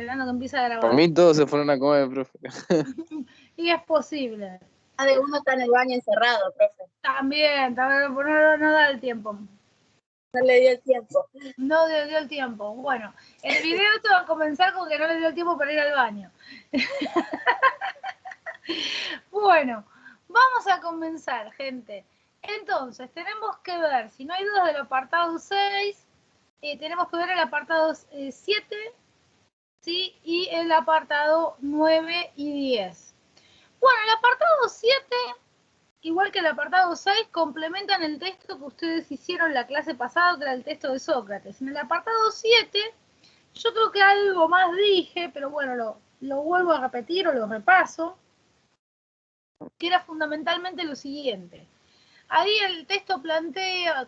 esperando que empiece a grabar. Por mí todos se fueron a comer, profe. Y es posible. De uno está en el baño encerrado, profe. También no da el tiempo. No le dio el tiempo. No le dio el tiempo. Bueno, el video esto va a comenzar con que no le dio el tiempo para ir al baño. Bueno, vamos a comenzar, gente. Entonces, tenemos que ver, si no hay dudas del apartado 6, tenemos que ver el apartado 7, ¿sí? Y el apartado 9 y 10. Bueno, el apartado 7, igual que el apartado 6, complementan el texto que ustedes hicieron la clase pasada, que era el texto de Sócrates. En el apartado 7, yo creo que algo más dije, pero bueno, lo vuelvo a repetir o lo repaso, que era fundamentalmente lo siguiente. Ahí el texto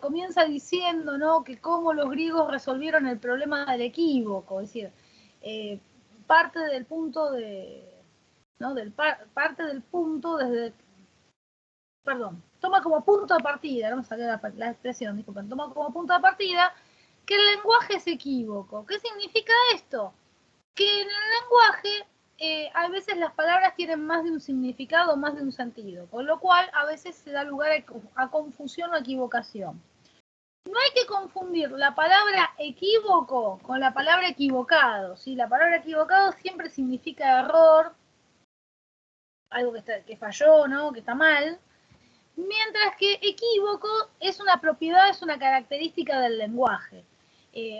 comienza diciendo, ¿no?, que cómo los griegos resolvieron el problema del equívoco, es decir, parte del punto toma como punto de partida, no me salió la expresión, disculpen, toma como punto de partida que el lenguaje es equívoco. ¿Qué significa esto? Que en el lenguaje a veces las palabras tienen más de un significado, más de un sentido, con lo cual a veces se da lugar a confusión o equivocación. No hay que confundir la palabra equívoco con la palabra equivocado, ¿sí? La palabra equivocado siempre significa error, algo que falló, ¿no?, que está mal, mientras que equívoco es una propiedad, es una característica del lenguaje.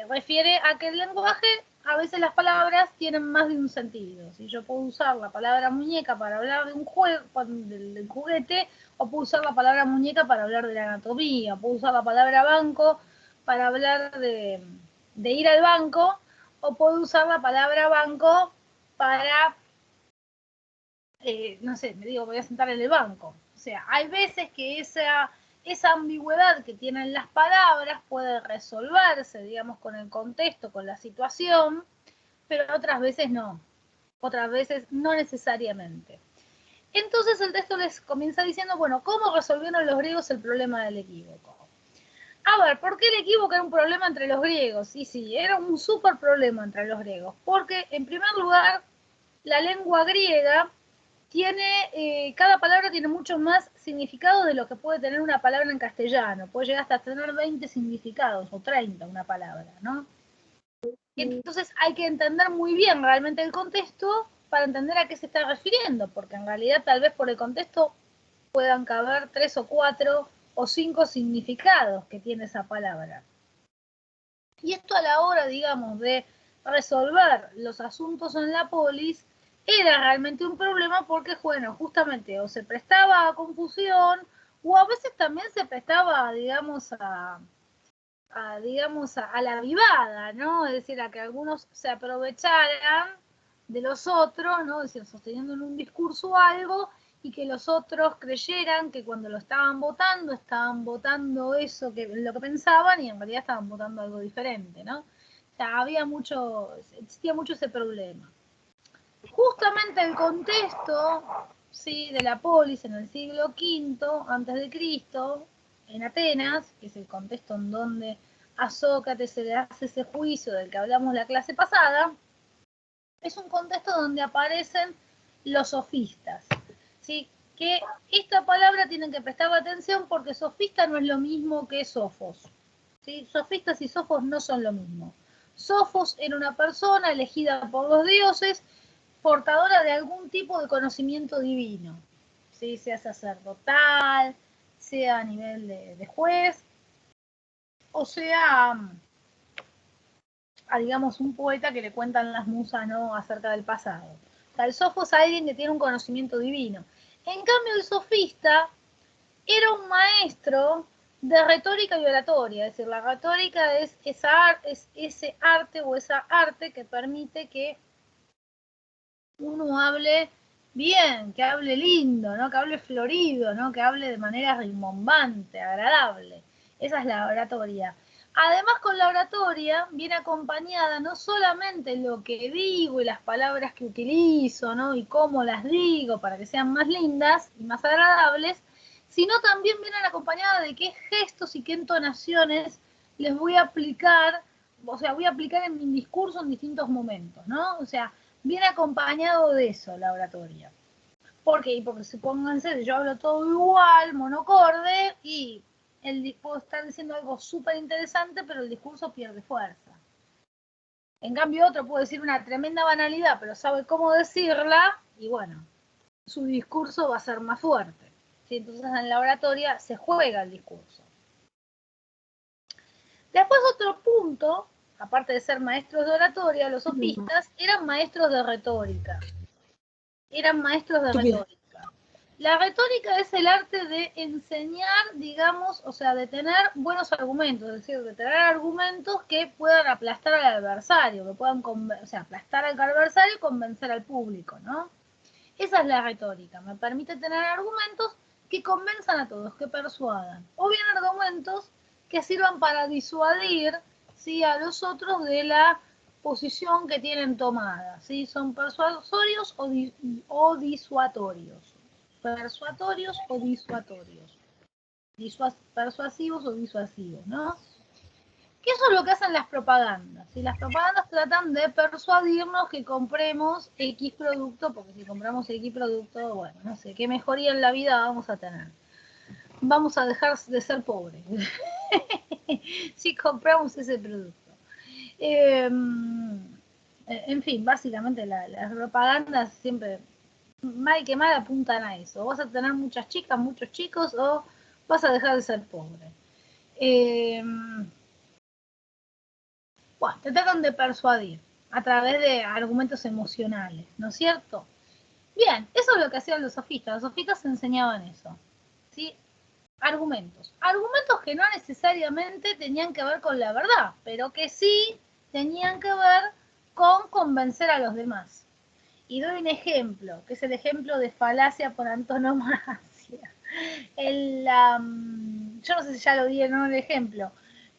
Refiere a que el lenguaje, a veces las palabras tienen más de un sentido. Si yo puedo usar la palabra muñeca para hablar de un del juguete, o puedo usar la palabra muñeca para hablar de la anatomía, o puedo usar la palabra banco para hablar de ir al banco, o puedo usar la palabra banco para, no sé, me digo, voy a sentar en el banco. O sea, hay veces que esa ambigüedad que tienen las palabras puede resolverse, digamos, con el contexto, con la situación, pero otras veces no. Otras veces no necesariamente. Entonces el texto les comienza diciendo, bueno, ¿cómo resolvieron los griegos el problema del equívoco? A ver, ¿por qué el equívoco era un problema entre los griegos? Y sí, era un súper problema entre los griegos, porque en primer lugar, la lengua griega cada palabra tiene mucho más significado de lo que puede tener una palabra en castellano. Puede llegar hasta tener 20 significados o 30 una palabra, ¿no? Entonces hay que entender muy bien realmente el contexto para entender a qué se está refiriendo, porque en realidad tal vez por el contexto puedan caber 3 o 4 o 5 significados que tiene esa palabra. Y esto a la hora, digamos, de resolver los asuntos en la polis, era realmente un problema porque, bueno, justamente o se prestaba a confusión o a veces también se prestaba, digamos, a la vivada, ¿no? Es decir, a que algunos se aprovecharan de los otros, ¿no? Es decir, sosteniendo en un discurso algo y que los otros creyeran que cuando lo estaban votando eso, lo que pensaban, y en realidad estaban votando algo diferente, ¿no? O sea, existía mucho ese problema. Justamente el contexto, ¿sí?, de la polis en el siglo V a.C., en Atenas, que es el contexto en donde a Sócrates se le hace ese juicio del que hablamos la clase pasada, es un contexto donde aparecen los sofistas, ¿sí? Que esta palabra tienen que prestar atención porque sofista no es lo mismo que sofos, ¿sí? Sofistas y sofos no son lo mismo. Sofos era una persona elegida por los dioses, portadora de algún tipo de conocimiento divino, ¿sí? Sea sacerdotal, sea a nivel de juez, o sea, digamos, un poeta que le cuentan las musas, ¿no?, acerca del pasado. O sea, el sofo es alguien que tiene un conocimiento divino. En cambio, el sofista era un maestro de retórica y oratoria, es decir, la retórica es ese arte o esa arte que permite que uno hable bien, que hable lindo, ¿no?, que hable florido, ¿no?, que hable de manera rimbombante, agradable. Esa es la oratoria. Además, con la oratoria viene acompañada no solamente lo que digo y las palabras que utilizo, ¿no?, y cómo las digo para que sean más lindas y más agradables, sino también vienen acompañadas de qué gestos y qué entonaciones les voy a aplicar o sea, voy a aplicar en mi discurso en distintos momentos, ¿no? O sea, viene acompañado de eso la oratoria. ¿Por qué? Porque supónganse, yo hablo todo igual, monocorde, y puedo estar diciendo algo súper interesante, pero el discurso pierde fuerza. En cambio, otro puede decir una tremenda banalidad, pero sabe cómo decirla, y bueno, su discurso va a ser más fuerte. ¿Sí? Entonces, en la oratoria se juega el discurso. Después, otro punto, aparte de ser maestros de oratoria, los sofistas eran maestros de retórica. Eran maestros de retórica. La retórica es el arte de enseñar, digamos, o sea, de tener buenos argumentos, es decir, de tener argumentos que puedan aplastar al adversario, que puedan, o sea, aplastar al adversario y convencer al público, ¿no? Esa es la retórica, me permite tener argumentos que convenzan a todos, que persuadan, o bien argumentos que sirvan para disuadir, ¿sí?, a los otros de la posición que tienen tomada, ¿sí? Son persuasorios o disuatorios. Persuatorios o disuatorios. Persuasivos o disuasivos, ¿no? Que eso es lo que hacen las propagandas. ¿Sí? Las propagandas tratan de persuadirnos que compremos X producto, porque si compramos X producto, bueno, no sé, qué mejoría en la vida vamos a tener. Vamos a dejar de ser pobres si compramos ese producto. En fin, básicamente las propagandas siempre, mal que mal, apuntan a eso. O vas a tener muchas chicas, muchos chicos, o vas a dejar de ser pobre. Bueno, te tratan de persuadir a través de argumentos emocionales, ¿no es cierto? Bien, eso es lo que hacían los sofistas. Los sofistas enseñaban eso, ¿sí? Argumentos. Argumentos que no necesariamente tenían que ver con la verdad, pero que sí tenían que ver con convencer a los demás. Y doy un ejemplo, que es el ejemplo de falacia por antonomasia. Yo no sé si ya lo di en el ejemplo,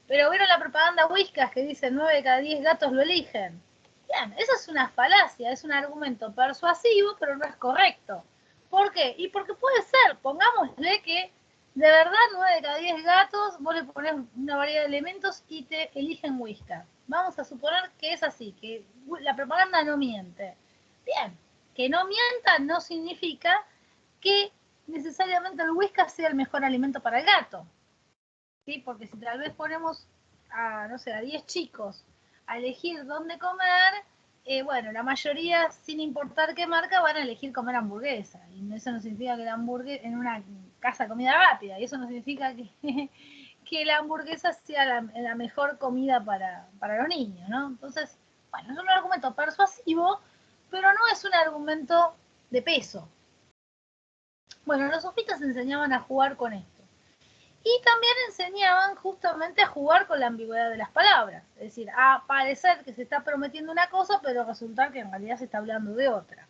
pero vieron la propaganda Whiskas que dice 9 de cada 10 gatos lo eligen. Bien, eso es una falacia, es un argumento persuasivo, pero no es correcto. ¿Por qué? Y porque puede ser, pongámosle que de verdad 9 de cada 10 gatos, vos le ponés una variedad de elementos y te eligen Whiskas. Vamos a suponer que es así, que la propaganda no miente. Bien, que no mienta no significa que necesariamente el Whiskas sea el mejor alimento para el gato. ¿Sí? Porque si tal vez ponemos a, no sé, a 10 chicos a elegir dónde comer, bueno, la mayoría, sin importar qué marca, van a elegir comer hamburguesa. Y eso no significa que la hamburguesa, en una casa de comida rápida, y eso no significa que la hamburguesa sea la mejor comida para los niños, ¿no? Entonces, bueno, es un argumento persuasivo, pero no es un argumento de peso. Bueno, los sofistas enseñaban a jugar con esto. Y también enseñaban justamente a jugar con la ambigüedad de las palabras. Es decir, a parecer que se está prometiendo una cosa, pero resultar que en realidad se está hablando de otra.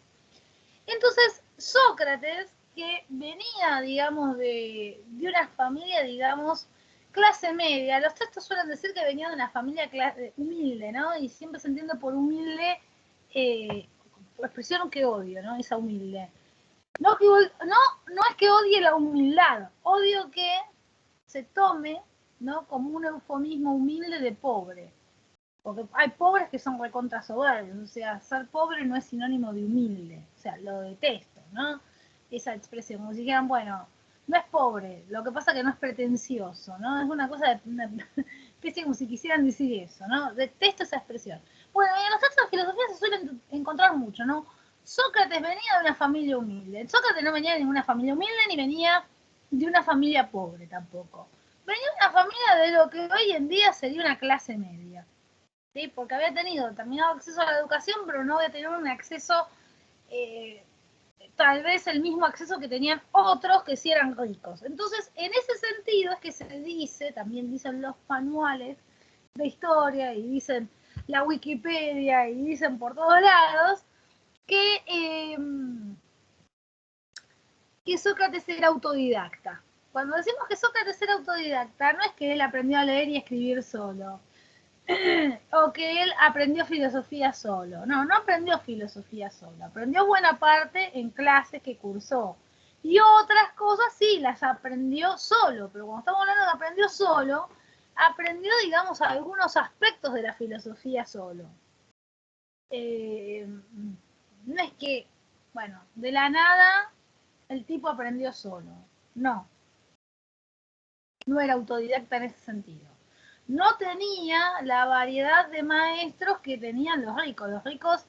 Entonces, Sócrates, que venía, digamos, de una familia, digamos, clase media, los textos suelen decir que venía de una familia humilde, ¿no? Y siempre se entiende por humilde, expresión que odio, ¿no? Esa humilde. No es que odie la humildad, odio que se tome, ¿no?, como un eufemismo humilde de pobre. Porque hay pobres que son recontra soberbios, o sea, ser pobre no es sinónimo de humilde, o sea, lo detesto, ¿no? Esa expresión, como si dijeran, bueno, no es pobre, lo que pasa que no es pretencioso, ¿no? Es una cosa de una especie como si quisieran decir eso, ¿no? Detesto esa expresión. Bueno, en los textos de filosofía se suelen encontrar mucho, ¿no? Sócrates venía de una familia humilde. Sócrates no venía de ninguna familia humilde ni venía de una familia pobre tampoco. Venía de una familia de lo que hoy en día sería una clase media. ¿Sí? Porque había tenido determinado acceso a la educación, pero no había tenido un acceso, tal vez el mismo acceso que tenían otros que sí eran ricos. Entonces, en ese sentido es que se dice, también dicen los manuales de historia y dicen la Wikipedia y dicen por todos lados, que Sócrates era autodidacta. Cuando decimos que Sócrates era autodidacta, no es que él aprendió a leer y escribir solo, o que él aprendió filosofía solo. No, no aprendió filosofía solo. Aprendió buena parte en clases que cursó. Y otras cosas sí las aprendió solo, pero cuando estamos hablando de que aprendió solo, aprendió, digamos, algunos aspectos de la filosofía solo. No es que, bueno, de la nada el tipo aprendió solo. No era autodidacta en ese sentido. No tenía la variedad de maestros que tenían los ricos. Los ricos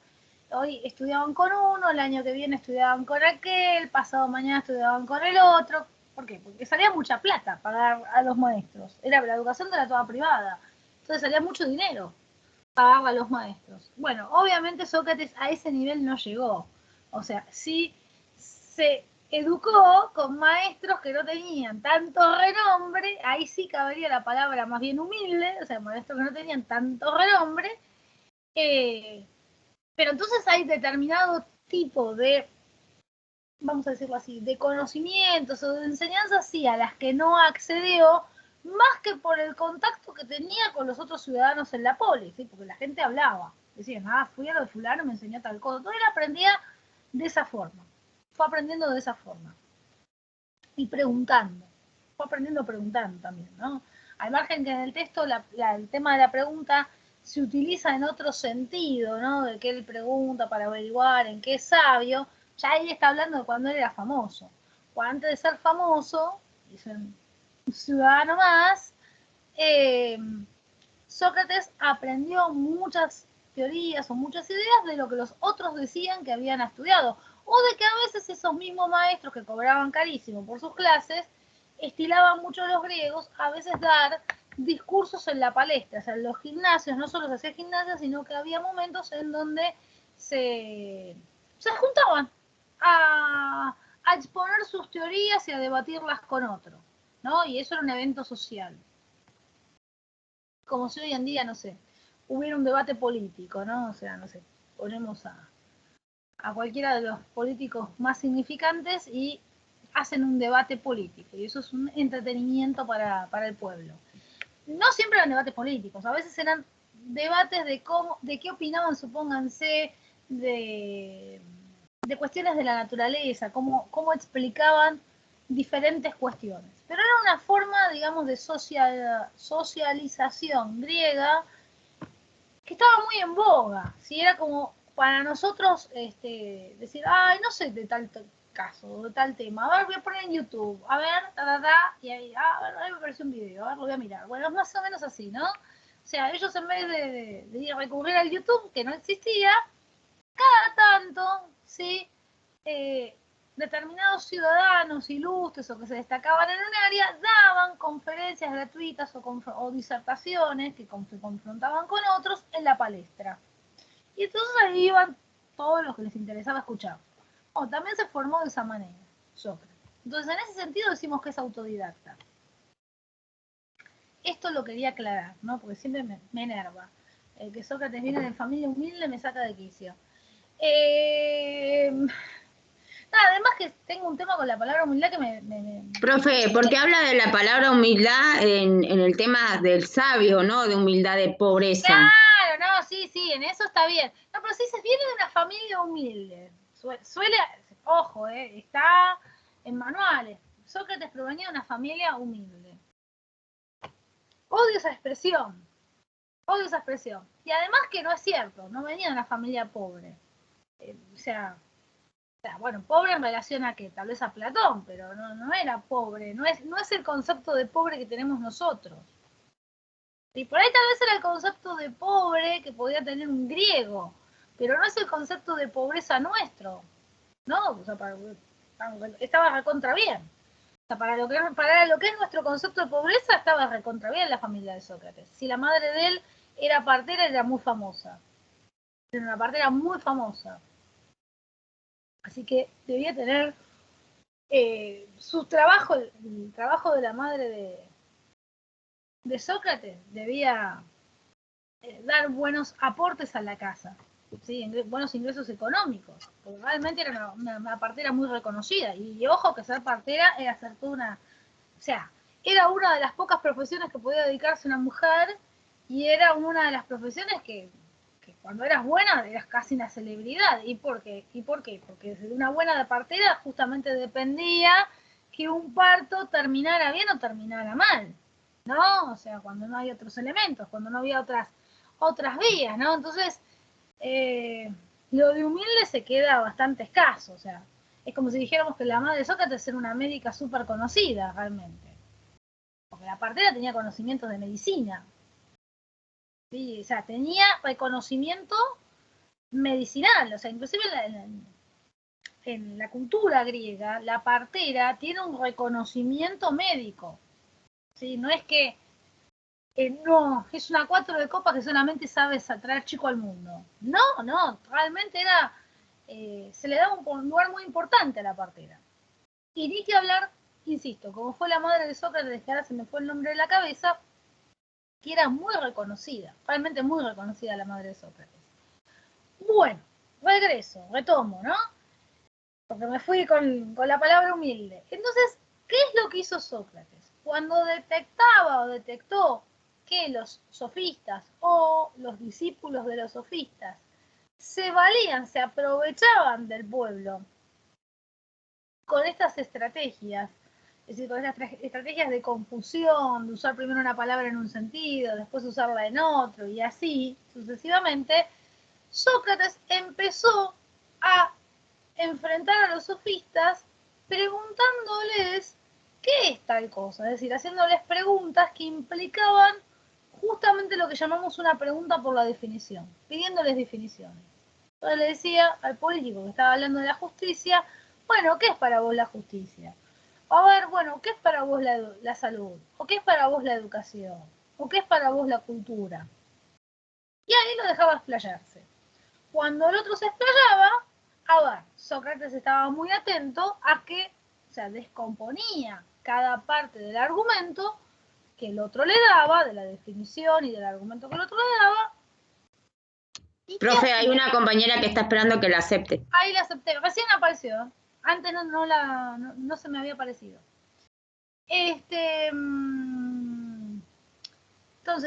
hoy estudiaban con uno, el año que viene estudiaban con aquel, pasado mañana estudiaban con el otro. ¿Por qué? Porque salía mucha plata pagar a los maestros. La educación era toda privada. Entonces salía mucho dinero pagar a los maestros. Bueno, obviamente Sócrates a ese nivel no llegó. O sea, sí se educó con maestros que no tenían tanto renombre, ahí sí cabería la palabra más bien humilde, o sea, maestros que no tenían tanto renombre, pero entonces hay determinado tipo de, vamos a decirlo así, de conocimientos o de enseñanzas, sí, a las que no accedió, más que por el contacto que tenía con los otros ciudadanos en la polis, ¿sí? Porque la gente hablaba, decían, fui a lo de fulano, me enseñó tal cosa, todo él aprendía de esa forma, fue aprendiendo de esa forma. Y preguntando, fue aprendiendo preguntando también, ¿no? Al margen que en el texto el tema de la pregunta se utiliza en otro sentido, ¿no? De que él pregunta para averiguar en qué es sabio, ya ahí está hablando de cuando él era famoso. O antes de ser famoso, y ser un ciudadano más, Sócrates aprendió muchas teorías o muchas ideas de lo que los otros decían que habían estudiado, o de que a veces esos mismos maestros que cobraban carísimo por sus clases estilaban mucho los griegos a veces dar discursos en la palestra, o sea, en los gimnasios no solo se hacía gimnasia, sino que había momentos en donde se juntaban a exponer sus teorías y a debatirlas con otros, ¿no? Y eso era un evento social. Como si hoy en día, no sé, hubiera un debate político, ¿no? O sea, no sé, ponemos a cualquiera de los políticos más significantes y hacen un debate político. Y eso es un entretenimiento para el pueblo. No siempre eran debates políticos, a veces eran debates de qué opinaban, supónganse, de cuestiones de la naturaleza, cómo explicaban diferentes cuestiones. Pero era una forma, digamos, de socialización griega que estaba muy en boga. ¿Sí? Era como para nosotros decir, ay, no sé de tal caso, de tal tema. A ver, voy a poner en YouTube. A ver, y ahí, a ver, ahí me apareció un video. A ver, lo voy a mirar. Bueno, es más o menos así, ¿no? O sea, ellos en vez de recurrir al YouTube, que no existía, cada tanto, ¿sí? Determinados ciudadanos ilustres o que se destacaban en un área daban conferencias gratuitas o disertaciones que confrontaban con otros en la palestra. Y entonces ahí iban todos los que les interesaba escuchar. También se formó de esa manera, Sócrates. Entonces, en ese sentido decimos que es autodidacta. Esto lo quería aclarar, ¿no? Porque siempre me enerva. Que Sócrates viene de familia humilde me saca de quicio. Además que tengo un tema con la palabra humildad que Profe, ¿por qué habla de la palabra humildad en el tema del sabio, no? De humildad de pobreza. Claro, no, sí, en eso está bien. No, pero sí se viene de una familia humilde. Suele, ojo, está en manuales. Sócrates provenía de una familia humilde. Odio esa expresión. Y además que no es cierto, no venía de una familia pobre. O sea, bueno, pobre en relación a que tal vez a Platón, pero no era pobre, no es el concepto de pobre que tenemos nosotros. Y por ahí tal vez era el concepto de pobre que podía tener un griego, pero no es el concepto de pobreza nuestro, ¿no? O sea, estaba recontra bien. O sea, para lo que es nuestro concepto de pobreza, estaba recontra bien la familia de Sócrates. Si la madre de él era partera, era muy famosa. Era una partera muy famosa. Así que debía tener su trabajo, el trabajo de la madre de Sócrates, debía dar buenos aportes a la casa, ¿sí? Buenos ingresos económicos, porque realmente era una partera muy reconocida. Y ojo que ser partera era ser toda una... O sea, era una de las pocas profesiones que podía dedicarse una mujer y era una de las profesiones que cuando eras buena eras casi una celebridad. ¿Y por qué? Porque de una buena partera justamente dependía que un parto terminara bien o terminara mal. ¿no? O sea, cuando no hay otros elementos, cuando no había otras vías, ¿no? Entonces, lo de humilde se queda bastante escaso, o sea, es como si dijéramos que la madre de Sócrates era una médica súper conocida realmente, porque la partera tenía conocimientos de medicina, ¿sí? O sea, tenía reconocimiento medicinal, o sea, inclusive en la cultura griega, la partera tiene un reconocimiento médico, ¿sí? No es que no, es una 4 de copas que solamente sabe traer chico al mundo. No, realmente era, se le daba un lugar muy importante a la partera. Y ni que hablar, insisto, como fue la madre de Sócrates, que ahora se me fue el nombre de la cabeza, que era muy reconocida, realmente muy reconocida la madre de Sócrates. Bueno, retomo, ¿no? Porque me fui con la palabra humilde. Entonces, ¿qué es lo que hizo Sócrates? Cuando detectaba o detectó que los sofistas o los discípulos de los sofistas se valían, se aprovechaban del pueblo con estas estrategias, es decir, con estas estrategias de confusión, de usar primero una palabra en un sentido, después usarla en otro y así sucesivamente, Sócrates empezó a enfrentar a los sofistas preguntándoles qué es tal cosa, es decir, haciéndoles preguntas que implicaban justamente lo que llamamos una pregunta por la definición, pidiéndoles definiciones. Entonces le decía al político que estaba hablando de la justicia, bueno, ¿qué es para vos la justicia? A ver, bueno, ¿qué es para vos la salud? ¿O qué es para vos la educación? ¿O qué es para vos la cultura? Y ahí lo dejaba explayarse. Cuando el otro se explayaba, a ver, Sócrates estaba muy atento a que, o sea, descomponía cada parte del argumento que el otro le daba, de la definición y del argumento que el otro le daba. Profe, hay una compañera que está esperando que la acepte. Ahí la acepté, recién apareció. Antes no se me había aparecido. Entonces,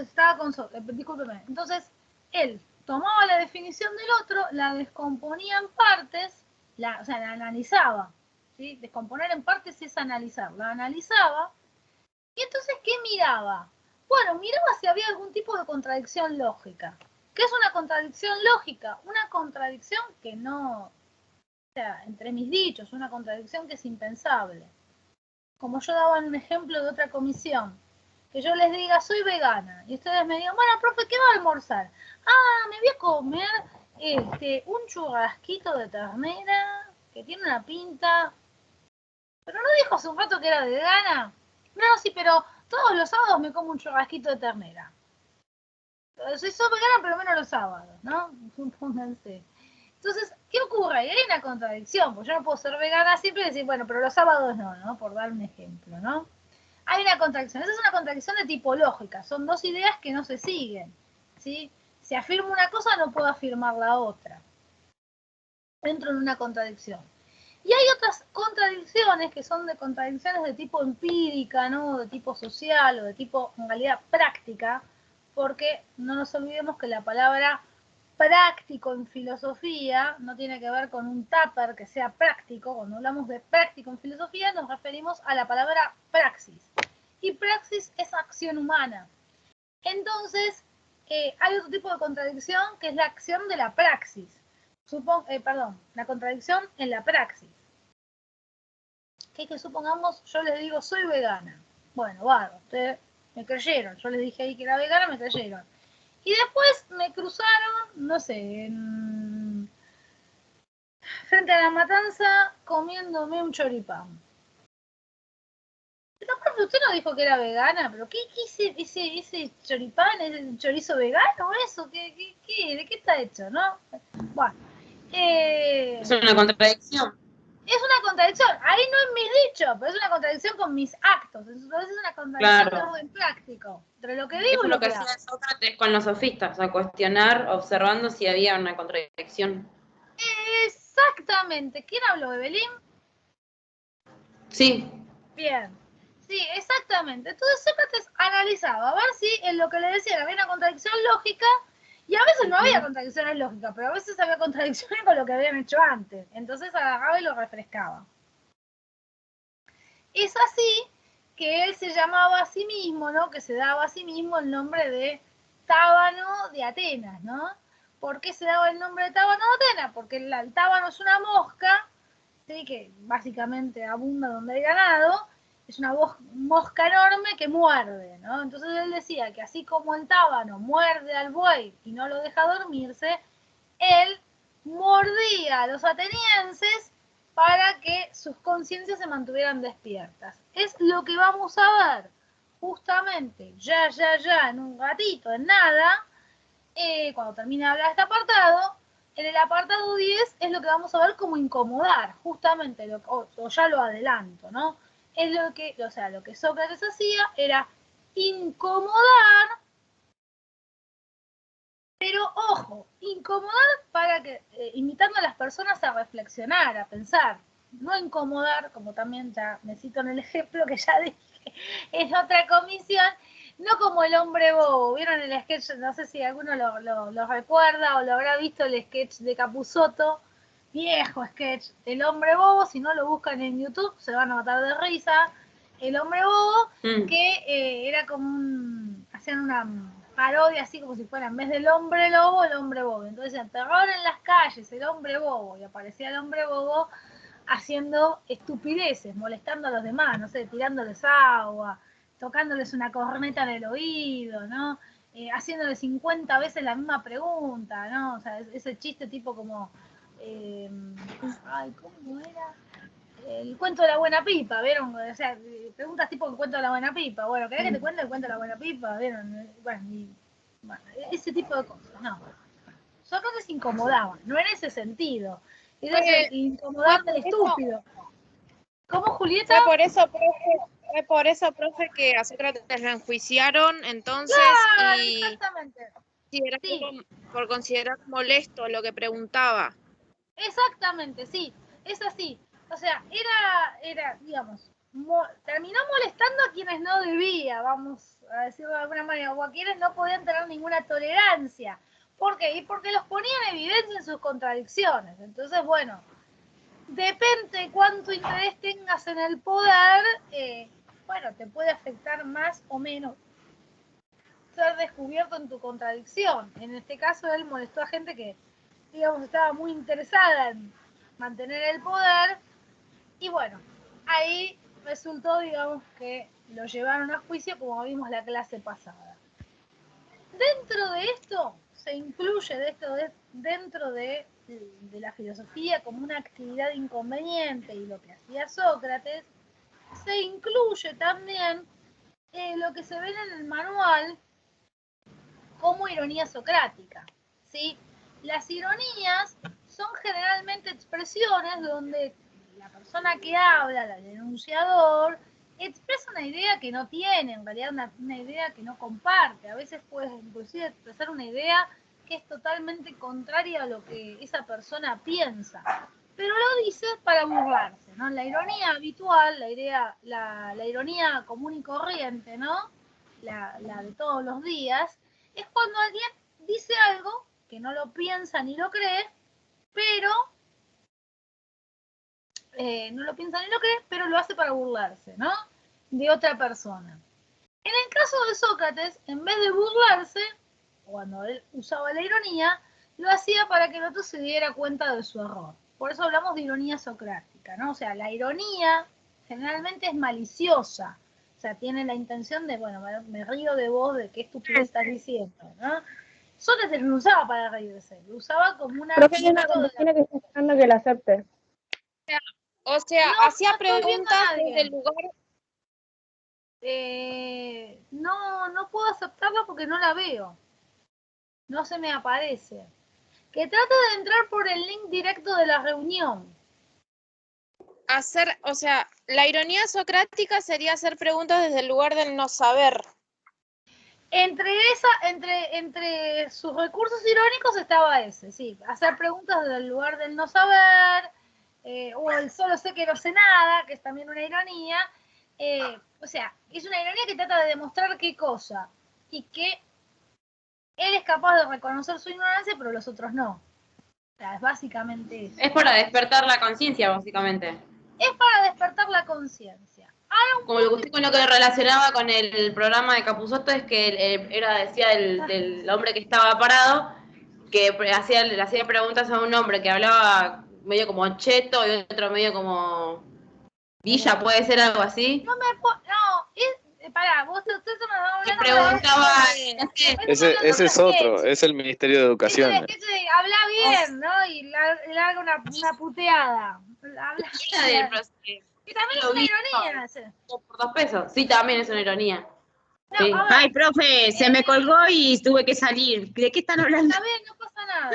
estaba con discúlpeme. Entonces, él tomaba la definición del otro, la descomponía en partes, o sea, la analizaba. ¿Sí? Descomponer en partes es analizar. La analizaba. Y entonces, ¿qué miraba? Bueno, miraba si había algún tipo de contradicción lógica. ¿Qué es una contradicción lógica? Una contradicción que no, o sea, entre mis dichos, una contradicción que es impensable. Como yo daba un ejemplo de otra comisión, que yo les diga, soy vegana, y ustedes me digan, bueno, profe, ¿qué va a almorzar? Ah, me voy a comer un churrasquito de ternera, que tiene una pinta. ¿Pero no dijo hace un rato que era vegana? No, sí, pero todos los sábados me como un churrasquito de ternera. Soy vegana, pero menos los sábados, ¿no? Pónganse. Entonces, ¿qué ocurre? Ahí hay una contradicción, porque yo no puedo ser vegana siempre y decir, bueno, pero los sábados no, ¿no? Por dar un ejemplo, ¿no? Hay una contradicción. Esa es una contradicción de tipo lógica. Son dos ideas que no se siguen, ¿sí? Si afirmo una cosa, no puedo afirmar la otra. Entro en una contradicción. Y hay otras contradicciones que son de contradicciones de tipo empírica, ¿no? De tipo social o de tipo, en realidad, práctica, porque no nos olvidemos que la palabra práctico en filosofía no tiene que ver con un tupper que sea práctico. Cuando hablamos de práctico en filosofía nos referimos a la palabra praxis. Y praxis es acción humana. Entonces, hay otro tipo de contradicción que es la acción de la praxis. La contradicción en la praxis. Que es que supongamos, yo les digo, soy vegana. Bueno, ustedes me creyeron. Yo les dije ahí que era vegana, me creyeron. Y después me cruzaron, no sé, frente a la matanza comiéndome un choripán. Pero profe, usted no dijo que era vegana, pero ¿qué ese choripán, ese chorizo vegano, eso? ¿De qué está hecho, no? Bueno. Es una contradicción. Es una contradicción. Ahí no es mis dichos, pero es una contradicción con mis actos. Entonces es una contradicción de orden práctico. Entre lo que digo Eso y es lo que hacía hago. Sócrates con los sofistas, a cuestionar, observando si había una contradicción. Exactamente. ¿Quién habló, Evelyn? Sí. Bien. Sí, exactamente. Entonces Sócrates analizaba a ver si en lo que le decían había una contradicción lógica, y a veces no había contradicciones lógicas, pero a veces había contradicciones con lo que habían hecho antes. Entonces agarraba y lo refrescaba. Es así que él se llamaba a sí mismo, ¿no? Que se daba a sí mismo el nombre de Tábano de Atenas, ¿no? ¿Por qué se daba el nombre de Tábano de Atenas? Porque el tábano es una mosca, ¿sí? Que básicamente abunda donde hay ganado, es una mosca enorme que muerde, ¿no? Entonces él decía que así como el tábano muerde al buey y no lo deja dormirse, él mordía a los atenienses para que sus conciencias se mantuvieran despiertas. Es lo que vamos a ver justamente ya, en un ratito, en nada, cuando termine de hablar este apartado. En el apartado 10 es lo que vamos a ver como incomodar, justamente, o ya lo adelanto, ¿no? Es lo que, o sea, lo que Sócrates hacía era incomodar, pero ojo, incomodar para que, invitando a las personas a reflexionar, a pensar, no incomodar, como también ya me cito en el ejemplo que ya dije en otra comisión, no como el hombre bobo. ¿Vieron el sketch? No sé si alguno lo recuerda o lo habrá visto, el sketch de Capusotto, viejo sketch, el hombre bobo. Si no lo buscan en YouTube se van a matar de risa. El hombre bobo, que era como hacían una parodia así como si fuera, en vez del hombre lobo, el hombre bobo. Entonces decían, terror en las calles, el hombre bobo, y aparecía el hombre bobo haciendo estupideces, molestando a los demás, no sé, tirándoles agua, tocándoles una corneta en el oído, ¿no? Haciéndole 50 veces la misma pregunta, ¿no? O sea, ese chiste tipo como, ay, ¿cómo era? El cuento de la buena pipa, ¿vieron? O sea, preguntas tipo el cuento de la buena pipa. Bueno, ¿querés que te cuente el cuento de la buena pipa? ¿Vieron? Bueno, ese tipo de cosas, no. Sócrates incomodaba, no en ese sentido. Es incomodar del estúpido. ¿Cómo, Julieta? Fue por eso, profe, que a Sócrates lo enjuiciaron, entonces, Claro, y exactamente. sí, por considerar molesto lo que preguntaba. Exactamente, sí, es así. O sea, era digamos, terminó molestando a quienes no debía, vamos a decirlo de alguna manera, o a quienes no podían tener ninguna tolerancia. ¿Por qué? Y porque los ponía en evidencia en sus contradicciones. Entonces, bueno, depende de cuánto interés tengas en el poder, bueno, te puede afectar más o menos ser descubierto en tu contradicción. En este caso, él molestó a gente que, digamos, estaba muy interesada en mantener el poder, y bueno, ahí resultó, digamos, que lo llevaron a juicio, como vimos la clase pasada. Dentro de esto, se incluye dentro de la filosofía como una actividad inconveniente, y lo que hacía Sócrates, se incluye también lo que se ve en el manual como ironía socrática, ¿sí? Las ironías son generalmente expresiones donde la persona que habla, el enunciador, expresa una idea que no tiene, en realidad una idea que no comparte. A veces puede inclusive expresar una idea que es totalmente contraria a lo que esa persona piensa, pero lo dice para burlarse, ¿no? La ironía habitual, la ironía común y corriente, ¿no? La de todos los días, es cuando alguien dice algo que no lo piensa ni lo cree, pero pero lo hace para burlarse, ¿no? De otra persona. En el caso de Sócrates, en vez de burlarse, cuando él usaba la ironía, lo hacía para que el otro se diera cuenta de su error. Por eso hablamos de ironía socrática, ¿no? O sea, la ironía generalmente es maliciosa. O sea, tiene la intención de, bueno, me río de vos, de qué estupidez estás diciendo, ¿no? Sócrates lo usaba para reírse, lo usaba como una... Profe, hay una compañera que está esperando que la acepte. O sea, No, hacía no estoy viendo preguntas a nadie. desde el lugar. No puedo aceptarla porque no la veo. No se me aparece. Que trate de entrar por el link directo de la reunión. O sea, la ironía socrática sería hacer preguntas desde el lugar del no saber. Entre sus recursos irónicos estaba ese, sí. Hacer preguntas desde el lugar del no saber, o el solo sé que no sé nada, que es también una ironía. O sea, es una ironía que trata de demostrar qué cosa, y que él es capaz de reconocer su ignorancia, pero los otros no. O sea, es básicamente eso. Es para despertar la conciencia, básicamente. Es para despertar la conciencia. como lo que con lo que relacionaba con el programa de Capusotto es que decía del hombre que estaba parado, que le hacía preguntas a un hombre que hablaba medio como cheto y otro medio como Villa, puede ser algo así. Pará, vos ustedes me van Y hablando preguntaba, Ese es otro, es el Ministerio de Educación. Habla bien, ¿no? Y le haga una puteada. Habla bien. Y también es una ironía. Por 2 pesos. Sí, también es una ironía. No, Sí. a ver, Ay, profe, se me colgó y tuve que salir. ¿De qué están hablando? está bien, no pasa nada.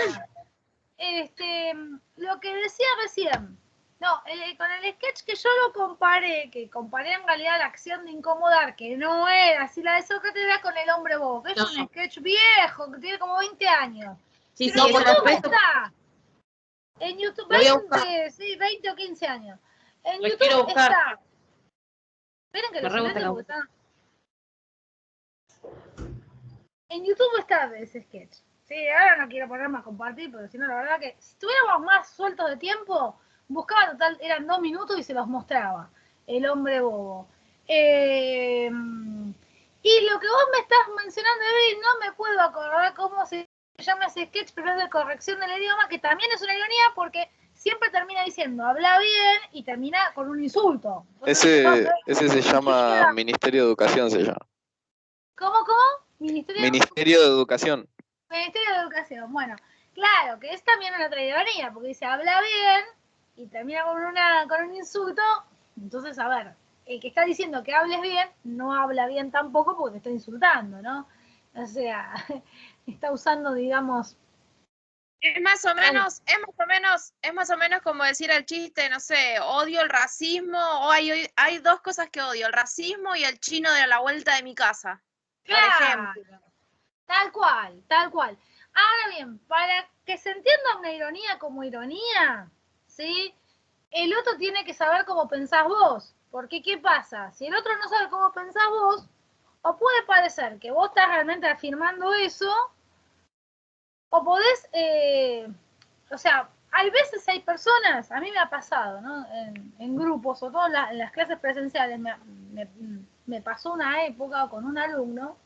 Lo que decía recién, no, con el sketch que yo lo comparé, que comparé en realidad la acción de incomodar, que no era así la de Sócrates, era con el hombre bobo, que es un sketch viejo, que tiene como 20 años. Sí, Pero sí, en eso YouTube está. En YouTube, Lo voy a buscar. 20 o 15 años. En Lo YouTube quiero buscar. está. Esperen que Me lo re gusta silencio que- porque está. En YouTube está ese sketch. Sí, ahora no quiero ponerme a compartir, pero si no, la verdad que si estuviéramos más sueltos de tiempo, buscaba total, eran 2 minutos y se los mostraba. El hombre bobo. Y lo que vos me estás mencionando, Evelyn, no me puedo acordar cómo se llama ese sketch, pero es de corrección del idioma, que también es una ironía porque siempre termina diciendo, habla bien, y termina con un insulto. Ese se llama Ministerio de Educación, se llama. ¿Cómo? Ministerio de Educación. Ministerio de Educación. Bueno, claro, que es también una ironía, porque dice, habla bien, y termina con un insulto. Entonces, a ver, el que está diciendo que hables bien, no habla bien tampoco porque te está insultando, ¿no? O sea, está usando, digamos... Es más o menos como decir el chiste, no sé, odio el racismo, o hay 2 cosas que odio, el racismo y el chino de la vuelta de mi casa. Por ejemplo. Tal cual. Ahora bien, para que se entienda una ironía como ironía, ¿sí? El otro tiene que saber cómo pensás vos. Porque, ¿qué pasa? Si el otro no sabe cómo pensás vos, o puede parecer que vos estás realmente afirmando eso, o podés, o sea, hay veces hay personas, a mí me ha pasado, ¿no? En grupos, o todo en las clases presenciales, me pasó una época con un alumno,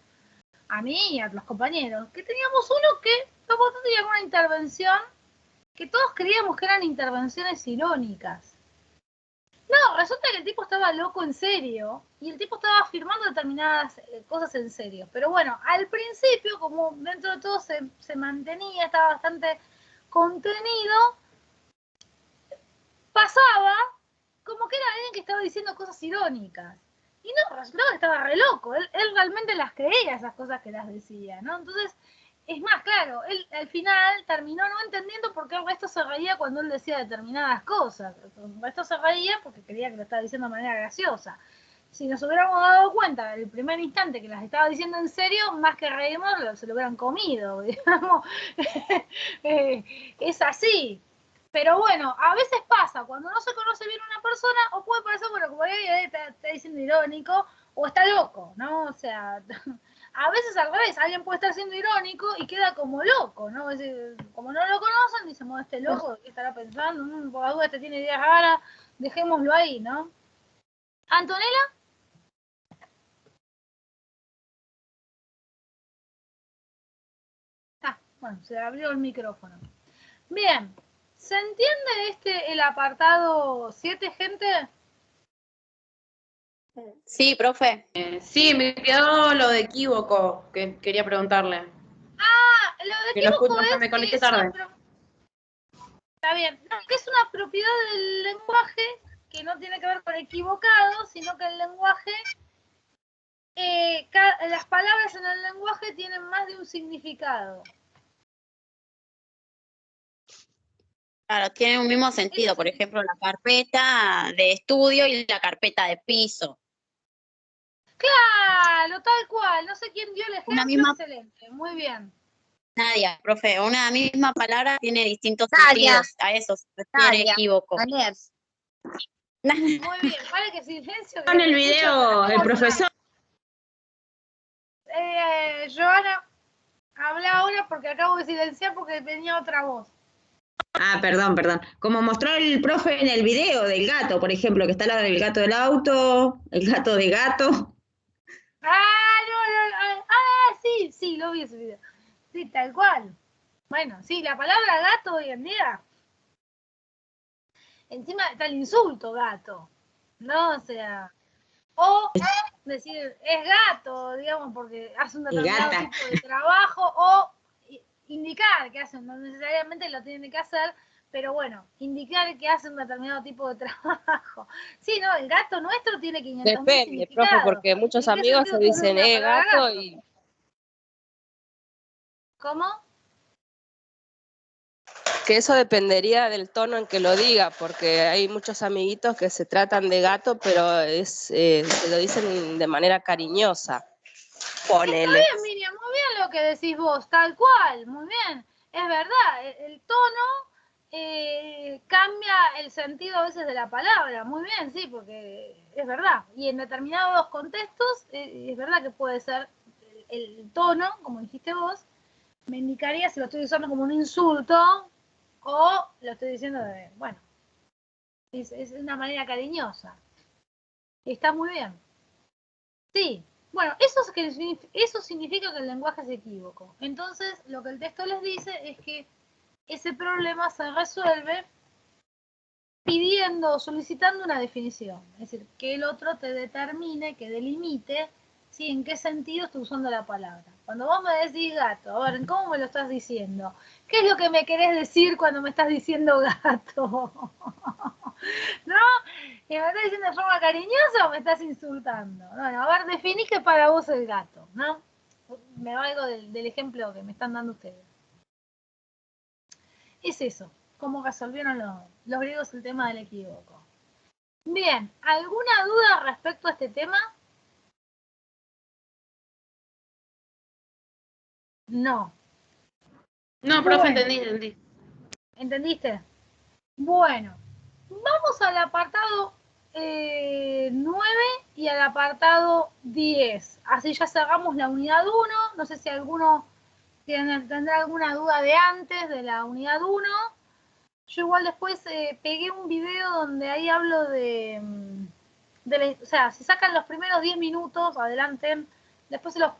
a mí y a los compañeros, que teníamos uno que como tenía una intervención que todos creíamos que eran intervenciones irónicas. No, resulta que el tipo estaba loco en serio y el tipo estaba afirmando determinadas cosas en serio. Pero bueno, al principio, como dentro de todo se mantenía, estaba bastante contenido, pasaba como que era alguien que estaba diciendo cosas irónicas. Y no, resultaba que estaba re loco. Él realmente las creía, esas cosas que las decía, ¿no? Entonces, es más, claro, él al final terminó no entendiendo por qué el resto se reía cuando él decía determinadas cosas. El resto se reía porque creía que lo estaba diciendo de manera graciosa. Si nos hubiéramos dado cuenta del primer instante que las estaba diciendo en serio, más que reírnos, se lo hubieran comido, digamos. Es así. Pero bueno, a veces pasa, cuando no se conoce bien una persona, o puede parecer, bueno, como está diciendo irónico, o está loco, ¿no? O sea, a veces al revés, alguien puede estar siendo irónico y queda como loco, ¿no? Es decir, como no lo conocen, dicen, bueno, este loco, ¿qué estará pensando? Por la duda, este tiene ideas raras, dejémoslo ahí, ¿no? ¿Antonella? Bueno, se abrió el micrófono. Bien, ¿se entiende el apartado 7, gente? Sí, profe. Sí, me quedó lo de equívoco que quería preguntarle. Lo de Que lo equívoco escucho, es me conecté es una tarde. Está bien, no, que es una propiedad del lenguaje que no tiene que ver con equivocado, sino que el lenguaje, las palabras en el lenguaje tienen más de un significado. Claro, tienen un mismo sentido. Por ejemplo, la carpeta de estudio y la carpeta de piso. Claro, tal cual. No sé quién dio el ejemplo. Una misma- Excelente, muy bien. Nadia, profe, una misma palabra tiene distintos Nadia. sentidos. A eso se refiere Nadia. equívoco. Muy bien, vale que silencio. Con el video, el profesor. Joana, habla ahora porque acabo de silenciar porque venía otra voz. Ah, perdón. Como mostró el profe en el video del gato, por ejemplo, que está la del gato del auto, el gato de gato. Sí, lo vi ese video. Sí, tal cual. Bueno, sí, la palabra gato hoy en día, encima está el insulto gato, ¿no? O sea, o decir es gato, digamos, porque hace un determinado tipo de trabajo, o indicar que hace, no necesariamente lo tiene que hacer, pero bueno, indicar que hace un determinado tipo de trabajo. Sí, no, el gato nuestro tiene 500.000 Depende, significados. profe, porque muchos ¿En qué amigos se sentido tiene dicen, una palabra gato gato? y ¿Cómo? que eso dependería del tono en que lo diga, porque hay muchos amiguitos que se tratan de gato, pero se lo dicen de manera cariñosa. Ponele. Está bien, Miriam, muy bien lo que decís vos, tal cual, muy bien. Es verdad, el tono cambia el sentido a veces de la palabra, muy bien, sí, porque es verdad. Y en determinados contextos es verdad que puede ser el tono, como dijiste vos, me indicaría si lo estoy usando como un insulto o lo estoy diciendo de, bueno, es una manera cariñosa. Está muy bien. Sí, bueno, eso significa que el lenguaje es equívoco. Entonces, lo que el texto les dice es que ese problema se resuelve pidiendo, solicitando una definición. Es decir, que el otro te determine, que delimite, ¿sí? En qué sentido estoy usando la palabra. Cuando vos me decís gato, a ver, ¿cómo me lo estás diciendo? ¿Qué es lo que me querés decir cuando me estás diciendo gato? ¿No? ¿Y me estás diciendo de forma cariñosa o me estás insultando? Bueno, a ver, definí que para vos el gato, ¿no? Me valgo del ejemplo que me están dando ustedes. Es eso, cómo resolvieron los griegos el tema del equívoco. Bien, ¿alguna duda respecto a este tema? No. No, profe, Bueno. entendí. ¿Entendiste? Bueno, vamos al apartado 9 y al apartado 10. Así ya cerramos la unidad 1. No sé si alguno tendrá alguna duda de antes de la unidad 1. Yo igual después pegué un video donde ahí hablo o sea, si sacan los primeros 10 minutos, adelanten, después se los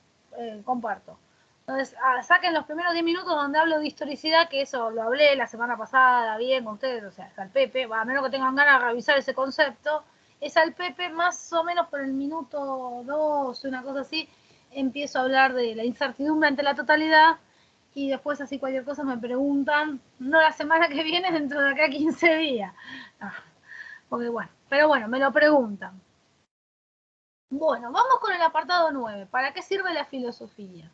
comparto. Entonces, saquen los primeros 10 minutos donde hablo de historicidad, que eso lo hablé la semana pasada bien con ustedes, o sea, es al Pepe, a menos que tengan ganas de revisar ese concepto, es al Pepe más o menos por el minuto 2, una cosa así, empiezo a hablar de la incertidumbre ante la totalidad y después así cualquier cosa me preguntan, no la semana que viene, dentro de acá 15 días. Porque bueno, pero bueno, me lo preguntan. Bueno, vamos con el apartado 9. ¿Para qué sirve la filosofía?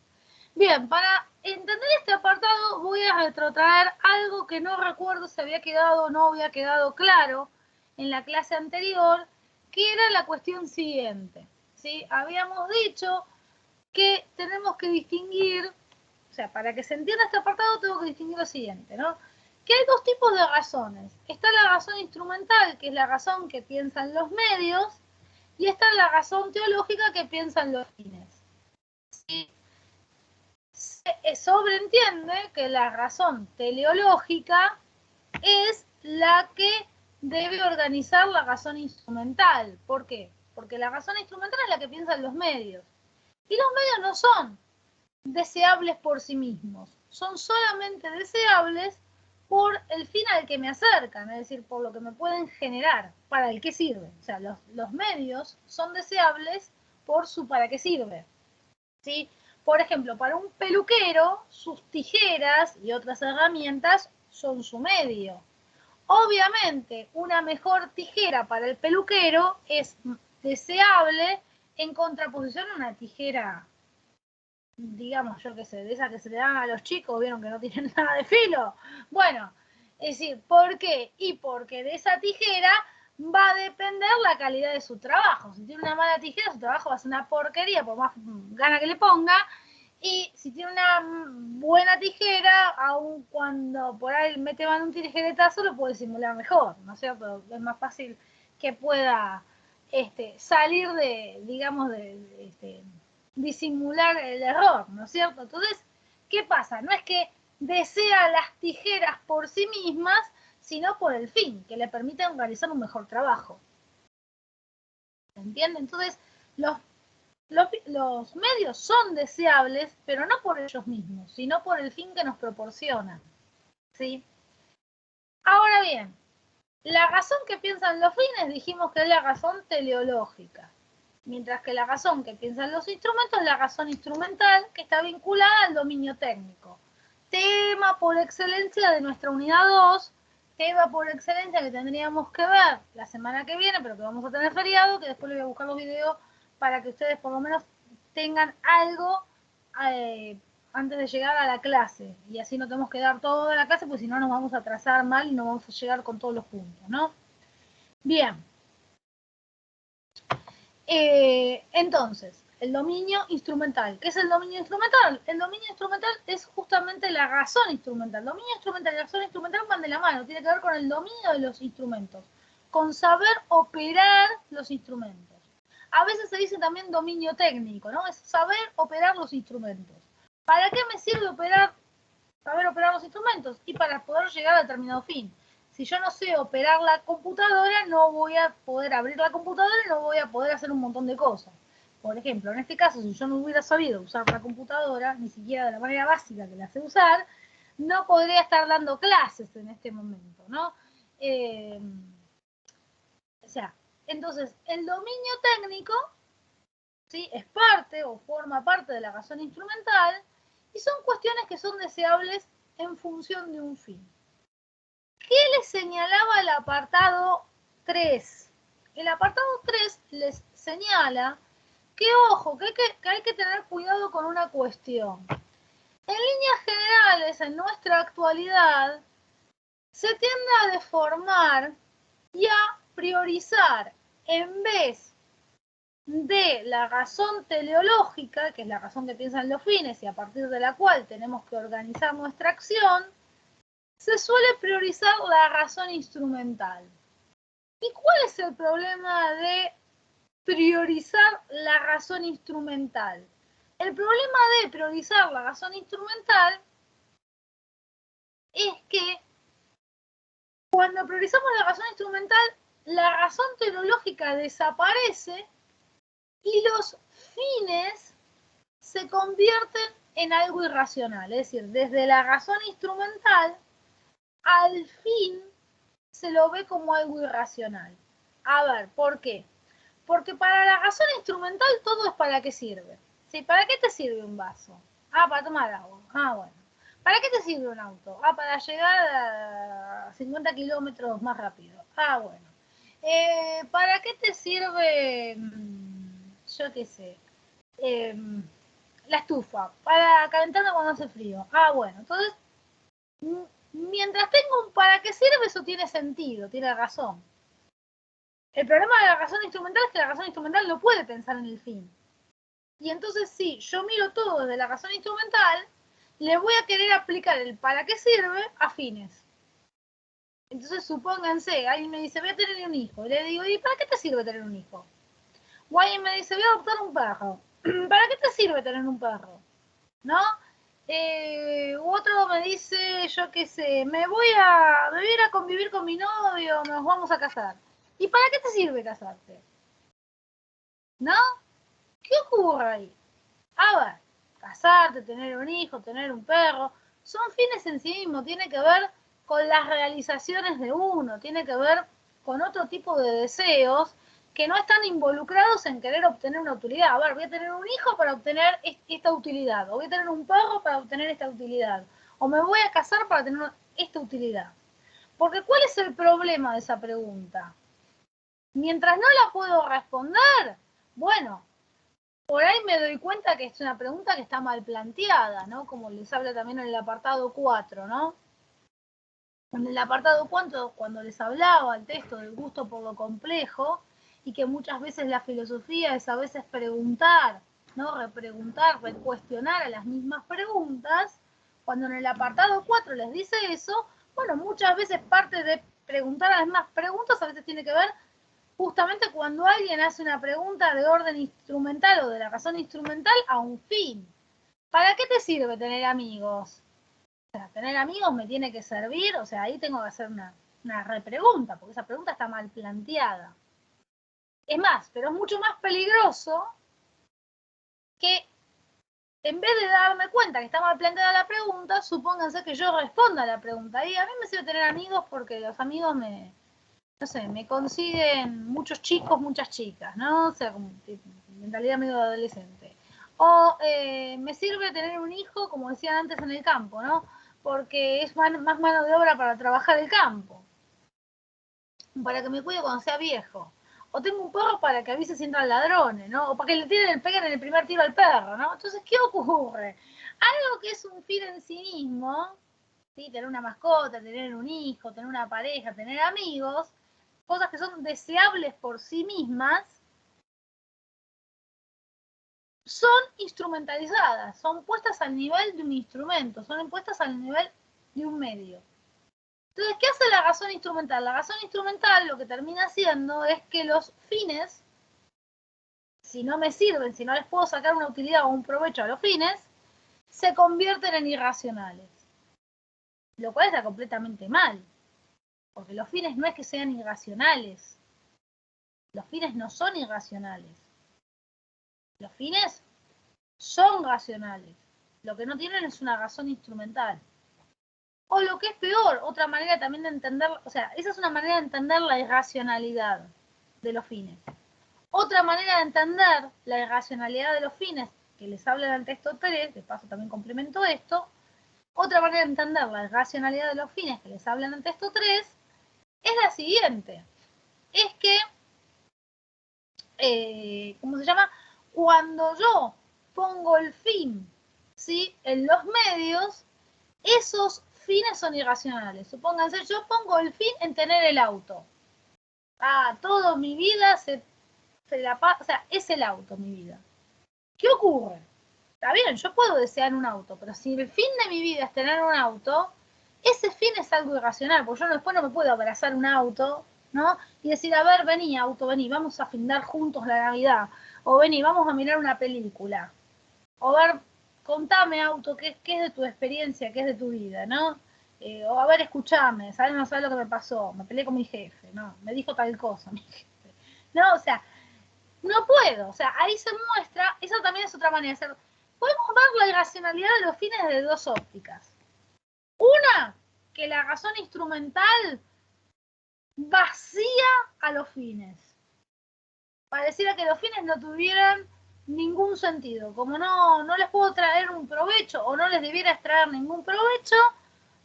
Bien, para entender este apartado voy a retrotraer algo que no recuerdo si había quedado o no había quedado claro en la clase anterior, que era la cuestión siguiente. ¿Sí? Habíamos dicho que tenemos que distinguir, o sea, para que se entienda este apartado tengo que distinguir lo siguiente, ¿no? Que hay dos tipos de razones. Está la razón instrumental, que es la razón que piensan los medios, y está la razón teológica que piensan los fines. ¿Sí? Se sobreentiende que la razón teleológica es la que debe organizar la razón instrumental. ¿Por qué? Porque la razón instrumental es la que piensan los medios. Y los medios no son deseables por sí mismos, son solamente deseables por el fin al que me acercan, es decir, por lo que me pueden generar, para el que sirven. O sea, los medios son deseables por su para qué sirve. ¿Sí? Por ejemplo, para un peluquero, sus tijeras y otras herramientas son su medio. Obviamente, una mejor tijera para el peluquero es deseable en contraposición a una tijera, digamos, yo qué sé, de esas que se le dan a los chicos, vieron que no tienen nada de filo. Bueno, es decir, ¿por qué? Y porque de esa tijera va a depender la calidad de su trabajo. Si tiene una mala tijera, su trabajo va a ser una porquería, por más gana que le ponga. Y si tiene una buena tijera, aun cuando por ahí mete mal un tijeretazo, lo puede simular mejor, ¿no es cierto? Es más fácil que pueda salir de, digamos, disimular el error, ¿no es cierto? Entonces, ¿qué pasa? No es que desea las tijeras por sí mismas, sino por el fin, que le permitan realizar un mejor trabajo. ¿Se entiende? Entonces, los medios son deseables, pero no por ellos mismos, sino por el fin que nos proporcionan. ¿Sí? Ahora bien, la razón que piensan los fines dijimos que es la razón teleológica, mientras que la razón que piensan los instrumentos es la razón instrumental, que está vinculada al dominio técnico. Tema por excelencia de nuestra unidad 2, tema por excelencia que tendríamos que ver la semana que viene, pero que vamos a tener feriado, que después les voy a buscar los videos para que ustedes por lo menos tengan algo antes de llegar a la clase, y así no tenemos que dar toda la clase, porque si no nos vamos a atrasar mal y no vamos a llegar con todos los puntos, ¿no? Bien. Entonces, el dominio instrumental. ¿Qué es el dominio instrumental? El dominio instrumental es justamente la razón instrumental. El dominio instrumental y la razón instrumental van de la mano, tiene que ver con el dominio de los instrumentos, con saber operar los instrumentos. A veces se dice también dominio técnico, ¿no? Es saber operar los instrumentos. ¿Para qué me sirve saber operar los instrumentos? Y para poder llegar a determinado fin. Si yo no sé operar la computadora, no voy a poder abrir la computadora y no voy a poder hacer un montón de cosas. Por ejemplo, en este caso, si yo no hubiera sabido usar la computadora, ni siquiera de la manera básica que la sé usar, no podría estar dando clases en este momento, ¿no? O sea, entonces, el dominio técnico, ¿sí?, es parte o forma parte de la razón instrumental y son cuestiones que son deseables en función de un fin. ¿Qué les señalaba el apartado 3? El apartado 3 les señala que, ojo, que hay que tener cuidado con una cuestión. En líneas generales, en nuestra actualidad, se tiende a deformar y a priorizar, en vez de la razón teleológica, que es la razón que piensan los fines y a partir de la cual tenemos que organizar nuestra acción, se suele priorizar la razón instrumental. ¿Y cuál es el problema de priorizar la razón instrumental? El problema de priorizar la razón instrumental es que cuando priorizamos la razón instrumental, la razón teleológica desaparece y los fines se convierten en algo irracional. Es decir, desde la razón instrumental al fin se lo ve como algo irracional. A ver, ¿por qué? Porque para la razón instrumental todo es para qué sirve. ¿Sí? ¿Para qué te sirve un vaso? Ah, para tomar agua. Ah, bueno. ¿Para qué te sirve un auto? Ah, para llegar a 50 kilómetros más rápido. Ah, bueno. ¿Para qué te sirve, yo qué sé, la estufa? Para calentarme cuando hace frío. Ah, bueno. Entonces, mientras tenga un para qué sirve, eso tiene sentido, tiene razón. El problema de la razón instrumental es que la razón instrumental no puede pensar en el fin. Y entonces, si yo miro todo desde la razón instrumental, le voy a querer aplicar el para qué sirve a fines. Entonces, supónganse, alguien me dice, voy a tener un hijo. Y le digo, ¿y para qué te sirve tener un hijo? O alguien me dice, voy a adoptar un perro. ¿Para qué te sirve tener un perro? ¿No? Otro me dice, yo qué sé, me voy a ir a convivir con mi novio, nos vamos a casar. ¿Y para qué te sirve casarte? ¿No? ¿Qué ocurre ahí? A ver, casarte, tener un hijo, tener un perro, son fines en sí mismos, tiene que ver con las realizaciones de uno, tiene que ver con otro tipo de deseos que no están involucrados en querer obtener una utilidad. A ver, voy a tener un hijo para obtener esta utilidad, o voy a tener un perro para obtener esta utilidad, o me voy a casar para tener esta utilidad. Porque ¿cuál es el problema de esa pregunta? Mientras no la puedo responder, bueno, por ahí me doy cuenta que es una pregunta que está mal planteada, ¿no? Como les habla también en el apartado 4, ¿no? En el apartado 4, cuando les hablaba el texto del gusto por lo complejo, y que muchas veces la filosofía es a veces preguntar, ¿no? Repreguntar, recuestionar a las mismas preguntas, cuando en el apartado 4 les dice eso, bueno, muchas veces parte de preguntar a las mismas preguntas a veces tiene que ver justamente cuando alguien hace una pregunta de orden instrumental o de la razón instrumental a un fin. ¿Para qué te sirve tener amigos? sea, tener amigos me tiene que servir, o sea, ahí tengo que hacer una repregunta, porque esa pregunta está mal planteada. Es más, pero es mucho más peligroso que en vez de darme cuenta que está mal planteada la pregunta, supónganse que yo responda a la pregunta. Y a mí me sirve tener amigos porque los amigos me consiguen muchos chicos, muchas chicas, ¿no? O sea, como mentalidad medio adolescente. O me sirve tener un hijo, como decían antes, en el campo, ¿no? Porque es más mano de obra para trabajar el campo. Para que me cuide cuando sea viejo. O tengo un perro para que avise si entran ladrones, ¿no? O para que peguen en el primer tiro al perro, ¿no? Entonces, ¿qué ocurre? Algo que es un fin en sí mismo, ¿sí? Tener una mascota, tener un hijo, tener una pareja, tener amigos, cosas que son deseables por sí mismas, son instrumentalizadas, son puestas al nivel de un instrumento, son puestas al nivel de un medio. Entonces, ¿qué hace la razón instrumental? La razón instrumental lo que termina haciendo es que los fines, si no me sirven, si no les puedo sacar una utilidad o un provecho a los fines, se convierten en irracionales. Lo cual está completamente mal, porque los fines no es que sean irracionales. Los fines no son irracionales. Los fines son racionales. Lo que no tienen es una razón instrumental. O lo que es peor, otra manera también de entender, o sea, esa es una manera de entender la irracionalidad de los fines. Otra manera de entender la irracionalidad de los fines, que les habla en el texto 3, de paso también complemento esto, otra manera de entender la irracionalidad de los fines que les habla en el texto 3, es la siguiente. Es que, ¿cómo se llama? Cuando yo pongo el fin, ¿sí?, en los medios, esos fines son irracionales. Supónganse, yo pongo el fin en tener el auto. Toda mi vida o sea, es el auto mi vida. ¿Qué ocurre? Está bien, yo puedo desear un auto, pero si el fin de mi vida es tener un auto, ese fin es algo irracional, porque yo después no me puedo abrazar un auto, ¿no? Y decir, a ver, vení, auto, vení, vamos a findar juntos la Navidad. O vení, vamos a mirar una película. O ver, contame, auto, qué es de tu experiencia, qué es de tu vida, ¿no? O a ver, escuchame, ¿sabes? No sabes lo que me pasó, me peleé con mi jefe, ¿no? Me dijo tal cosa, mi jefe. No, o sea, no puedo, o sea, ahí se muestra, eso también es otra manera de hacer. Podemos ver la irracionalidad de los fines de dos ópticas. Una, que la razón instrumental vacía a los fines. Pareciera que los fines no tuvieran ningún sentido. Como no les puedo traer un provecho o no les debiera extraer ningún provecho,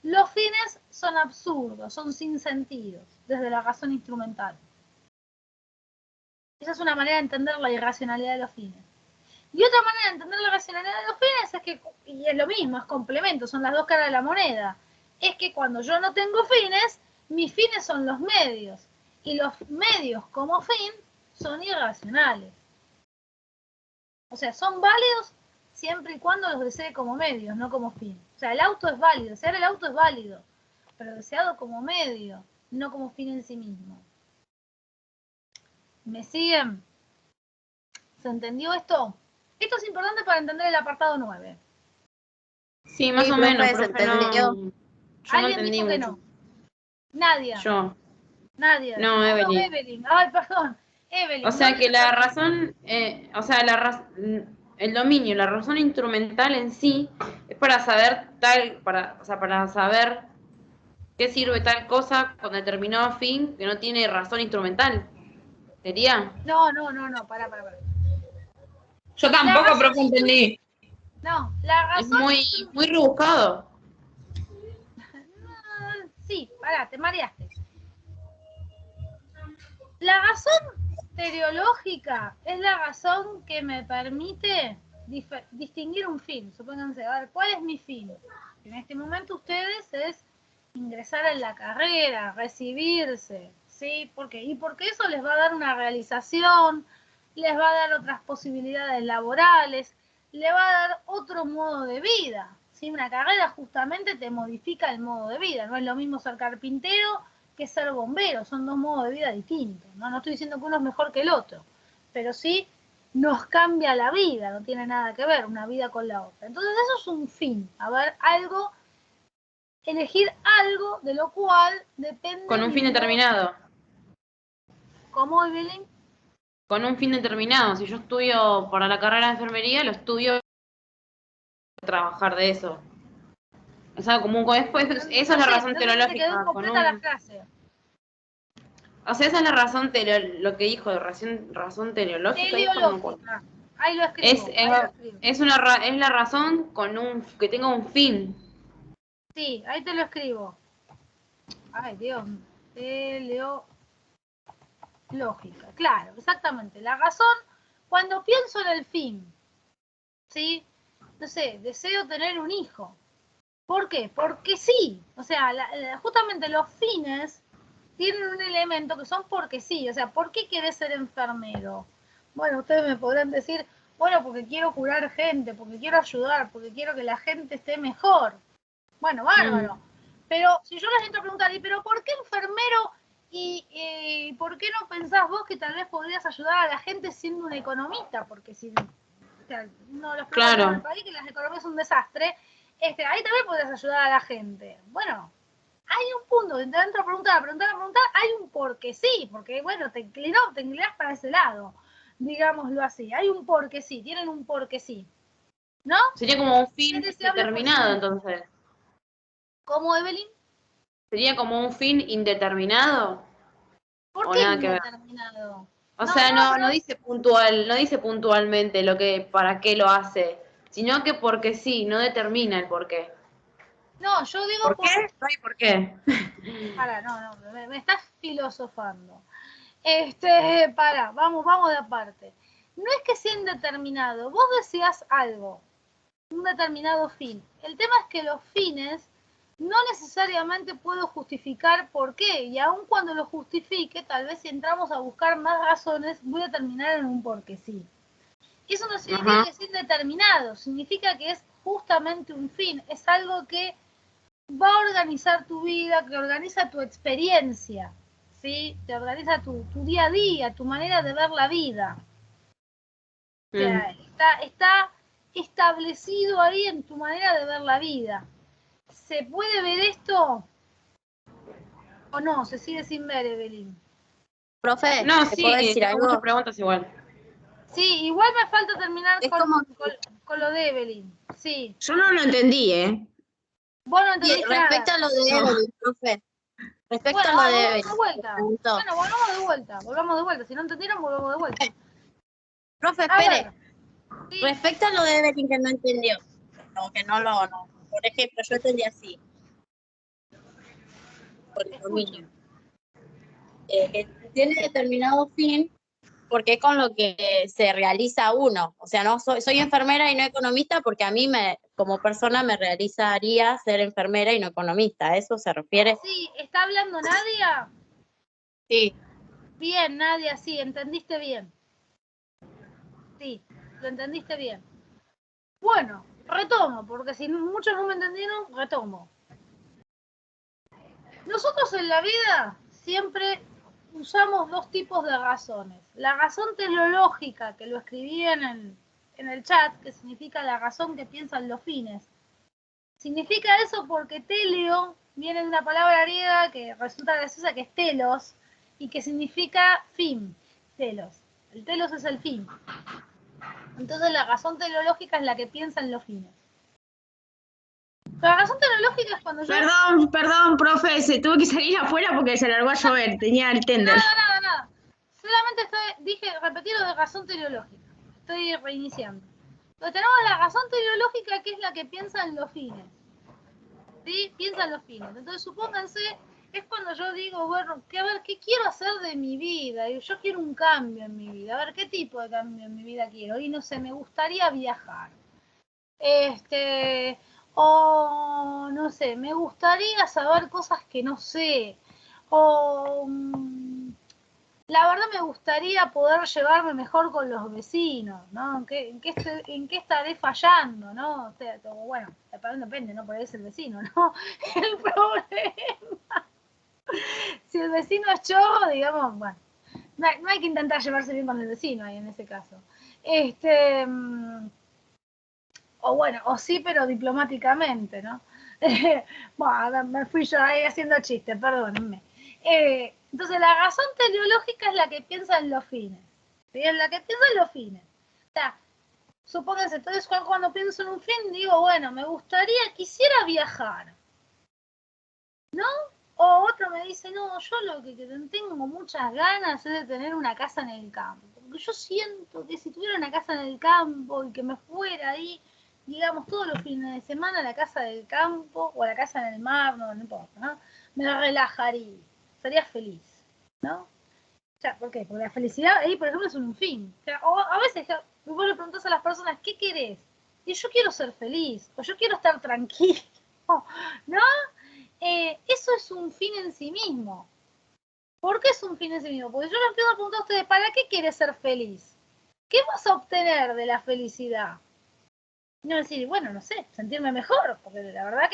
los fines son absurdos, son sin sentido, desde la razón instrumental. Esa es una manera de entender la irracionalidad de los fines. Y otra manera de entender la irracionalidad de los fines es que, y es lo mismo, es complemento, son las dos caras de la moneda, es que cuando yo no tengo fines, mis fines son los medios, y los medios como fin son irracionales. O sea, son válidos siempre y cuando los desee como medios, no como fin. O sea, el auto es válido, desear el auto es válido, pero deseado como medio, no como fin en sí mismo. ¿Me siguen? ¿Se entendió esto? Esto es importante para entender el apartado 9. Sí, más o profe, menos, ¿se profe, entendió? yo no ¿Alguien entendí dijo que mucho. no? Nadie. Yo. Nadie. No, Evelyn. Evelyn. Ay, perdón. Evelyn. O sea ¿dónde que se la perdió? razón, el dominio, la razón instrumental en sí es para saber para saber qué sirve tal cosa con determinado fin que no tiene razón instrumental. ¿Sería? No, pará. Yo tampoco, profe, entendí. No, la Es razón... muy rebuscado. Sí, pará, te mareaste. La razón teleológica es la razón que me permite distinguir un fin. Supónganse, a ver, ¿cuál es mi fin? En este momento ustedes es ingresar en la carrera, recibirse, ¿sí? ¿Por qué? Y porque eso les va a dar una realización, les va a dar otras posibilidades laborales, le va a dar otro modo de vida, ¿sí? Una carrera justamente te modifica el modo de vida, no es lo mismo ser carpintero que ser bombero, son dos modos de vida distintos, ¿no? No estoy diciendo que uno es mejor que el otro, pero sí nos cambia la vida, no tiene nada que ver una vida con la otra. Entonces eso es un fin, a ver, algo elegir algo de lo cual depende... Con un fin determinado. ¿Cómo, Evelyn? Con un fin determinado. Si yo estudio para la carrera de enfermería, lo estudio para trabajar de eso. Es algo común. Después, esa es la razón teológica. La clase. O sea, esa es la razón, lo que dijo, razón teleológica. Teleológica. Ahí lo escribo. Es la razón que tenga un fin. Sí, ahí te lo escribo. Ay, Dios. Teleológica. Claro, exactamente. La razón, cuando pienso en el fin, ¿sí? No sé, deseo tener un hijo. ¿Por qué? Porque sí. O sea, justamente los fines tienen un elemento que son porque sí. O sea, ¿por qué querés ser enfermero? Bueno, ustedes me podrán decir, bueno, porque quiero curar gente, porque quiero ayudar, porque quiero que la gente esté mejor. Bueno, bárbaro. Pero si yo les entro a preguntar, ¿pero por qué enfermero? ¿Y por qué no pensás vos que tal vez podrías ayudar a la gente siendo un economista? Porque si o sea, uno de los problemas del país es que las economías son un desastre, ahí también podrías ayudar a la gente. Bueno, hay un punto, te entro a preguntar, hay un porque sí, porque bueno, te inclinás para ese lado, digámoslo así. Hay un porque sí, tienen un porque sí. ¿No? Sería como un fin determinado, entonces. ¿Cómo, Evelyn? ¿Sería como un fin indeterminado? ¿Por qué indeterminado? O sea, no dice puntualmente para qué lo hace, sino que porque sí, no determina el por qué. No, yo digo ¿por qué? No hay por qué. Me estás filosofando. Vamos de aparte. No es que sea indeterminado, vos deseas algo, un determinado fin. El tema es que los fines no necesariamente puedo justificar por qué, y aun cuando lo justifique, tal vez si entramos a buscar más razones, voy a terminar en un porque sí. Y eso no significa que sea indeterminado, significa que es justamente un fin, es algo que va a organizar tu vida, que organiza tu experiencia, ¿sí? Te organiza tu día a día, tu manera de ver la vida. O sea, está establecido ahí en tu manera de ver la vida. ¿Se puede ver esto o no? ¿Se sigue sin ver, Evelyn? Profe, no, ¿te sí, puedo decir algo? Muchas preguntas igual. Sí, igual me falta terminar con lo de Evelyn. Sí. Yo no lo entendí, ¿eh? Vos no entendiste respecto nada. a lo de Evelyn, profe. Respecto a lo de Evelyn. Bueno, volvamos de vuelta. Si no entendieron, volvamos de vuelta. Profe, espere. Sí. Respecto a lo de Evelyn que no entendió. No, que no. Por ejemplo, yo entendí así. Por el dominio. Que tiene determinado fin porque es con lo que se realiza uno. O sea, no soy enfermera y no economista porque a mí como persona me realizaría ser enfermera y no economista. ¿A eso se refiere? Sí, ¿está hablando Nadia? Sí. Bien, Nadia, sí, entendiste bien. Sí, lo entendiste bien. Bueno, retomo, porque si muchos no me entendieron, retomo. Nosotros en la vida siempre usamos dos tipos de razones. La razón teleológica, que lo escribí en el chat, que significa la razón que piensan los fines. Significa eso porque teleo viene de una palabra griega que resulta graciosa, que es telos, y que significa fin, telos. El telos es el fin. Entonces la razón teleológica es la que piensa en los fines. La razón teleológica es cuando yo... Perdón, profe, se tuvo que salir afuera porque se largó a llover, tenía el tender. Nada. Solamente dije repetir lo de razón teleológica. Estoy reiniciando. Pero tenemos la razón teleológica que es la que piensa en los fines. ¿Sí? Piensa en los fines. Entonces supónganse, es cuando yo digo, bueno, ¿qué quiero hacer de mi vida? Yo quiero un cambio en mi vida. A ver, ¿qué tipo de cambio en mi vida quiero? Y no sé, me gustaría viajar. O no sé, me gustaría saber cosas que no sé. O la verdad me gustaría poder llevarme mejor con los vecinos, ¿no? ¿En qué estaré fallando, no? O sea, bueno, depende, ¿no? Por ahí es el vecino, ¿no? El problema. Si el vecino es chorro, digamos, bueno, no hay que intentar llevarse bien con el vecino ahí en ese caso. O bueno, o sí, pero diplomáticamente, ¿no? Bueno, me fui yo ahí haciendo chistes, perdónenme. Entonces, la razón teleológica es la que piensa en los fines. ¿Sí? Es la que piensa en los fines. O sea, supónganse, entonces cuando pienso en un fin, digo, bueno, quisiera viajar. ¿No? O otro me dice, no, yo lo que tengo muchas ganas es de tener una casa en el campo. Porque yo siento que si tuviera una casa en el campo y que me fuera ahí, digamos, todos los fines de semana a la casa del campo o a la casa en el mar, no importa, ¿no? Me relajaría, sería feliz, ¿no? O sea, ¿por qué? Porque la felicidad ahí, por ejemplo, es un fin. O sea, o a veces vos le preguntás a las personas, ¿qué querés? Y yo quiero ser feliz, o yo quiero estar tranquilo, ¿no? Eso es un fin en sí mismo. ¿Por qué es un fin en sí mismo? Porque yo les empiezo a preguntar a ustedes, ¿para qué quieres ser feliz? ¿Qué vas a obtener de la felicidad? No decir, bueno, no sé, sentirme mejor, porque la verdad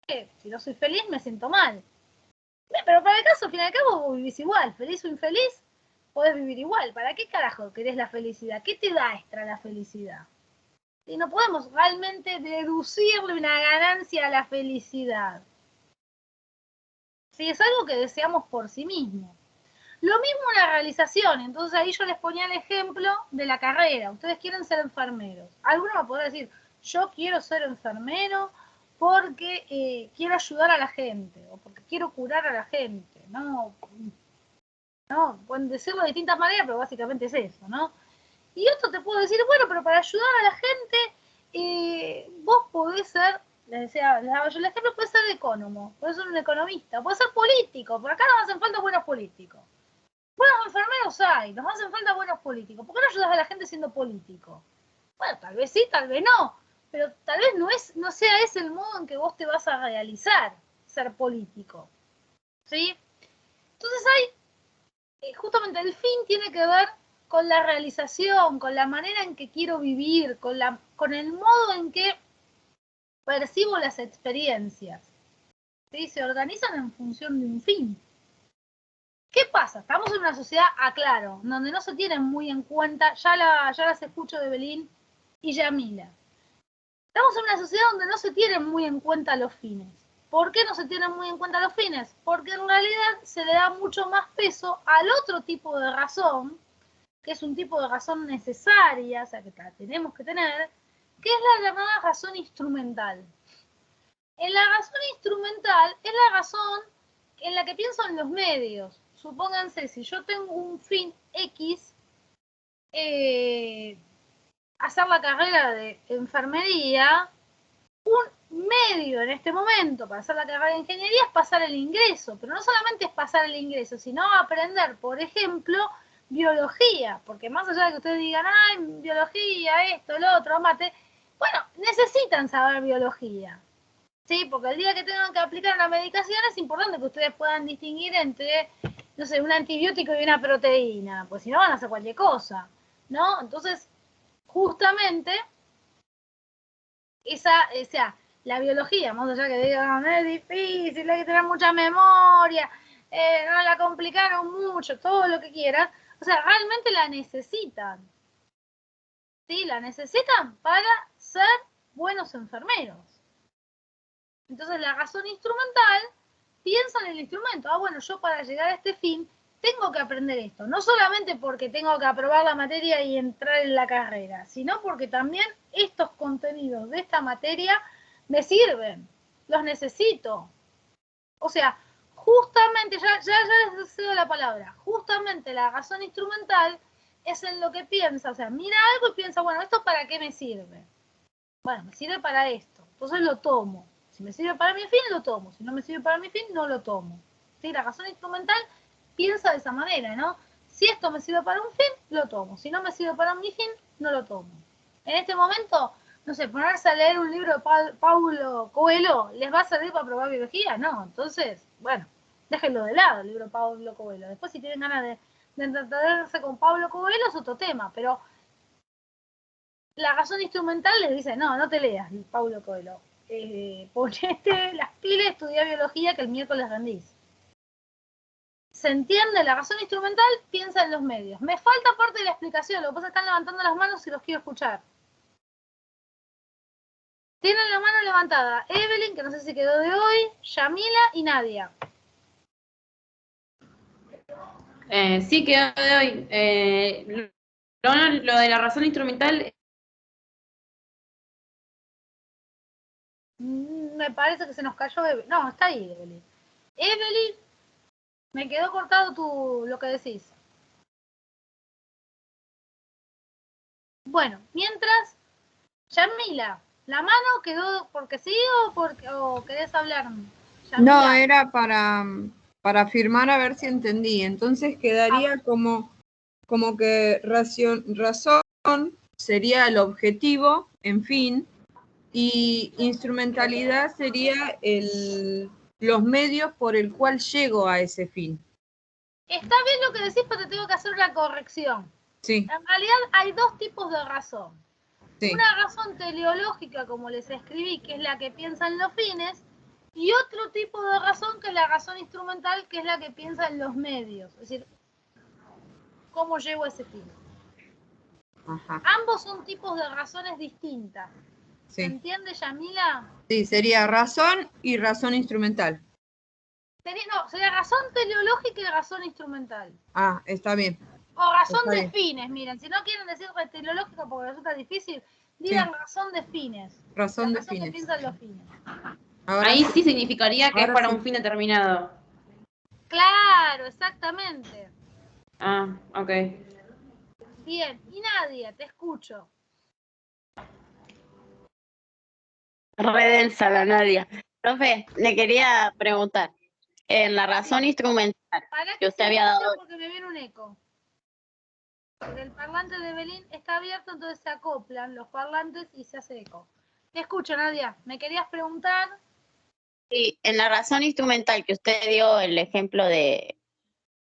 que si no soy feliz me siento mal. Pero para el caso, al fin y al cabo, vos vivís igual, feliz o infeliz, podés vivir igual. ¿Para qué carajo querés la felicidad? ¿Qué te da extra la felicidad? Y no podemos realmente deducirle una ganancia a la felicidad. Sí, es algo que deseamos por sí mismo. Lo mismo una realización, entonces ahí yo les ponía el ejemplo de la carrera. Ustedes quieren ser enfermeros. Alguno me podrá decir, yo quiero ser enfermero porque quiero ayudar a la gente o porque quiero curar a la gente. No, pueden decirlo de distintas maneras, pero básicamente es eso, ¿no? Y otro te puedo decir, bueno, pero para ayudar a la gente, vos podés ser, les decía, les daba yo el ejemplo, podés ser economo, podés ser un economista, podés ser político, por acá nos hacen falta buenos políticos. Buenos enfermeros hay, nos hacen falta buenos políticos. ¿Por qué no ayudas a la gente siendo político? Bueno, tal vez sí, tal vez no, pero tal vez no sea ese el modo en que vos te vas a realizar, ser político. ¿Sí? Entonces justamente el fin tiene que ver con la realización, con la manera en que quiero vivir, con el modo en que percibo las experiencias. ¿Sí? Se organizan en función de un fin. ¿Qué pasa? Estamos en una sociedad, aclaro, donde no se tienen muy en cuenta, ya las escucho de Belín y Yamila. Estamos en una sociedad donde no se tienen muy en cuenta los fines. ¿Por qué no se tienen muy en cuenta los fines? Porque en realidad se le da mucho más peso al otro tipo de razón, que es un tipo de razón necesaria, o sea, que la tenemos que tener, que es la llamada razón instrumental. En la razón instrumental es la razón en la que pienso en los medios. Supónganse, si yo tengo un fin X, hacer la carrera de enfermería, un medio en este momento para hacer la carrera de ingeniería es pasar el ingreso, pero no solamente es pasar el ingreso, sino aprender, por ejemplo, biología, porque más allá de que ustedes digan, ay, biología, esto, lo otro, mate, bueno, necesitan saber biología. Sí, porque el día que tengan que aplicar una medicación es importante que ustedes puedan distinguir entre, no sé, un antibiótico y una proteína, pues si no van a hacer cualquier cosa, ¿no? Entonces, justamente, la biología, más allá que digan, es difícil, hay que tener mucha memoria, no la complicaron mucho, todo lo que quieran, o sea, realmente la necesitan. ¿Sí? La necesitan para ser buenos enfermeros. Entonces la razón instrumental piensa en el instrumento. Ah, bueno, yo para llegar a este fin tengo que aprender esto. No solamente porque tengo que aprobar la materia y entrar en la carrera, sino porque también estos contenidos de esta materia me sirven. Los necesito. O sea, justamente, ya les cedo la palabra, justamente la razón instrumental es en lo que piensa. O sea, mira algo y piensa, bueno, ¿esto para qué me sirve? Bueno, me sirve para esto. Entonces lo tomo. Si me sirve para mi fin, lo tomo. Si no me sirve para mi fin, no lo tomo. ¿Sí? La razón instrumental piensa de esa manera, ¿no? Si esto me sirve para un fin, lo tomo. Si no me sirve para mi fin, no lo tomo. En este momento, no sé, ponerse a leer un libro de Paulo Coelho, ¿les va a servir para probar biología? No. Entonces, bueno, déjenlo de lado, el libro de Paulo Coelho. Después, si tienen ganas de entretenerse con Paulo Coelho, es otro tema, pero la razón instrumental les dice, no te leas, Paulo Coelho. Ponete las pilas y estudia biología que el miércoles rendís. ¿Se entiende? La razón instrumental piensa en los medios. Me falta parte de la explicación, lo que pasa es que están levantando las manos y los quiero escuchar. Tienen la mano levantada Evelyn, que no sé si quedó de hoy, Yamila y Nadia. Sí, quedó de hoy. Lo de la razón instrumental. Me parece que se nos cayó Evelyn. No, está ahí Evelyn. Evelyn, me quedó cortado lo que decís. Bueno, mientras, Yamila, ¿la mano quedó porque sí o querés hablar? Yamila. No, era para afirmar a ver si entendí. Entonces quedaría como que razón sería el objetivo, en fin, y instrumentalidad sería los medios por el cual llego a ese fin. Está bien lo que decís, pero te tengo que hacer una corrección. Sí. En realidad hay dos tipos de razón. Sí. Una razón teleológica, como les escribí, que es la que piensa en los fines, y otro tipo de razón que es la razón instrumental, que es la que piensa en los medios. Es decir, ¿cómo llego a ese fin? Ajá. Ambos son tipos de razones distintas. Sí. ¿Se entiende, Yamila? Sí, sería razón y razón instrumental. Sería razón teleológica y razón instrumental. Ah, está bien. O razón Está de bien. fines, miren, si no quieren decir teleológica porque resulta difícil, digan Sí. razón de fines. Razón La de razón fines. que piensan los fines. Ahora Ahí sí significaría que es Ahora para sí. un fin determinado. Claro, exactamente. Ah, ok. Bien, y Nadia, te escucho. Re densa la Nadia. Profe, le quería preguntar, en la razón instrumental Para que usted había dado, porque me viene un eco. Porque el parlante de Belín está abierto, entonces se acoplan los parlantes y se hace eco. Te escucho, Nadia. ¿Me querías preguntar? sí, en la razón instrumental que usted dio el ejemplo de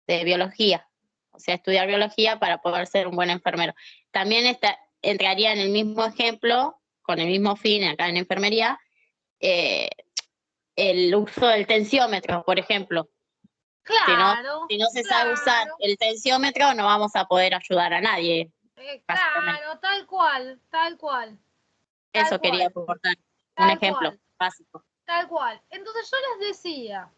biología, o sea, estudiar biología para poder ser un buen enfermero. También entraría en el mismo ejemplo, con el mismo fin acá en enfermería, el uso del tensiómetro, por ejemplo. Claro. Si no se sabe usar el tensiómetro, no vamos a poder ayudar a nadie. Claro, tal cual, tal cual. Eso quería aportar, un ejemplo básico. Tal cual. Entonces yo les decía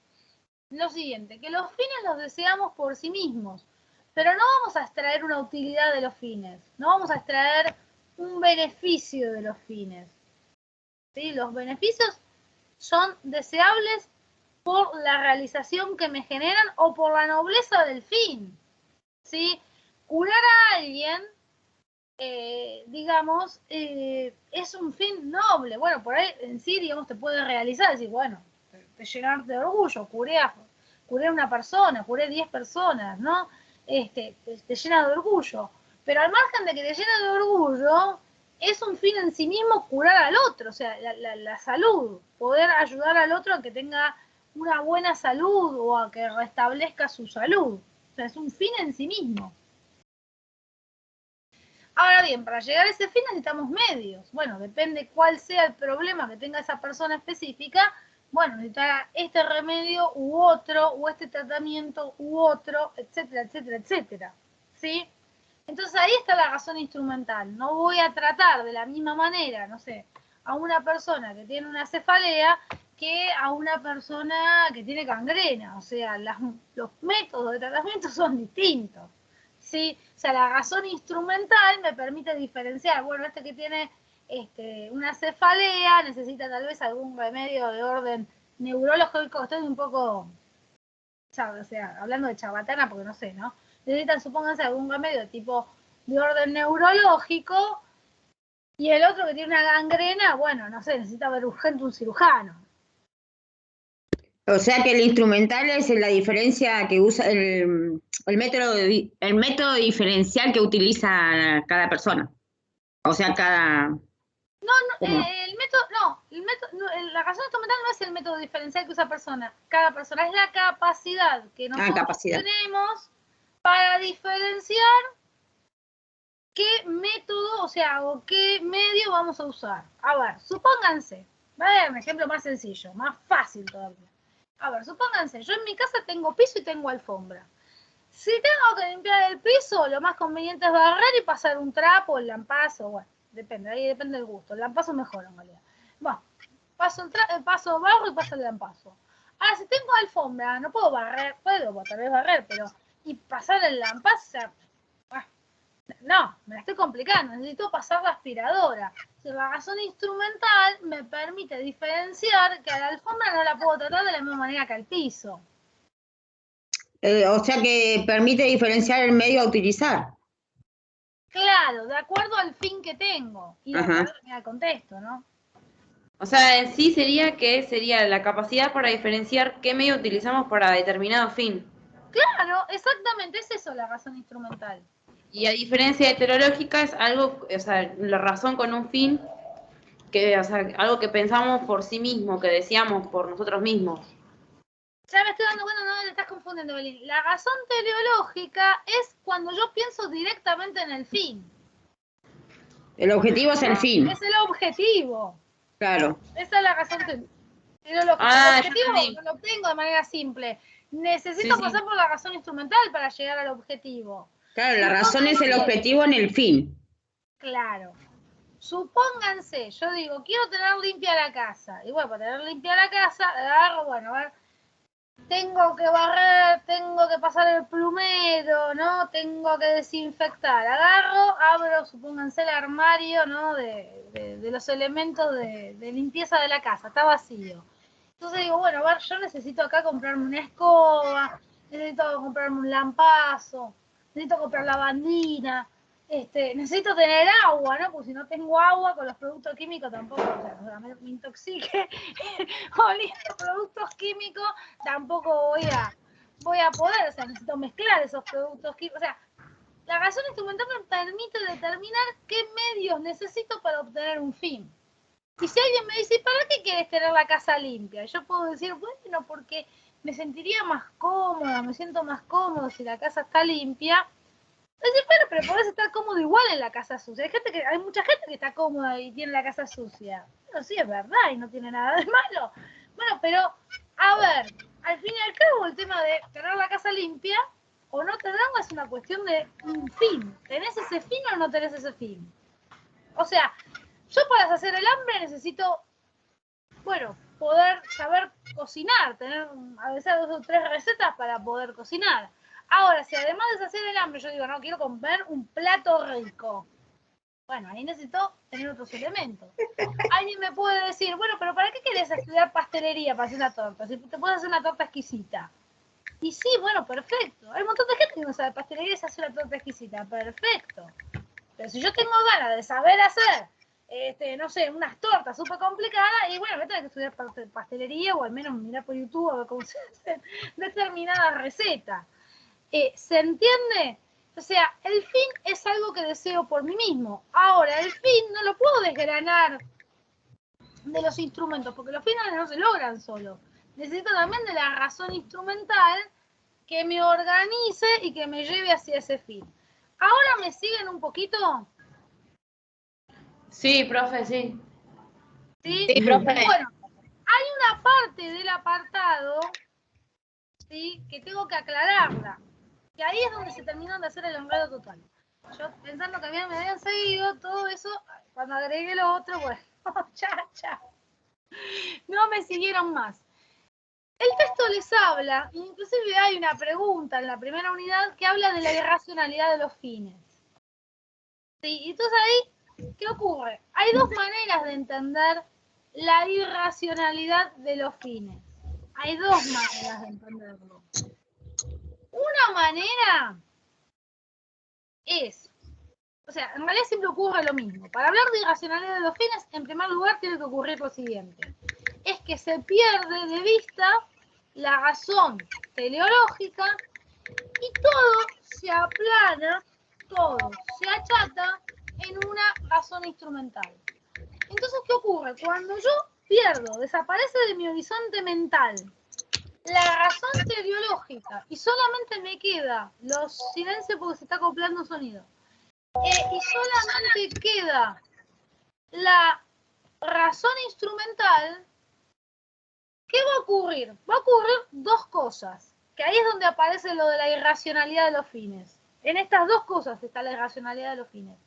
lo siguiente, que los fines los deseamos por sí mismos, pero no vamos a extraer una utilidad de los fines, no vamos a extraer un beneficio de los fines. ¿Sí? Los beneficios son deseables por la realización que me generan o por la nobleza del fin. ¿Sí? Curar a alguien, digamos, es un fin noble. Bueno, por ahí en sí, digamos, te puede realizar, decir, bueno, te llenar de orgullo, curé a una persona, curé 10 personas, ¿no? Te llena de orgullo. Pero al margen de que te llena de orgullo, es un fin en sí mismo curar al otro, o sea, la salud, poder ayudar al otro a que tenga una buena salud o a que restablezca su salud. O sea, es un fin en sí mismo. Ahora bien, para llegar a ese fin necesitamos medios. Bueno, depende cuál sea el problema que tenga esa persona específica. Bueno, necesitará este remedio u otro, o este tratamiento u otro, etcétera, etcétera, etcétera. ¿Sí? Entonces ahí está la razón instrumental. No voy a tratar de la misma manera, no sé, a una persona que tiene una cefalea que a una persona que tiene gangrena. O sea, los métodos de tratamiento son distintos. ¿Sí? O sea, la razón instrumental me permite diferenciar, bueno, este que tiene una cefalea necesita tal vez algún remedio de orden neurológico, estoy un poco, o sea, hablando de charlatana porque no sé, ¿no? Necesitan, supónganse, algún remedio tipo de orden neurológico y el otro que tiene una gangrena, bueno, no sé, necesita ver urgente un cirujano. O sea que el instrumental es la diferencia que usa el método diferencial que utiliza cada persona. O sea, cada... La razón instrumental no es el método diferencial que usa cada persona, es la capacidad que nosotros tenemos para diferenciar qué método, o sea, o qué medio vamos a usar. A ver, supónganse, voy a dar un ejemplo más sencillo, más fácil todavía. A ver, supónganse, yo en mi casa tengo piso y tengo alfombra. Si tengo que limpiar el piso, lo más conveniente es barrer y pasar un trapo, el lampazo, bueno, depende, ahí depende del gusto. El lampazo mejor en realidad. Bueno, paso barro y paso el lampazo. Ahora, si tengo alfombra, no puedo barrer, puedo tal vez barrer, pero y pasar el lampazo, o sea, no, me la estoy complicando, necesito pasar la aspiradora. La razón instrumental me permite diferenciar que a la alfombra no la puedo tratar de la misma manera que al piso. O sea que permite diferenciar el medio a utilizar. Claro, de acuerdo al fin que tengo y de Ajá. acuerdo al contexto, ¿no? O sea, en sí sería la capacidad para diferenciar qué medio utilizamos para determinado fin. Claro, exactamente, es eso la razón instrumental. Y a diferencia de teleológica es algo, o sea, la razón con un fin, que, o sea, algo que pensamos por sí mismo, que decíamos por nosotros mismos. Ya me estoy dando cuenta, no, le estás confundiendo, Belín. La razón teleológica es cuando yo pienso directamente en el fin. El objetivo es el fin. Es el objetivo. Claro. Esa es la razón teleológica. Ah, El objetivo no lo obtengo de manera simple. Necesito pasar por la razón instrumental para llegar al objetivo. Claro, la razón es el objetivo en el fin. Claro. Supónganse, yo digo, quiero tener limpia la casa. Y bueno, para tener limpia la casa, agarro, bueno, a ver, tengo que barrer, tengo que pasar el plumero, ¿no? Tengo que desinfectar. Agarro, abro, supónganse el armario, ¿no? De los elementos de limpieza de la casa, está vacío. Entonces digo, bueno, a ver, yo necesito acá comprarme una escoba, necesito comprarme un lampazo, necesito comprar lavandina, necesito tener agua, ¿no? Porque si no tengo agua con los productos químicos tampoco, o sea, me intoxique oliendo productos químicos, tampoco voy a poder, o sea, necesito mezclar esos productos químicos, o sea, la razón instrumental me permite determinar qué medios necesito para obtener un fin. Y si alguien me dice, ¿para qué quieres tener la casa limpia? Yo puedo decir, bueno, porque me sentiría más cómoda, me siento más cómodo si la casa está limpia. Decir, bueno, pero podés estar cómodo igual en la casa sucia. Hay mucha gente que está cómoda y tiene la casa sucia. Bueno, sí, es verdad y no tiene nada de malo. Bueno, pero, a ver, al fin y al cabo el tema de tener la casa limpia o no tenerla es una cuestión de un fin. ¿Tenés ese fin o no tenés ese fin? O sea, yo para hacer el hambre necesito, bueno, poder saber cocinar, tener a veces 2 o 3 recetas para poder cocinar. Ahora, si además de hacer el hambre yo digo, no, quiero comer un plato rico, bueno, ahí necesito tener otros elementos. Alguien me puede decir, bueno, pero ¿para qué querés estudiar pastelería para hacer una torta? Si te puedes hacer una torta exquisita. Y sí, bueno, perfecto. Hay un montón de gente que no sabe pastelería y se hace una torta exquisita, perfecto. Pero si yo tengo ganas de saber hacer no sé, unas tortas súper complicadas, y bueno, voy a tener que estudiar pastelería o al menos mirar por YouTube a ver cómo se hacen determinadas recetas. ¿Se entiende? O sea, el fin es algo que deseo por mí mismo. Ahora, el fin no lo puedo desgranar de los instrumentos, porque los fines no se logran solo. Necesito también de la razón instrumental que me organice y que me lleve hacia ese fin. ¿Ahora me siguen un poquito? Sí, profe, sí. ¿Sí? Sí, profe. Bueno, hay una parte del apartado, ¿sí?, que tengo que aclararla. Que ahí es donde se terminó de hacer el enredo total. Yo pensando que me habían seguido, todo eso, cuando agregué lo otro, bueno, chacha. No me siguieron más. El texto les habla, inclusive hay una pregunta en la primera unidad que habla de la irracionalidad de los fines. ¿Sí? Entonces ahí, ¿qué ocurre? Hay 2 maneras de entender la irracionalidad de los fines. Hay 2 maneras de entenderlo. Una manera es, o sea, en realidad siempre ocurre lo mismo. Para hablar de irracionalidad de los fines, en primer lugar tiene que ocurrir lo siguiente. Es que se pierde de vista la razón teleológica y todo se aplana, todo se achata en una razón instrumental. Entonces, ¿qué ocurre? Cuando yo pierdo, desaparece de mi horizonte mental la razón teleológica y solamente me queda los silencios porque se está acoplando un sonido y solamente queda la razón instrumental, ¿qué va a ocurrir? Va a ocurrir 2 cosas, que ahí es donde aparece lo de la irracionalidad de los fines. En estas 2 cosas está la irracionalidad de los fines.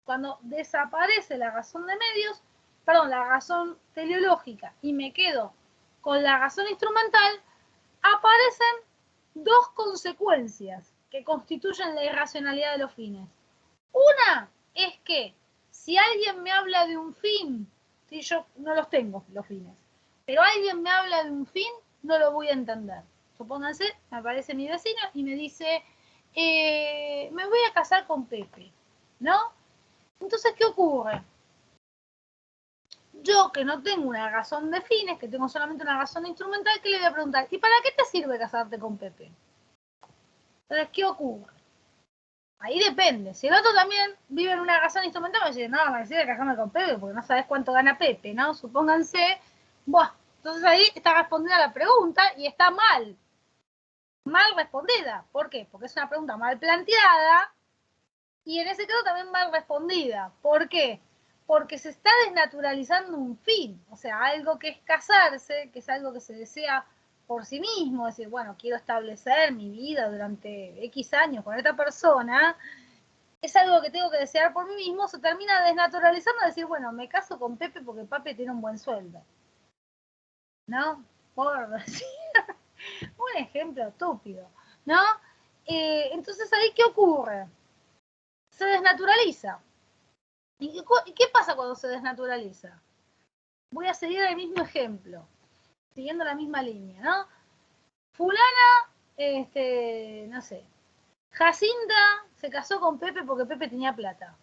Cuando desaparece la razón de medios la razón teleológica y me quedo con la razón instrumental, aparecen dos consecuencias que constituyen la irracionalidad de los fines. Una es que si alguien me habla de un fin, si yo no los tengo los fines, pero alguien me habla de un fin, no lo voy a entender. Supónganse, me aparece mi vecino y me dice, me voy a casar con Pepe, ¿no? Entonces, ¿qué ocurre? Yo, que no tengo una razón de fines, que tengo solamente una razón instrumental, ¿qué le voy a preguntar? ¿Y para qué te sirve casarte con Pepe? Entonces, ¿qué ocurre? Ahí depende. Si el otro también vive en una razón instrumental, me dice, no, me sirve casarme con Pepe porque no sabes cuánto gana Pepe, ¿no? Supónganse, buah, entonces ahí está respondida la pregunta y está mal. Mal respondida. ¿Por qué? Porque es una pregunta mal planteada y en ese caso también mal respondida. ¿Por qué? Porque se está desnaturalizando un fin, o sea, algo que es casarse, que es algo que se desea por sí mismo, decir, bueno, quiero establecer mi vida durante X años con esta persona, es algo que tengo que desear por mí mismo, se termina desnaturalizando, decir, bueno, me caso con Pepe porque Pepe tiene un buen sueldo, ¿no? Por decir un ejemplo estúpido, ¿no? Entonces ahí, ¿qué ocurre? Se desnaturaliza. ¿Y qué pasa cuando se desnaturaliza? Voy a seguir el mismo ejemplo, siguiendo la misma línea, ¿no? Fulana, no sé, Jacinta se casó con Pepe porque Pepe tenía plata.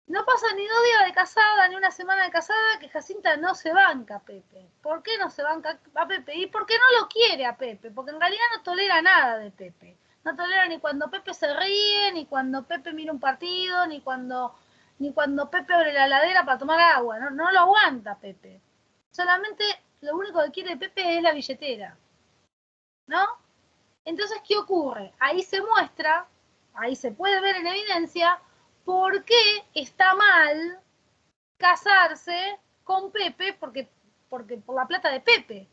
No pasa ni 2 días de casada, ni una semana de casada, que Jacinta no se banca a Pepe. ¿Por qué no se banca a Pepe? Y porque no lo quiere a Pepe, porque en realidad no tolera nada de Pepe. No tolera ni cuando Pepe se ríe, ni cuando Pepe mira un partido, ni cuando Pepe abre la heladera para tomar agua. No lo aguanta Pepe. Solamente lo único que quiere Pepe es la billetera, ¿no? Entonces, ¿qué ocurre? Ahí se muestra, ahí se puede ver en evidencia por qué está mal casarse con Pepe, porque por la plata de Pepe.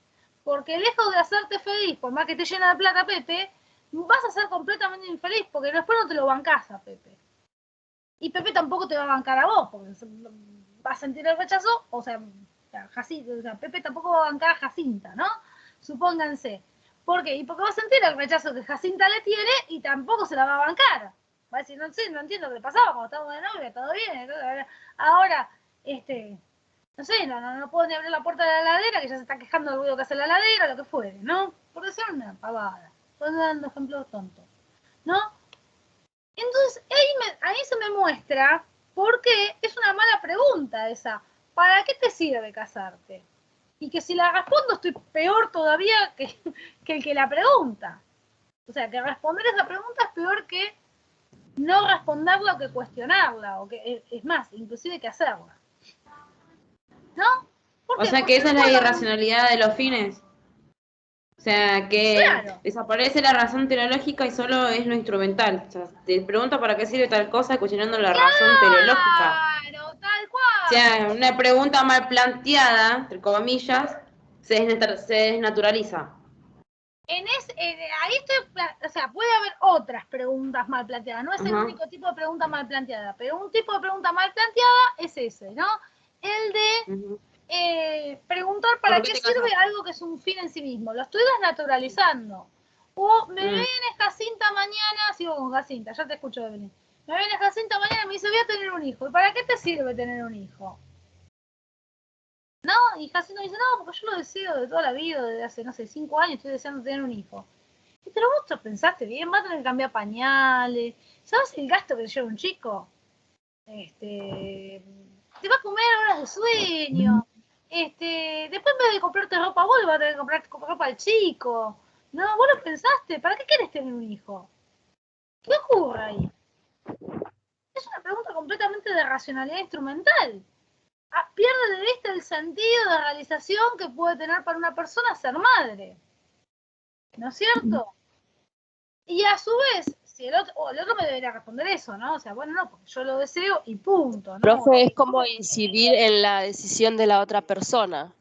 Porque lejos de hacerte feliz, por más que te llena de plata Pepe, vas a ser completamente infeliz, porque después no te lo bancás a Pepe. Y Pepe tampoco te va a bancar a vos, porque va a sentir el rechazo, o sea, Pepe tampoco va a bancar a Jacinta, ¿no? Supónganse. ¿Por qué? Y porque va a sentir el rechazo que Jacinta le tiene y tampoco se la va a bancar. Va a decir, no sé, no entiendo qué le pasaba cuando estábamos de novia, todo bien. Ahora, no sé, no puedo ni abrir la puerta de la heladera, que ya se está quejando del ruido que hace la heladera, lo que fuere, ¿no? Por decir una pavada. Estoy dando ejemplos tontos, ¿no? Entonces, ahí se me muestra por qué es una mala pregunta esa. ¿Para qué te sirve casarte? Y que si la respondo estoy peor todavía que el que la pregunta. O sea, que responder esa pregunta es peor que no responderla o que cuestionarla, o que es más, inclusive que hacerla. ¿No? O sea que esa es la irracionalidad de los fines. O sea que desaparece la razón teleológica y solo es lo instrumental. O sea, te pregunta para qué sirve tal cosa cuestionando la razón teleológica. Claro, tal cual. O sea, una pregunta mal planteada, entre comillas, se desnaturaliza. Ahí o sea, puede haber otras preguntas mal planteadas, no es el único tipo de pregunta mal planteada, pero un tipo de pregunta mal planteada es ese, ¿no? El de preguntar para qué sirve algo que es un fin en sí mismo. Lo estoy desnaturalizando. O me viene Jacinta mañana, sigo con Jacinta, ya te escucho de venir. Me viene Jacinta mañana y me dice, voy a tener un hijo. ¿Y para qué te sirve tener un hijo? ¿No? Y Jacinta me dice, no, porque yo lo deseo de toda la vida, desde hace, no sé, 5 años estoy deseando tener un hijo. Y pero vos te pensaste bien, vas a tener que cambiar pañales. ¿Sabes el gasto que lleva un chico? Te va a comer horas de sueño. Después en vez de comprarte ropa vos, le vas a tener que comprar ropa al chico. No, vos lo pensaste, ¿para qué querés tener un hijo? ¿Qué ocurre ahí? Es una pregunta completamente de racionalidad instrumental. Pierde de vista el sentido de realización que puede tener para una persona ser madre. ¿No es cierto? Y a su vez, si el otro me debería responder eso, ¿no? O sea, bueno, no, porque yo lo deseo y punto, ¿no? Profe, es como incidir en la decisión de la otra persona.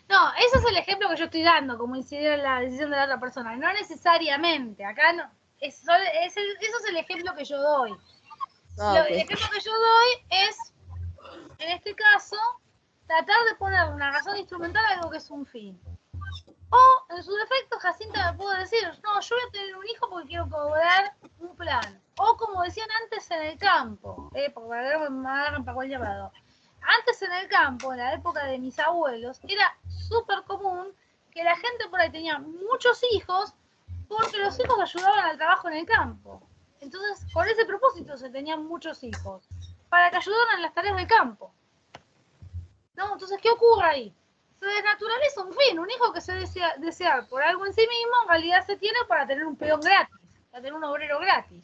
No, ese es el ejemplo que yo estoy dando, como incidir en la decisión de la otra persona. No necesariamente, acá no. Eso es el ejemplo que yo doy. El ejemplo que yo doy es en este caso, tratar de poner una razón instrumental a algo que es un fin. O, en su defecto, Jacinta me pudo decir, no, yo voy a tener un hijo porque quiero cobrar un plan. O, como decían antes, en el campo, porque me agarran para cualquier lado. Antes en el campo, en la época de mis abuelos, era súper común que la gente por ahí tenía muchos hijos porque los hijos ayudaban al trabajo en el campo. Entonces, por ese propósito se tenían muchos hijos, para que ayudaran en las tareas del campo. ¿No? Entonces, ¿qué ocurre ahí? Se desnaturaliza un fin, un hijo que se desear por algo en sí mismo, en realidad se tiene para tener un peón gratis, para tener un obrero gratis.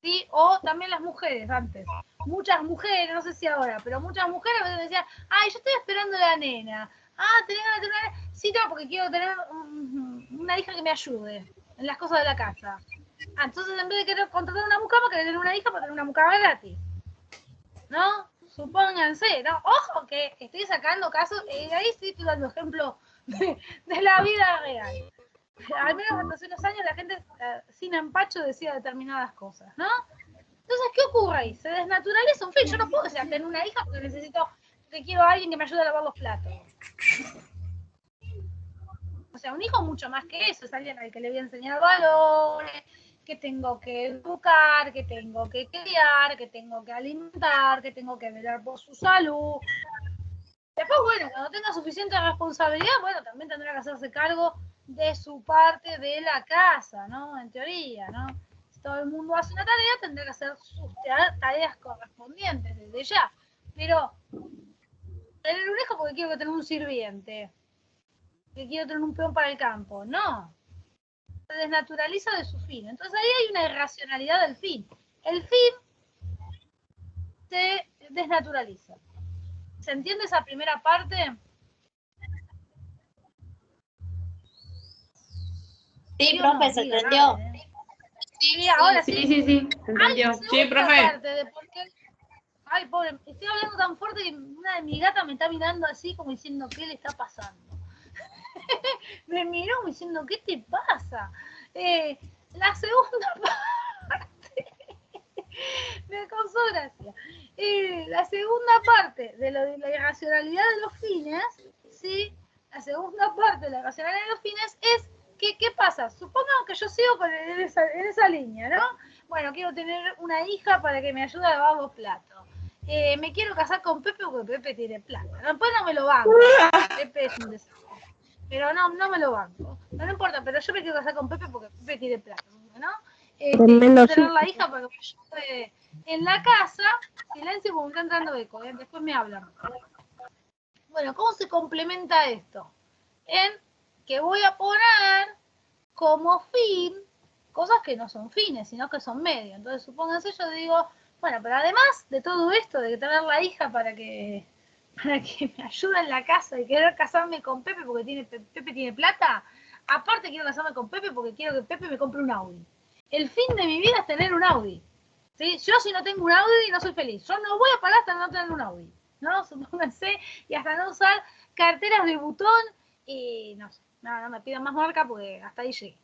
¿Sí? O también las mujeres antes. Muchas mujeres, no sé si ahora, pero muchas mujeres a veces decían, ay, yo estoy esperando a la nena. Ah, ¿tenés ganas de tener una nena? Sí, no, porque quiero tener una hija que me ayude en las cosas de la casa. Ah, entonces en vez de querer contratar una mucama, querer tener una hija para tener una mucama gratis. ¿No? Supónganse, ¿no? Ojo que estoy sacando casos, ahí sí estoy dando ejemplo de la vida real. Al menos hasta hace unos años la gente sin empacho decía determinadas cosas, ¿no? Entonces, ¿qué ocurre ahí? Se desnaturaliza un fin. Yo no puedo tener una hija porque quiero a alguien que me ayude a lavar los platos. O sea, un hijo mucho más que eso, es alguien al que le voy a enseñar valores, que tengo que educar, que tengo que criar, que tengo que alimentar, que tengo que velar por su salud. Después, bueno, cuando tenga suficiente responsabilidad, bueno, también tendrá que hacerse cargo de su parte de la casa, ¿no? En teoría, ¿no? Si todo el mundo hace una tarea, tendrá que hacer sus tareas correspondientes desde ya. Pero tener un hijo porque quiero que tenga un sirviente, que quiero tener un peón para el campo, no. Se desnaturaliza de su fin. Entonces ahí hay una irracionalidad del fin. El fin se desnaturaliza. ¿Se entiende esa primera parte? Sí, profe, ¿se entendió? Sí, ahora sí. Sí, se entendió. Sí, profe. Parte de por qué... Ay, pobre, estoy hablando tan fuerte que una de mis gatas me está mirando así como diciendo, ¿qué le está pasando? Me miró como diciendo, ¿qué te pasa? La segunda parte, me causó gracia. La segunda parte de lo de la irracionalidad de los fines, ¿sí? La segunda parte de la irracionalidad de los fines es ¿qué pasa? Supongamos que yo sigo en esa línea, ¿no? Bueno, quiero tener una hija para que me ayude a lavar los platos. Me quiero casar con Pepe porque Pepe tiene plata. Después no me lo banco. Pepe es un desastre. Pero no me lo banco. No importa, pero yo me quiero casar con Pepe porque Pepe tiene plata, ¿no? Quiero tener la hija para que me ayude en la casa. Silencio porque me está entrando eco, después me hablan. Bueno, ¿cómo se complementa esto? En que voy a poner como fin cosas que no son fines, sino que son medios. Entonces, supónganse, yo digo, bueno, pero además de todo esto, de tener la hija para que me ayude en la casa y querer casarme con Pepe porque Pepe tiene plata, aparte quiero casarme con Pepe porque quiero que Pepe me compre un Audi. El fin de mi vida es tener un Audi. ¿Sí? Yo si no tengo un Audi no soy feliz. Yo no voy a parar hasta no tener un Audi. ¿No? Supónganse, y hasta no usar carteras de botón y no sé, no me pidan más marca porque hasta ahí llegué.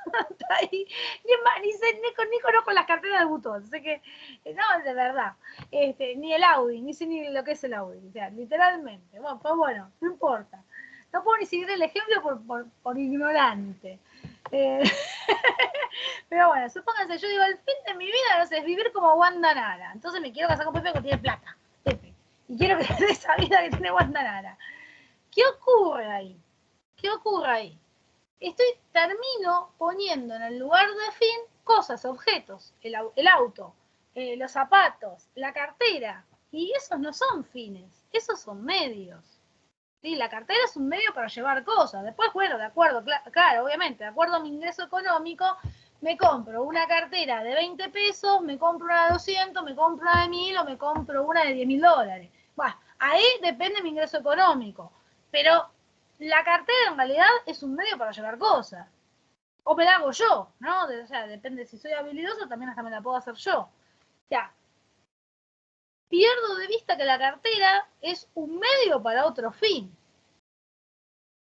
Hasta ahí, ni conozco las carteras de botón, así que, no, de verdad, ni el Audi, ni sé ni lo que es el Audi, o sea, literalmente, bueno, pues bueno, no importa, no puedo ni seguir el ejemplo por ignorante. Pero bueno, supónganse, yo digo, el fin de mi vida, no sé, es vivir como Wanda Nara, entonces me quiero casar con Pepe porque tiene plata, Pepe, y quiero que tenga esa vida que tiene Wanda Nara. ¿Qué ocurre ahí? Termino poniendo en el lugar de fin cosas, objetos, el auto, los zapatos, la cartera, y esos no son fines, esos son medios. ¿Sí? La cartera es un medio para llevar cosas. Después, bueno, de acuerdo, claro, obviamente, de acuerdo a mi ingreso económico, me compro una cartera de 20 pesos, me compro una de 200, me compro una de 1000 o me compro una de $10.000. Bueno, ahí depende de mi ingreso económico. Pero la cartera en realidad es un medio para llevar cosas. O me la hago yo, ¿no? O sea, depende si soy habilidoso, también hasta me la puedo hacer yo. O sea, pierdo de vista que la cartera es un medio para otro fin.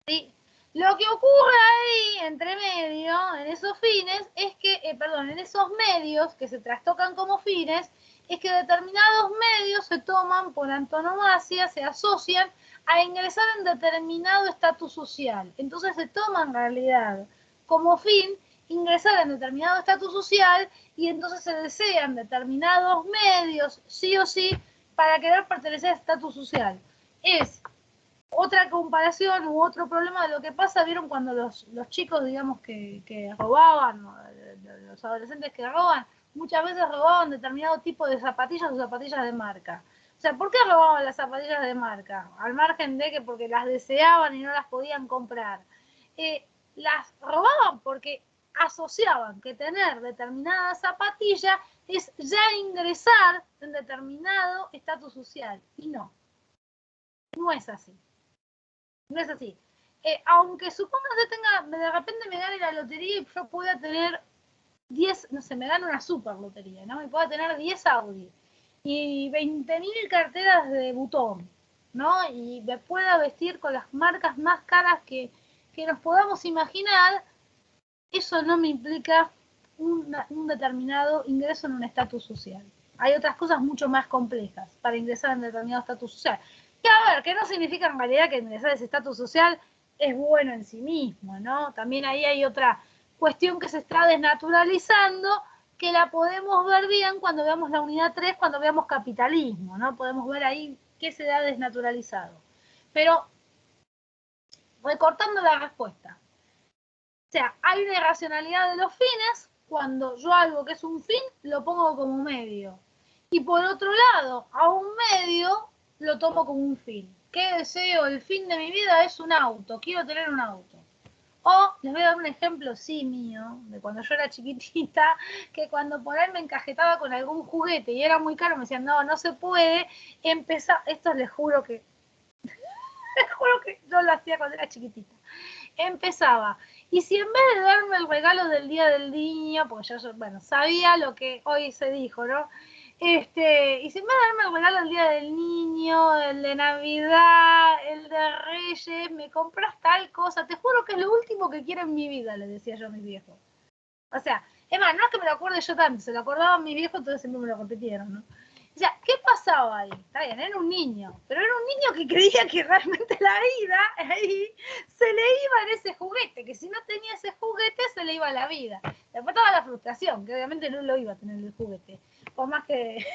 ¿Sí? Lo que ocurre ahí, entre medio, en esos fines, es que, en esos medios que se trastocan como fines, es que determinados medios se toman por antonomasia, se asocian a ingresar en determinado estatus social. Entonces se toma en realidad como fin ingresar en determinado estatus social y entonces se desean determinados medios, sí o sí, para querer pertenecer a estatus social. Es otra comparación u otro problema de lo que pasa, vieron cuando los chicos, digamos, que robaban, los adolescentes que roban, muchas veces robaban determinado tipo de zapatillas o zapatillas de marca. O sea, ¿por qué robaban las zapatillas de marca? Al margen de que porque las deseaban y no las podían comprar. Las robaban porque asociaban que tener determinada zapatilla es ya ingresar en determinado estatus social. Y no es así. No es así. Aunque supongas que de repente me gane la lotería y yo pueda tener 10, no sé, me gane una super lotería, ¿no? Y pueda tener 10 Audi y 20.000 carteras de Butón, ¿no? Y me pueda vestir con las marcas más caras que nos podamos imaginar, eso no me implica un determinado ingreso en un estatus social. Hay otras cosas mucho más complejas para ingresar en determinado estatus social. Que a ver, que no significa en realidad que ingresar a ese estatus social es bueno en sí mismo, ¿no? También ahí hay otra cuestión que se está desnaturalizando, que la podemos ver bien cuando veamos la unidad 3, cuando veamos capitalismo, ¿no? Podemos ver ahí qué se da desnaturalizado. Pero, recortando la respuesta, o sea, hay una irracionalidad de los fines cuando yo algo que es un fin lo pongo como medio. Y por otro lado, a un medio lo tomo como un fin. ¿Qué deseo? El fin de mi vida es un auto. Quiero tener un auto. O les voy a dar un ejemplo, sí, mío, de cuando yo era chiquitita, que cuando por ahí me encajetaba con algún juguete y era muy caro, me decían, no se puede. Esto les juro que yo lo hacía cuando era chiquitita. Empezaba. Y si en vez de darme el regalo del Día del Niño, porque yo sabía lo que hoy se dijo, ¿no? Y si en vez de darme el regalo del Día del Niño, el de Navidad, el de Reyes, me compras tal cosa, te juro que es lo último que quiero en mi vida, le decía yo a mis viejos. O sea, es más, no es que me lo acuerde yo tanto, se lo acordaban mis viejos, entonces siempre me lo repitieron, ¿no? O sea, ¿qué pasaba ahí? Está bien, era un niño, pero era un niño que creía que realmente la vida ahí se le iba en ese juguete, que si no tenía ese juguete se le iba la vida. Después estaba la frustración, que obviamente no lo iba a tener el juguete, por más que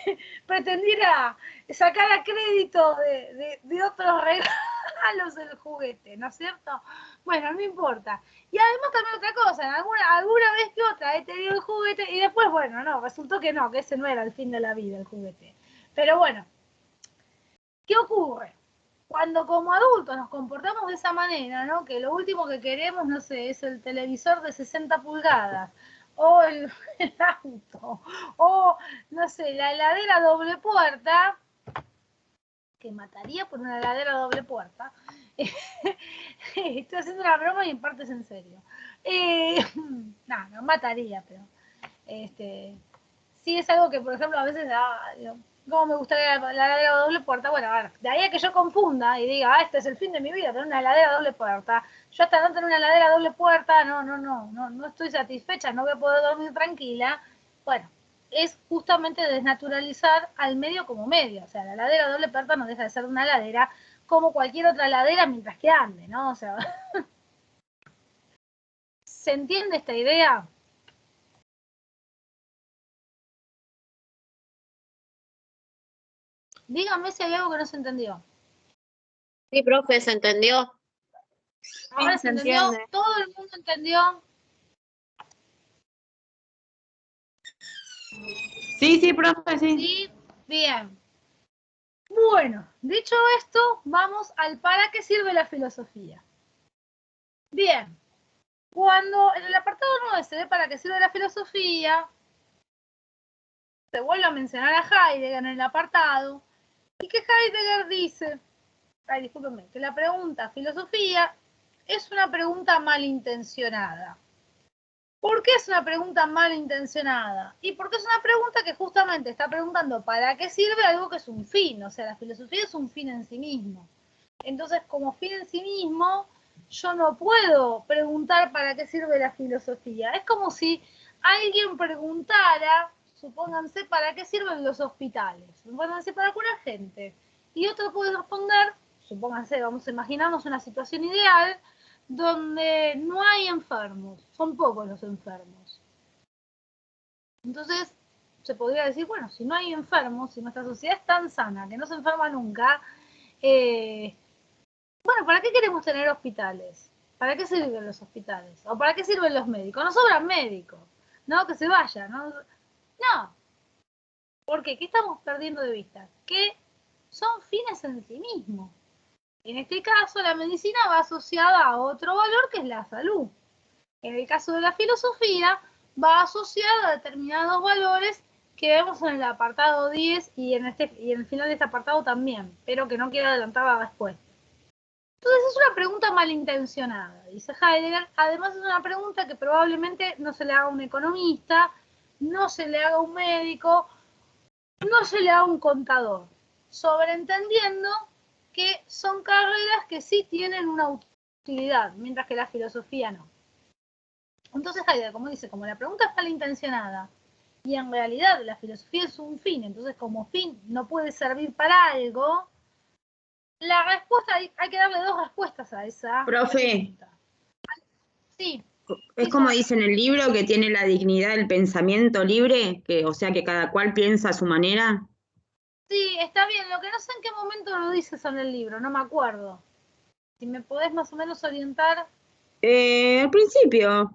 pretendiera sacar a crédito de otros regalos del juguete, ¿no es cierto? Bueno, no importa. Y además también otra cosa, alguna vez que otra he tenido el juguete y después, resultó que no, que ese no era el fin de la vida, el juguete. Pero bueno, ¿qué ocurre? Cuando como adultos nos comportamos de esa manera, ¿no? Que lo último que queremos, no sé, es el televisor de 60 pulgadas, o el auto, o, no sé, la heladera doble puerta, que mataría por una heladera doble puerta. Estoy haciendo una broma y en parte es en serio. No mataría, pero sí es algo que, por ejemplo, a veces como me gustaría la heladera doble puerta. Bueno, a ver, de ahí a que yo confunda y diga, este es el fin de mi vida, tener una heladera doble puerta. Yo hasta no tener una heladera doble puerta, no estoy satisfecha, no voy a poder dormir tranquila. Bueno, es justamente desnaturalizar al medio como medio. O sea, la heladera doble puerta no deja de ser una heladera como cualquier otra heladera mientras que ande, ¿no? O sea, ¿se entiende esta idea? Díganme si hay algo que no se entendió. Sí, profe, ¿se entendió? Ahora se entendió, entiende. todo el mundo entendió. Sí, profe, sí. Sí, bien. Bueno, dicho esto, vamos al ¿para qué sirve la filosofía? Bien, cuando en el apartado 9 se ve para qué sirve la filosofía, se vuelve a mencionar a Heidegger en el apartado, y que Heidegger dice, discúlpenme, que la pregunta filosofía es una pregunta malintencionada. ¿Por qué es una pregunta malintencionada? Y porque es una pregunta que justamente está preguntando ¿para qué sirve algo que es un fin? O sea, la filosofía es un fin en sí mismo. Entonces, como fin en sí mismo, yo no puedo preguntar ¿para qué sirve la filosofía? Es como si alguien preguntara, supónganse, ¿para qué sirven los hospitales? Supónganse para curar gente. Y otro puede responder, supónganse, vamos a imaginarnos una situación ideal donde no hay enfermos, son pocos los enfermos. Entonces, se podría decir, bueno, si no hay enfermos, si nuestra sociedad es tan sana que no se enferma nunca, bueno, ¿para qué queremos tener hospitales? ¿Para qué sirven los hospitales? ¿O para qué sirven los médicos? Nos sobran médicos, ¿no? Que se vayan, ¿no? No. ¿Por qué? ¿Qué estamos perdiendo de vista? Que son fines en sí mismos. En este caso, la medicina va asociada a otro valor que es la salud. En el caso de la filosofía, va asociada a determinados valores que vemos en el apartado 10 y en el final de este apartado también, pero que no quiero adelantar la respuesta. Entonces es una pregunta malintencionada, dice Heidegger. Además es una pregunta que probablemente no se le haga a un economista, no se le haga a un médico, no se le haga a un contador, sobreentendiendo que son carreras que sí tienen una utilidad, mientras que la filosofía no. Entonces Heidegger, como dice, como la pregunta es malintencionada y en realidad la filosofía es un fin, entonces como fin no puede servir para algo, la respuesta, hay que darle dos respuestas a esa pregunta. Sí. Es como dice en el libro que tiene la dignidad del pensamiento libre, que, o sea que cada cual piensa a su manera. Sí, está bien, lo que no sé en qué momento lo dices en el libro, no me acuerdo. Si me podés más o menos orientar. Al principio.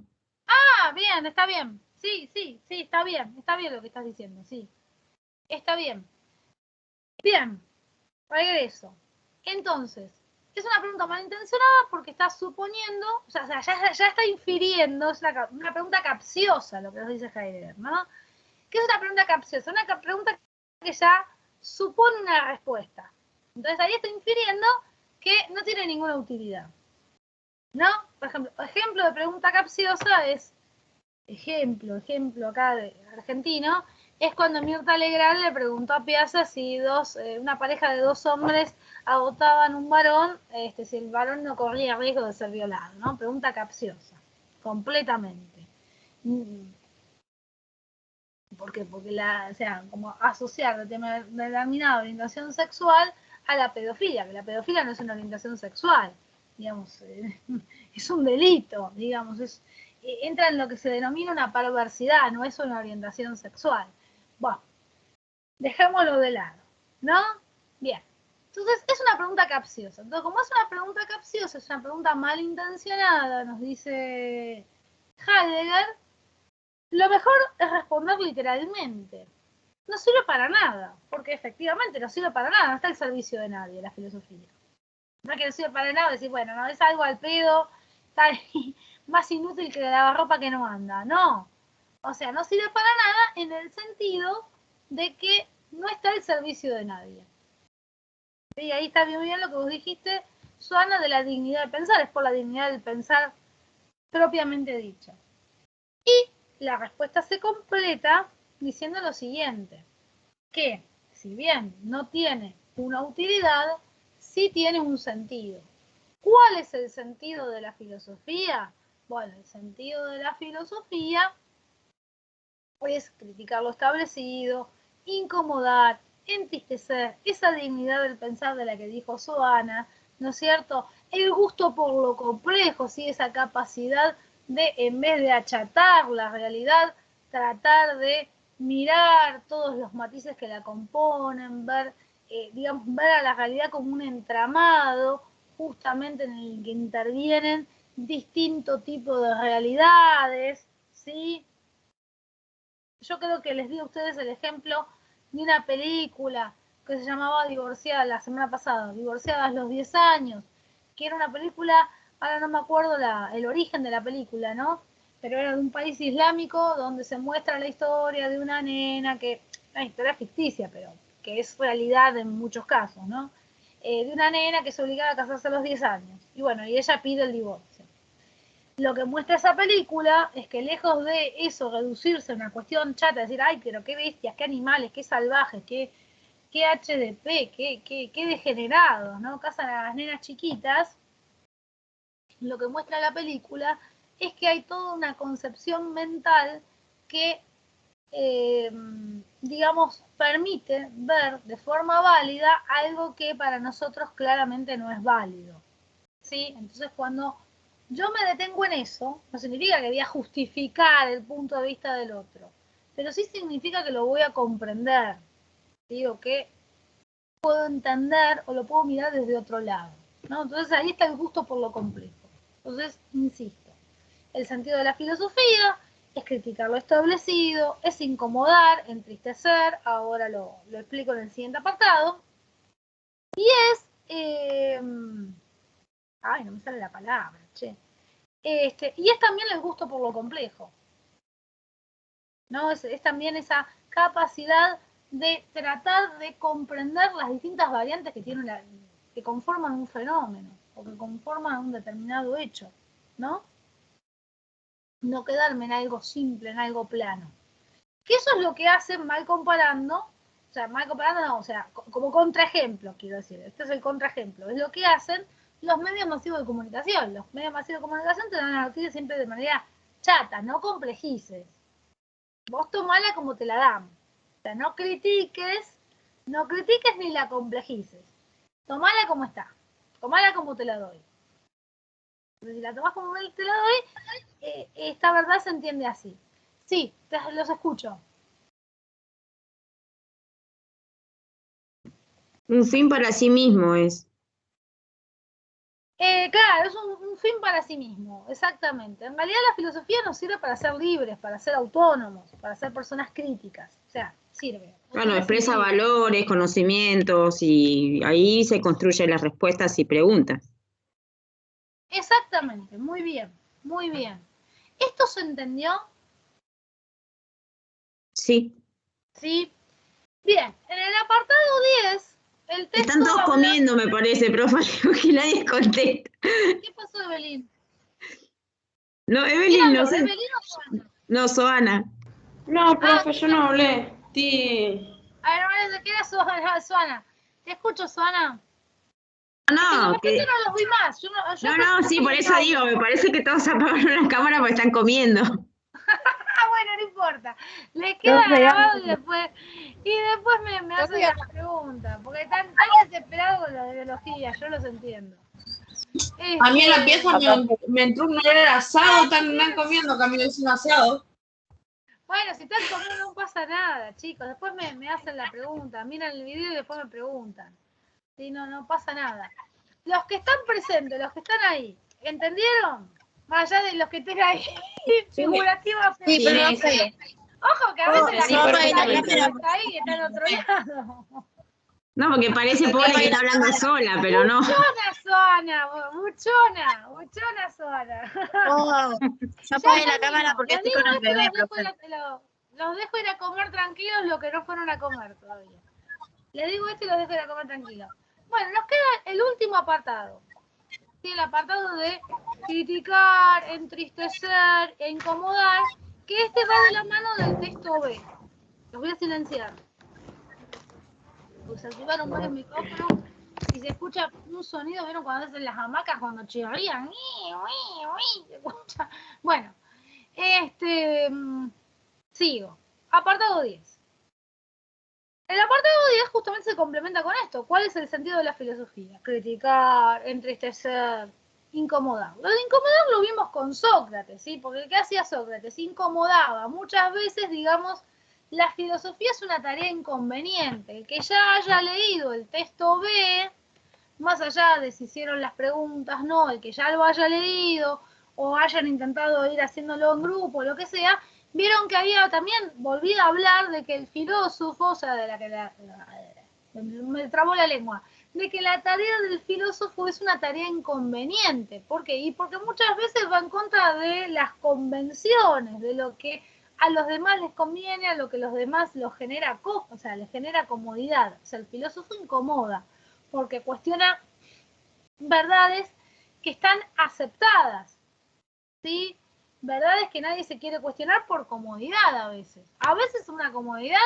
Ah, bien, está bien. Sí, está bien lo que estás diciendo, sí. Está bien. Bien, regreso. Entonces, es una pregunta malintencionada porque está suponiendo, o sea, ya está infiriendo, es una pregunta capciosa lo que nos dice Heidegger, ¿no? ¿Qué es una pregunta capciosa? Una pregunta que ya supone una respuesta. Entonces ahí está infiriendo que no tiene ninguna utilidad, ¿no? Por ejemplo de pregunta capciosa es, ejemplo acá de argentino, es cuando Mirta Legrand le preguntó a Piazza si una pareja de dos hombres adoptaban un varón, si el varón no corría riesgo de ser violado, ¿no? Pregunta capciosa, completamente. ¿Por qué? Porque como asociar determinada orientación sexual a la pedofilia, que la pedofilia no es una orientación sexual, digamos, es un delito, digamos, entra en lo que se denomina una perversidad, no es una orientación sexual. Bueno, dejémoslo de lado, ¿no? Bien. Entonces, es una pregunta capciosa. Entonces, como es una pregunta capciosa, es una pregunta malintencionada, nos dice Heidegger, lo mejor es responder literalmente. No sirve para nada, porque efectivamente no sirve para nada, no está al servicio de nadie la filosofía. No es que no sirve para nada decir, bueno, no es algo al pedo, está ahí, más inútil que la ropa que no anda. No. O sea, no sirve para nada en el sentido de que no está al servicio de nadie. Y ahí está bien lo que vos dijiste, Suana, de la dignidad de pensar, es por la dignidad del pensar propiamente dicha. Y la respuesta se completa diciendo lo siguiente, que si bien no tiene una utilidad, sí tiene un sentido. ¿Cuál es el sentido de la filosofía? Bueno, el sentido de la filosofía es criticar lo establecido, incomodar, entristecer, esa dignidad del pensar de la que dijo Soana, ¿no es cierto? El gusto por lo complejo, ¿sí? Esa capacidad de, en vez de achatar la realidad, tratar de mirar todos los matices que la componen, ver a la realidad como un entramado, justamente en el que intervienen distintos tipos de realidades, ¿sí? Yo creo que les di a ustedes el ejemplo de una película que se llamaba Divorciada la semana pasada, Divorciada a los 10 años, que era una película, ahora no me acuerdo el origen de la película, ¿no? Pero era de un país islámico donde se muestra la historia de una nena una historia ficticia, pero que es realidad en muchos casos, ¿no? De una nena que se obligaba a casarse a los 10 años. Y bueno, y ella pide el divorcio. Lo que muestra esa película es que lejos de eso reducirse a una cuestión chata, decir, ay, pero qué bestias, qué animales, qué salvajes, qué HDP, qué degenerados, ¿no? Casan a las nenas chiquitas. Lo que muestra la película es que hay toda una concepción mental que digamos, permite ver de forma válida algo que para nosotros claramente no es válido, ¿sí? Entonces, cuando yo me detengo en eso, no significa que voy a justificar el punto de vista del otro, pero sí significa que lo voy a comprender, digo que puedo entender o lo puedo mirar desde otro lado, ¿no? Entonces ahí está el gusto por lo complejo. Entonces, insisto, el sentido de la filosofía es criticar lo establecido, es incomodar, entristecer, ahora lo explico en el siguiente apartado, y es, ay, no me sale la palabra, che, y es también el gusto por lo complejo, ¿no? Es también esa capacidad de tratar de comprender las distintas variantes que tiene que conforman un fenómeno o que conforman un determinado hecho, ¿no? No quedarme en algo simple, en algo plano. Que eso es lo que hacen mal comparando, o sea, mal comparando no, o sea, como contraejemplo, quiero decir, este es el contraejemplo, es lo que hacen los medios masivos de comunicación. Los medios masivos de comunicación te dan la noticia siempre de manera chata, no complejices. Vos tomala como te la dan. O sea, no critiques ni la complejices. Tomala como está. Tomala como te la doy. Entonces, si la tomás como te la doy, esta verdad se entiende así. Sí, los escucho. Un fin para sí mismo es. Claro, es un fin para sí mismo, exactamente. En realidad la filosofía nos sirve para ser libres, para ser autónomos, para ser personas críticas. O sea, sirve. Bueno, expresa valores, conocimientos y ahí se construyen las respuestas y preguntas. Exactamente, muy bien, muy bien. ¿Esto se entendió? Sí. Sí. Bien, en el apartado 10, el texto... Están todos comiendo, me parece, profe, que nadie contesta. ¿Qué pasó, Evelyn? No, Evelyn, no sé. ¿Evelyn o Soana? No, Soana. No, profe, yo no hablé. Sí. A ver, me parece que era Soana. Te escucho, Soana. No, que de repente no los vi más. No, sí, por eso digo, me parece que todos apagaron la cámara porque están comiendo. Bueno, no importa. Les queda grabado y después me hacen las preguntas. Porque están desesperados con la de biología, yo los entiendo. A mí en la pieza me entró un olor a asado, están comiendo, Camilo hizo un asado. Bueno, si están comiendo no pasa nada, chicos. Después me hacen la pregunta. Miran el video y después me preguntan. Sí, no pasa nada. Los que están presentes, los que están ahí, ¿entendieron? Más allá de los que estén ahí, figurativamente. Sí, pero no sé. Ojo que a veces la gente está ahí y está en otro lado. No, porque parece pobre que está hablando sola, pero no. Muchona, Soana. Oh, yo apagué la cámara porque estoy con el bebé, profe. Los dejo ir a comer tranquilos lo que no fueron a comer todavía. Les digo esto y los dejo ir a comer tranquilos. Bueno, nos queda el último apartado. Sí, el apartado de criticar, entristecer e incomodar, que va de la mano del texto B. Los voy a silenciar. Pues activaron varios micrófonos y se escucha un sonido, ¿vieron cuando hacen las hamacas cuando chirrían? Se escucha. Bueno, sigo. Apartado 10. El apartado 10 justamente se complementa con esto. ¿Cuál es el sentido de la filosofía? Criticar, entristecer, incomodar. Lo de incomodar lo vimos con Sócrates, ¿sí? Porque ¿qué hacía Sócrates? Incomodaba. Muchas veces, digamos, la filosofía es una tarea inconveniente. El que ya haya leído el texto B, más allá de si hicieron las preguntas, no, el que ya lo haya leído o hayan intentado ir haciéndolo en grupo, lo que sea, vieron que había también, volví a hablar de que el filósofo, o sea, me trabó la lengua, de que la tarea del filósofo es una tarea inconveniente. ¿Por qué? Y porque muchas veces va en contra de las convenciones, de lo que a los demás les conviene, a lo que los demás les genera comodidad. O sea, el filósofo incomoda, porque cuestiona verdades que están aceptadas, ¿sí? Verdades que nadie se quiere cuestionar por comodidad a veces. A veces una comodidad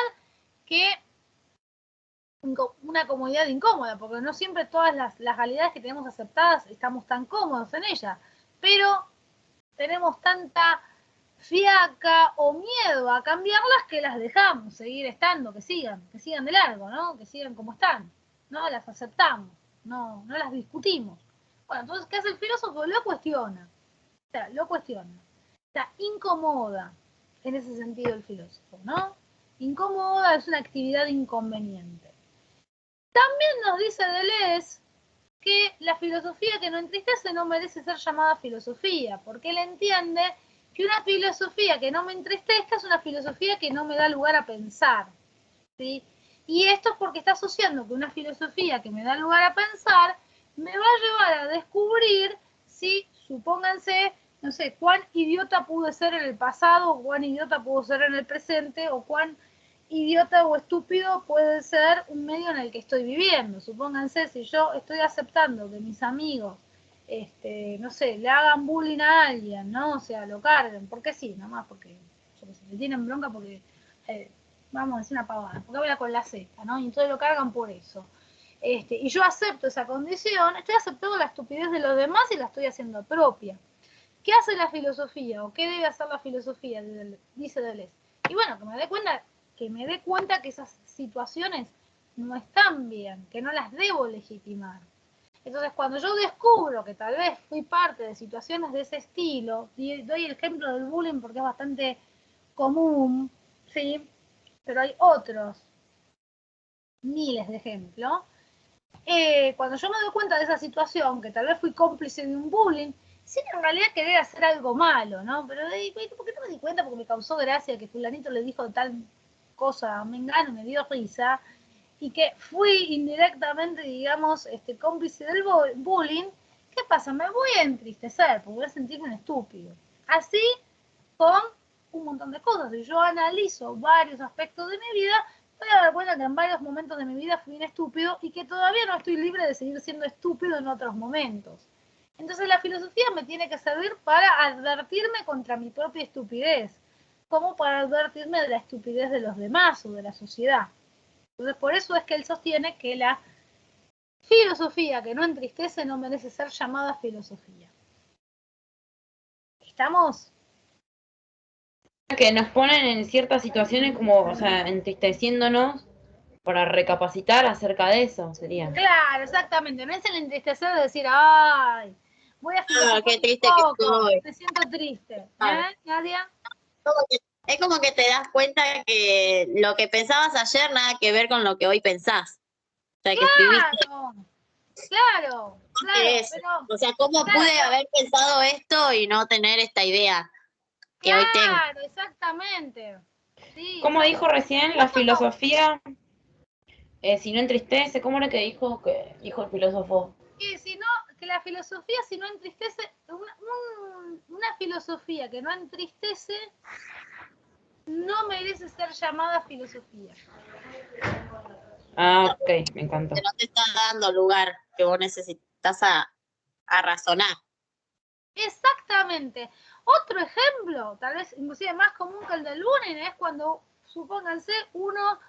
incómoda, porque no siempre todas las realidades que tenemos aceptadas estamos tan cómodos en ellas, pero tenemos tanta fiaca o miedo a cambiarlas que las dejamos seguir estando, que sigan de largo, ¿no? Que sigan como están, ¿no? Las aceptamos, no las discutimos. Bueno, entonces, ¿qué hace el filósofo? Lo cuestiona. O sea, lo cuestiona. Está incomoda en ese sentido el filósofo, ¿no? Incomoda es una actividad inconveniente. También nos dice Deleuze que la filosofía que no entristece no merece ser llamada filosofía, porque él entiende que una filosofía que no me entristezca es una filosofía que no me da lugar a pensar, ¿sí? Y esto es porque está asociando que una filosofía que me da lugar a pensar me va a llevar a descubrir si, supónganse, no sé, cuán idiota pude ser en el pasado, o cuán idiota puedo ser en el presente, o cuán idiota o estúpido puede ser un medio en el que estoy viviendo. Supónganse, si yo estoy aceptando que mis amigos, no sé, le hagan bullying a alguien, ¿no? O sea, lo carguen, porque sí, nomás porque le tienen bronca porque, vamos a decir una pavada, porque habla con la Z, ¿no? Y entonces lo cargan por eso. Y yo acepto esa condición, estoy aceptando la estupidez de los demás y la estoy haciendo propia. ¿Qué hace la filosofía? ¿O qué debe hacer la filosofía? Dice Deleuze. Y bueno, que me dé cuenta que esas situaciones no están bien, que no las debo legitimar. Entonces, cuando yo descubro que tal vez fui parte de situaciones de ese estilo, y doy el ejemplo del bullying porque es bastante común, ¿sí? Pero hay otros miles de ejemplos. Cuando yo me doy cuenta de esa situación, que tal vez fui cómplice de un bullying, sin en realidad querer hacer algo malo, ¿no? Pero ¿por qué no me di cuenta? Porque me causó gracia que fulanito le dijo tal cosa a Mengano, me dio risa, y que fui indirectamente, digamos, cómplice del bullying. ¿Qué pasa? Me voy a entristecer, porque voy a sentirme un estúpido. Así con un montón de cosas. Si yo analizo varios aspectos de mi vida, voy a dar cuenta que en varios momentos de mi vida fui un estúpido y que todavía no estoy libre de seguir siendo estúpido en otros momentos. Entonces la filosofía me tiene que servir para advertirme contra mi propia estupidez, como para advertirme de la estupidez de los demás o de la sociedad. Entonces por eso es que él sostiene que la filosofía que no entristece no merece ser llamada filosofía. ¿Estamos? Que nos ponen en ciertas situaciones como, o sea, entristeciéndonos para recapacitar acerca de eso, sería. Claro, exactamente. No es el entristecer de decir, ay, voy a filosofar qué triste un que poco, estoy. me siento triste. Claro. Nadia? Es como que te das cuenta que lo que pensabas ayer nada que ver con lo que hoy pensás. O sea, que escribiste. Claro. Pero, o sea, ¿cómo pude haber pensado esto y no tener esta idea que hoy tengo? Claro, exactamente. Sí, Como dijo recién, la filosofía, si no entristece, ¿cómo era que dijo el filósofo? Que la filosofía, si no entristece, una filosofía que no entristece, no merece ser llamada filosofía. Ah, ok, me encantó. Que no te está dando lugar que vos necesitas a razonar. Exactamente. Otro ejemplo, tal vez inclusive más común que el del bullying, es cuando, supónganse, uno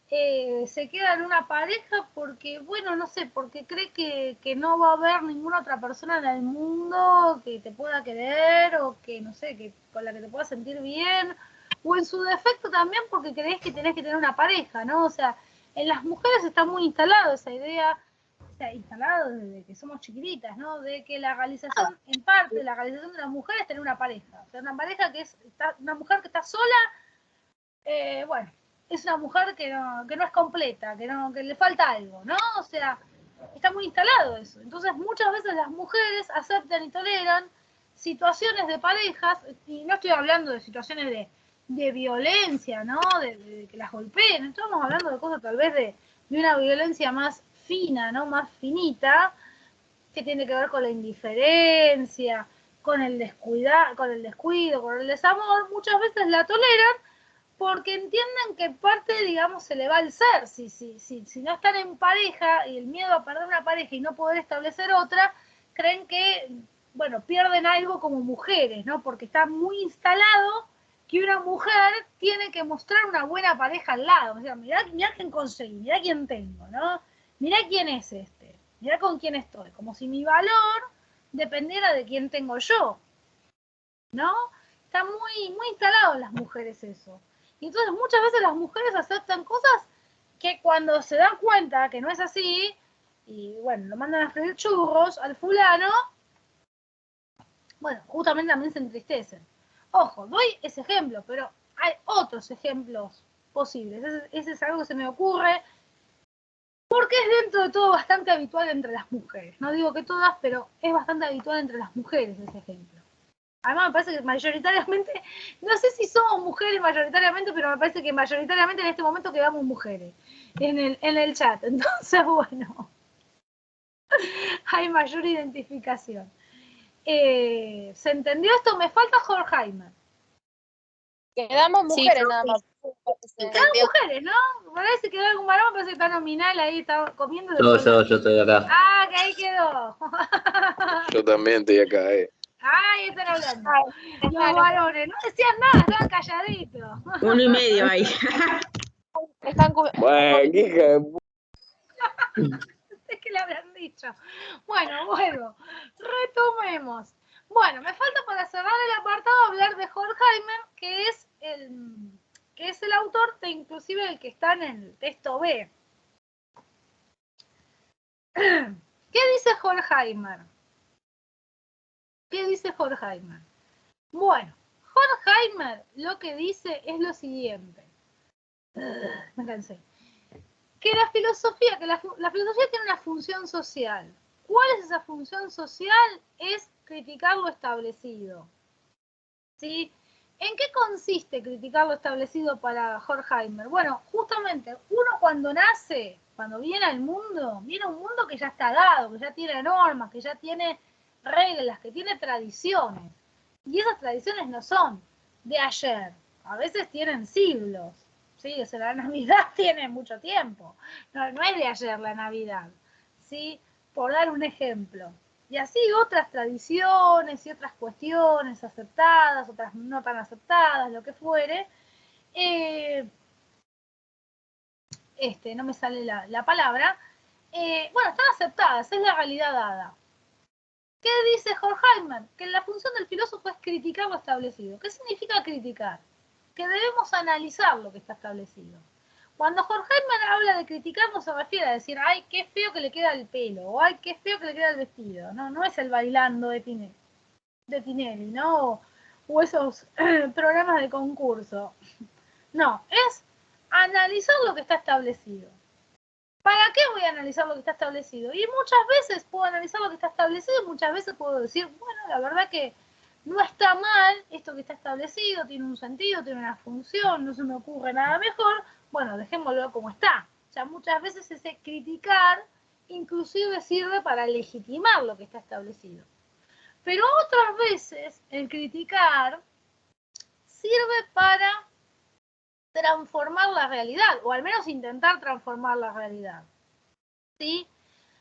se queda en una pareja porque, bueno, no sé, porque cree que no va a haber ninguna otra persona en el mundo que te pueda querer o que, no sé, que con la que te puedas sentir bien, o en su defecto también porque crees que tenés que tener una pareja, ¿no? O sea, en las mujeres está muy instalado esa idea, o sea, instalado desde que somos chiquititas, ¿no? De que la realización, en parte, la realización de la mujer es tener una pareja. O sea, una pareja una mujer que está sola, bueno, es una mujer que no es completa, que le falta algo, ¿no? O sea, está muy instalado eso. Entonces, muchas veces las mujeres aceptan y toleran situaciones de parejas, y no estoy hablando de situaciones de violencia, ¿no? De que las golpeen, estamos hablando de cosas tal vez de una violencia más fina, ¿no? Más finita, que tiene que ver con la indiferencia, con el descuido, con el desamor. Muchas veces la toleran porque entienden que parte, digamos, se le va al ser. Si no están en pareja y el miedo a perder una pareja y no poder establecer otra, creen que, bueno, pierden algo como mujeres, ¿no? Porque está muy instalado que una mujer tiene que mostrar una buena pareja al lado. O sea, mirá quién conseguí, mirá quién tengo, ¿no? Mirá quién es mirá con quién estoy. Como si mi valor dependiera de quién tengo yo, ¿no? está muy, muy instalado en las mujeres eso. Y entonces muchas veces las mujeres aceptan cosas que cuando se dan cuenta que no es así, y bueno, lo mandan a freír churros al fulano, bueno, justamente también se entristecen. Ojo, doy ese ejemplo, pero hay otros ejemplos posibles. Ese es algo que se me ocurre, porque es dentro de todo bastante habitual entre las mujeres. No digo que todas, pero es bastante habitual entre las mujeres ese ejemplo. Además me parece que mayoritariamente, no sé si somos mujeres mayoritariamente, pero me parece que mayoritariamente en este momento quedamos mujeres en el chat. Entonces, bueno, hay mayor identificación. ¿Se entendió esto? Me falta Horkheimer. Quedamos mujeres Sí, nada más. Quedan mujeres, ¿no? Parece que quedó algún varón, parece que está nominal ahí, está comiendo. Yo estoy acá. Ah, que ahí quedó. Yo también estoy acá, Ahí están hablando. Los varones, no decían nada, estaban calladitos. 1,5 ahí. Están Bueno, qué hija de pu- Es que le habrán dicho. Bueno, retomemos. Bueno, me falta para cerrar el apartado hablar de Horkheimer, que es el autor de inclusive el que está en el texto B. ¿Qué dice Horkheimer? ¿Qué dice Horkheimer? Bueno, Horkheimer lo que dice es lo siguiente. Me cansé. Que la filosofía tiene una función social. ¿Cuál es esa función social? Es criticar lo establecido. ¿Sí? ¿En qué consiste criticar lo establecido para Horkheimer? Bueno, justamente, uno cuando nace, cuando viene al mundo, viene a un mundo que ya está dado, que ya tiene normas, que ya tiene reglas, que tiene tradiciones. Y esas tradiciones no son de ayer, a veces tienen siglos. Sí, o sea, la Navidad tiene mucho tiempo, no es de ayer la Navidad, ¿sí? Por dar un ejemplo. Y así otras tradiciones y otras cuestiones aceptadas, otras no tan aceptadas, lo que fuere. No me sale la palabra. Bueno, están aceptadas, es la realidad dada. ¿Qué dice Horkheimer? Que la función del filósofo es criticar lo establecido. ¿Qué significa criticar? Que debemos analizar lo que está establecido. Cuando Horkheimer habla de criticar no se refiere a decir, ay, qué feo que le queda el pelo, o ay, qué feo que le queda el vestido. No es el bailando de Tinelli, ¿no? O esos programas de concurso. No, es analizar lo que está establecido. ¿Para qué voy a analizar lo que está establecido? Y muchas veces puedo analizar lo que está establecido y muchas veces puedo decir, bueno, la verdad que no está mal esto que está establecido, tiene un sentido, tiene una función, no se me ocurre nada mejor, bueno, dejémoslo como está. O sea, muchas veces ese criticar inclusive sirve para legitimar lo que está establecido. Pero otras veces el criticar sirve para transformar la realidad, o al menos intentar transformar la realidad. ¿Sí?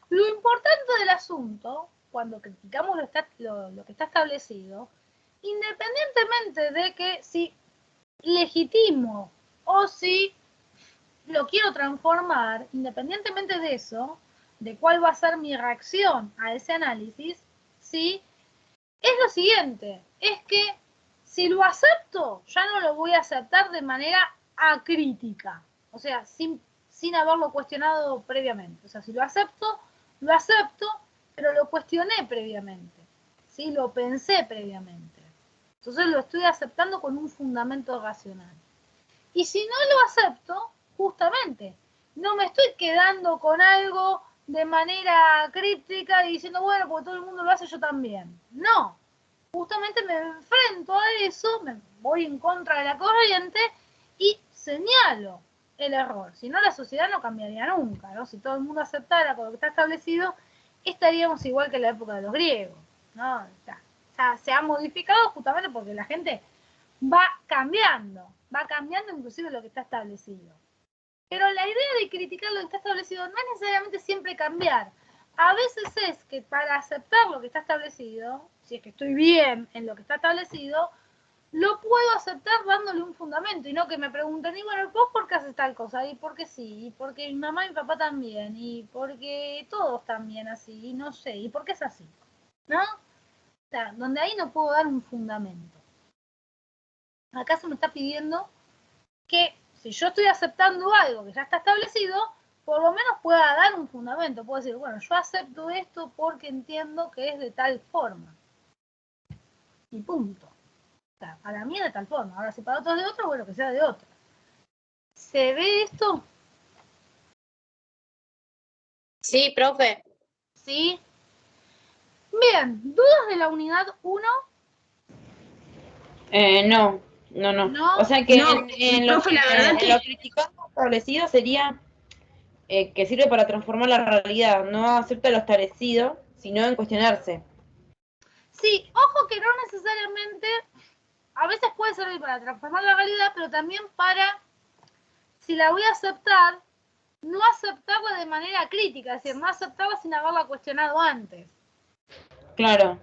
Lo importante del asunto, cuando criticamos lo que está establecido, independientemente de que si legitimo o si lo quiero transformar, independientemente de eso, de cuál va a ser mi reacción a ese análisis, ¿sí? Es lo siguiente, es que si lo acepto, ya no lo voy a aceptar de manera acrítica, o sea, sin haberlo cuestionado previamente. O sea, si lo acepto, pero lo cuestioné previamente, ¿sí? Lo pensé previamente. Entonces lo estoy aceptando con un fundamento racional. Y si no lo acepto, justamente, no me estoy quedando con algo de manera crítica y diciendo, bueno, porque todo el mundo lo hace, yo también. No, justamente me enfrento a eso, me voy en contra de la corriente y señalo el error. Si no, la sociedad no cambiaría nunca, ¿no? Si todo el mundo aceptara con lo que está establecido, estaríamos igual que en la época de los griegos, ¿no? O sea, se ha modificado justamente porque la gente va cambiando inclusive lo que está establecido. Pero la idea de criticar lo que está establecido no es necesariamente siempre cambiar. A veces es que para aceptar lo que está establecido, si es que estoy bien en lo que está establecido, lo puedo aceptar dándole un fundamento y no que me pregunten, y bueno, ¿vos por qué haces tal cosa? Y porque sí, y porque mi mamá y mi papá también, y porque todos también así, y no sé, y por qué es así, ¿no? O sea, donde ahí no puedo dar un fundamento. Acá se me está pidiendo que si yo estoy aceptando algo que ya está establecido, por lo menos pueda dar un fundamento. Puedo decir, bueno, yo acepto esto porque entiendo que es de tal forma. Y punto. O sea, para mí es de tal forma. Ahora, si para otros de otra, bueno, que sea de otra. ¿Se ve esto? Sí, profe. ¿Sí? Bien, ¿dudas de la unidad 1? No. ¿No? O sea que No, en lo profe, la verdad en que- lo criticado establecido sería que sirve para transformar la realidad. No acepta lo establecido, sino en cuestionarse. Sí, ojo que no necesariamente, a veces puede servir para transformar la realidad, pero también para, si la voy a aceptar, no aceptarla de manera crítica, es decir, no aceptarla sin haberla cuestionado antes. Claro.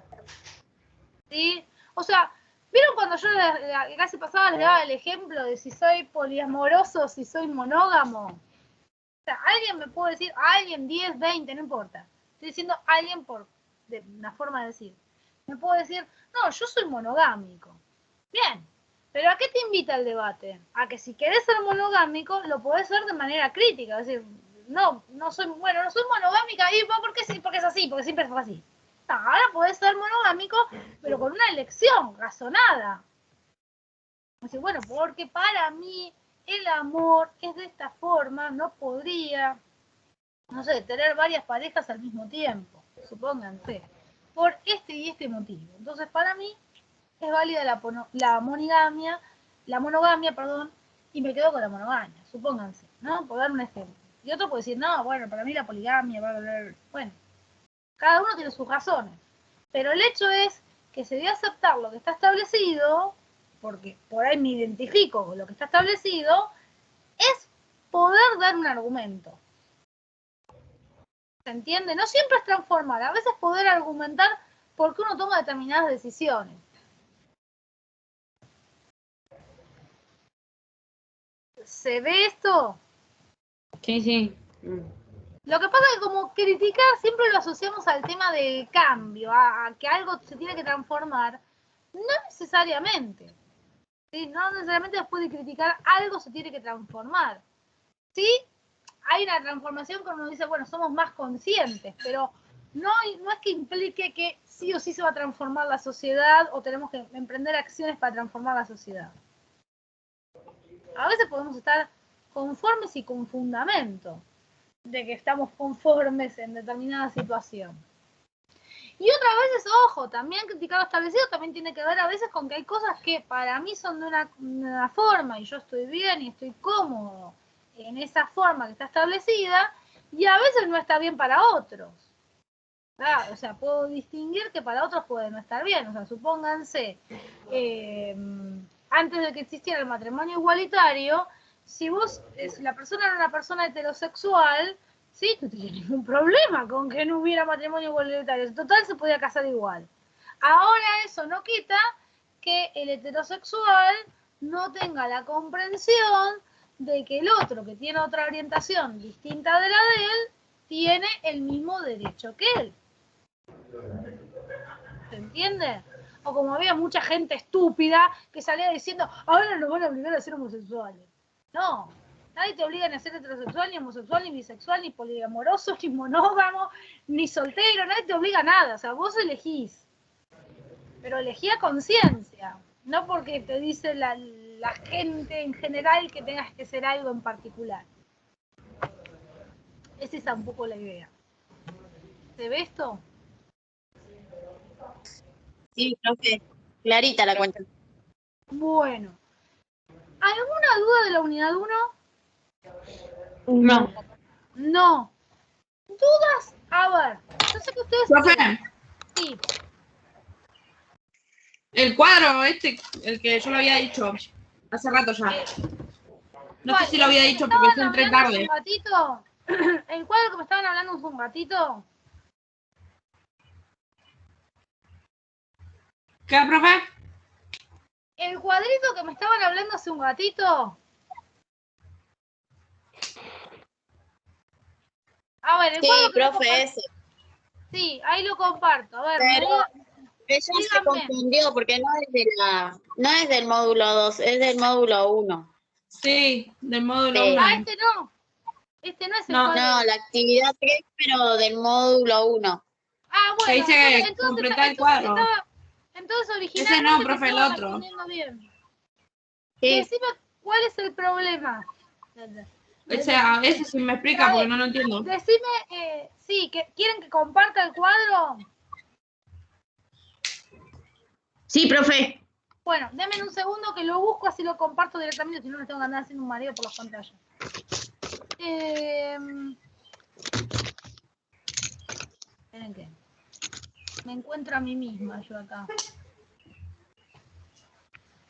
¿Sí? O sea, ¿vieron cuando yo la clase pasada les daba el ejemplo de si soy poliamoroso o si soy monógamo? O sea, alguien me puede decir, alguien 10, 20, no importa. Estoy diciendo alguien por de una forma de decir. Me puede decir, no, yo soy monogámico. Bien, pero ¿a qué te invita el debate? A que si querés ser monogámico, lo podés ser de manera crítica. Es decir, no soy monogámica, y ¿por qué sí? Porque es así, porque siempre fue así. No, ahora podés ser monogámico, pero con una elección razonada. Es decir, bueno, porque para mí el amor es de esta forma, no podría, no sé, tener varias parejas al mismo tiempo, supónganse, por este y este motivo. Entonces, para mí es válida la monogamia, y me quedo con la monogamia, supónganse, ¿no? Por dar un ejemplo. Y otro puede decir, no, bueno, para mí la poligamia, bueno, cada uno tiene sus razones. Pero el hecho es que se debe aceptar lo que está establecido, porque por ahí me identifico con lo que está establecido, es poder dar un argumento. ¿Se entiende? No siempre es transformar, a veces poder argumentar por qué uno toma determinadas decisiones. ¿Se ve esto? Sí. Lo que pasa es que como criticar siempre lo asociamos al tema del cambio, a que algo se tiene que transformar. No necesariamente. ¿Sí? No necesariamente después de criticar algo se tiene que transformar. Sí, hay una transformación cuando uno dice, bueno, somos más conscientes, pero no es que implique que sí o sí se va a transformar la sociedad o tenemos que emprender acciones para transformar la sociedad. A veces podemos estar conformes y con fundamento de que estamos conformes en determinada situación. Y otras veces, ojo, también criticar lo establecido también tiene que ver a veces con que hay cosas que para mí son de una forma y yo estoy bien y estoy cómodo en esa forma que está establecida y a veces no está bien para otros. O sea, puedo distinguir que para otros puede no estar bien. O sea, supónganse, antes de que existiera el matrimonio igualitario, si la persona era una persona heterosexual, sí, no tenía ningún problema con que no hubiera matrimonio igualitario. En total se podía casar igual. Ahora eso no quita que el heterosexual no tenga la comprensión de que el otro, que tiene otra orientación distinta de la de él, tiene el mismo derecho que él. ¿Se entiende? O como había mucha gente estúpida que salía diciendo, ahora nos van a obligar a ser homosexuales. No, nadie te obliga a ser heterosexual, ni homosexual, ni bisexual, ni poliamoroso, ni monógamo, ni soltero, nadie te obliga a nada, o sea, vos elegís. Pero elegí a conciencia, no porque te dice la gente en general que tengas que ser algo en particular. Esa es un poco la idea. ¿Se ve esto? Sí, profe. Clarita la cuenta. Bueno. ¿Alguna duda de la unidad 1? No. No. ¿Dudas? A ver, yo sé que ustedes... Profe, Sí. el cuadro el que yo lo había dicho hace rato ya. No sé si lo había dicho porque yo entré tarde. ¿El cuadro que me estaban hablando hace un ratito? ¿Qué, profe? ¿El cuadrito que me estaban hablando hace un ratito? A ver, el cuadro Sí, que profe, ese. Sí, ahí lo comparto. A ver, Pero Ella se Díganme. confundió porque no es del módulo 2, es del módulo 1. Sí, del módulo Sí. 1. Ah, este no. Este no es el No. cuadro. No, la actividad 3, pero del módulo 1. Ah, Que bueno. dice completar el cuadro. Entonces Ese originalmente no, te profe, el estaba otro. respondiendo bien. Sí. Decime cuál es el problema. O sea, ese sí me explica porque no lo entiendo. Decime, sí, ¿quieren que comparta el cuadro? Sí, profe. Bueno, denme un segundo que lo busco, así lo comparto directamente, si no me tengo que andar haciendo un mareo por las pantallas. Esperen que me encuentro a mí misma yo acá.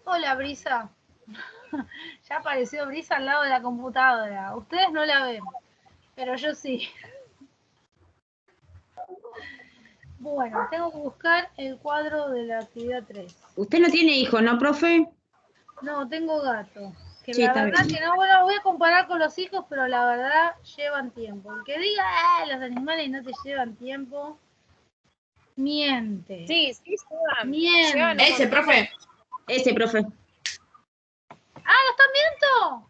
Hola, Brisa. Ya apareció Brisa al lado de la computadora. Ustedes no la ven, pero yo sí. Bueno, tengo que buscar el cuadro de la actividad 3. Usted no tiene hijos, ¿no, profe? No, tengo gato. Que Sí, la está verdad bien. que no, bueno, voy a comparar con los hijos, pero la verdad llevan tiempo. El que diga, los animales no te llevan tiempo, miente. Sí, llevan. Miente. Llevan un Ese, profe. Ese, profe. Ah, ¿lo están viendo?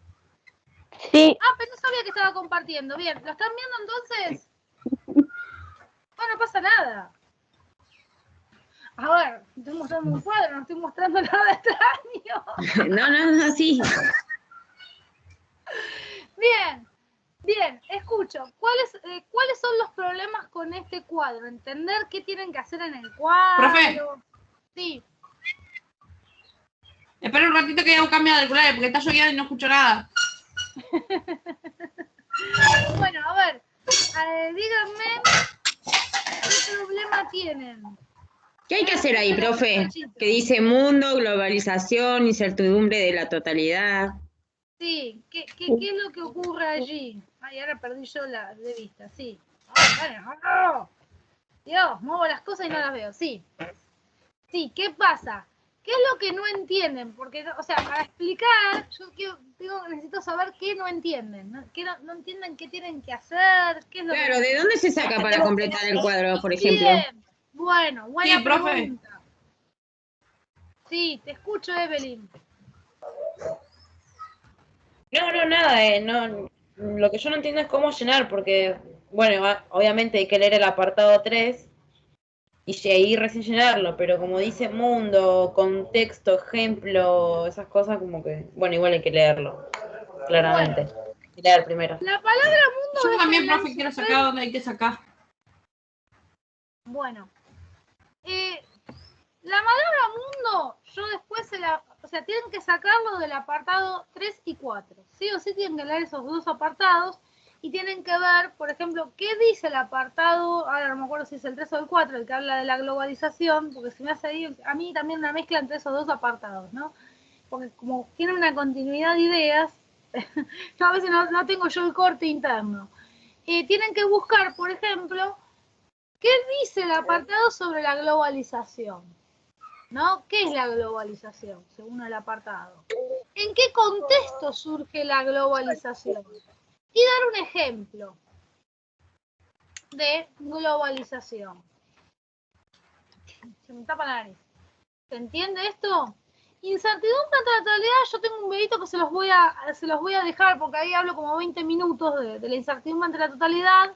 Sí. Ah, pero no sabía que estaba compartiendo. Bien, ¿lo están viendo entonces? Bueno, no pasa nada. A ver, estoy mostrando un cuadro, no estoy mostrando nada extraño. No, sí. Bien, escucho. ¿Cuáles son los problemas con este cuadro? Entender qué tienen que hacer en el cuadro. Profe. Sí. Espera un ratito que hago un cambio de auriculares porque está lloviendo y no escucho nada. Bueno, a ver, díganme qué problema tienen. ¿Qué hay que hacer ahí, profe? Que dice mundo, globalización, incertidumbre de la totalidad. Sí, ¿qué es lo que ocurre allí? Ay, ahora perdí yo de vista, sí. ¡Oh! Dios, muevo las cosas y no las veo, sí. Sí, ¿qué pasa? ¿Qué es lo que no entienden? Porque, o sea, para explicar, yo necesito saber qué no entienden. No entienden qué tienen que hacer, qué es lo Claro, que... ¿de dónde se saca para completar el cuadro, por ejemplo? Bien, bueno, buena Sí, profe. pregunta. Sí, te escucho, Evelyn. No, nada, no, lo que yo no entiendo es cómo llenar, porque, bueno, obviamente hay que leer el apartado 3 y ahí recién llenarlo, pero como dice mundo, contexto, ejemplo, esas cosas como que, bueno, igual hay que leerlo, claramente. Hay que leer primero. La palabra mundo Yo es también, el profe, quiero sacar donde hay que sacar. Bueno, la palabra mundo, yo después o sea, tienen que sacarlo del apartado 3 y 4. Sí o sí tienen que leer esos dos apartados y tienen que ver, por ejemplo, qué dice el apartado, ahora no me acuerdo si es el 3 o el 4, el que habla de la globalización, porque se me hace ahí, a mí también una mezcla entre esos dos apartados, ¿no? Porque como tienen una continuidad de ideas, yo a veces no tengo yo el corte interno. Tienen que buscar, por ejemplo, ¿qué dice el apartado sobre la globalización? ¿No? ¿Qué es la globalización, según el apartado? ¿En qué contexto surge la globalización? Y dar un ejemplo de globalización. Se me tapa la nariz. ¿Se entiende esto? Incertidumbre ante la totalidad, yo tengo un videito que se los voy a dejar porque ahí hablo como 20 minutos de la incertidumbre ante la totalidad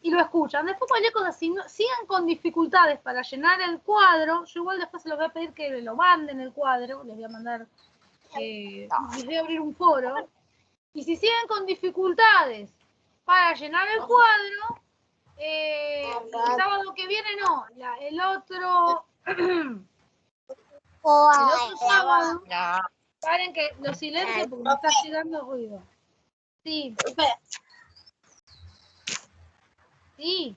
y lo escuchan. Después cualquier cosa, si no, sigan con dificultades para llenar el cuadro, yo igual después se los voy a pedir que lo manden el cuadro, les voy a mandar, les voy a abrir un foro, y si siguen con dificultades para llenar el cuadro, el sábado que viene no, el otro sábado, paren que lo silencio porque me está llegando ruido. Sí. Sí.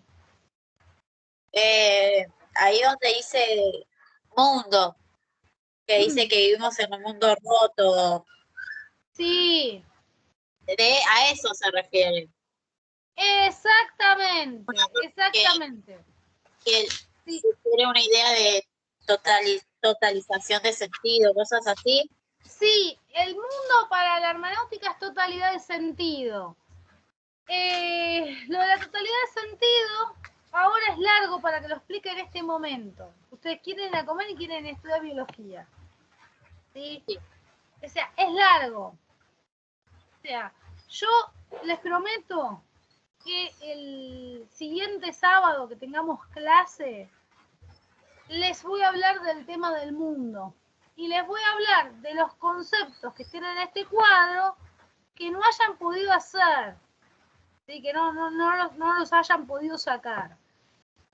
Ahí donde dice mundo, que dice que vivimos en un mundo roto. Sí. A eso se refiere. Exactamente. Que sí. Tiene una idea de totalización de sentido, cosas así. Sí, el mundo para la hermenéutica es totalidad de sentido. Lo de la totalidad de sentido ahora es largo para que lo explique en este momento. ustedes quieren ir a comer y quieren estudiar biología. ¿Sí? O sea, es largo. O sea, yo les prometo que el siguiente sábado que tengamos clase, les voy a hablar del tema del mundo. Y les voy a hablar de los conceptos que tienen en este cuadro que no hayan podido hacer. ¿Sí? Que no los hayan podido sacar.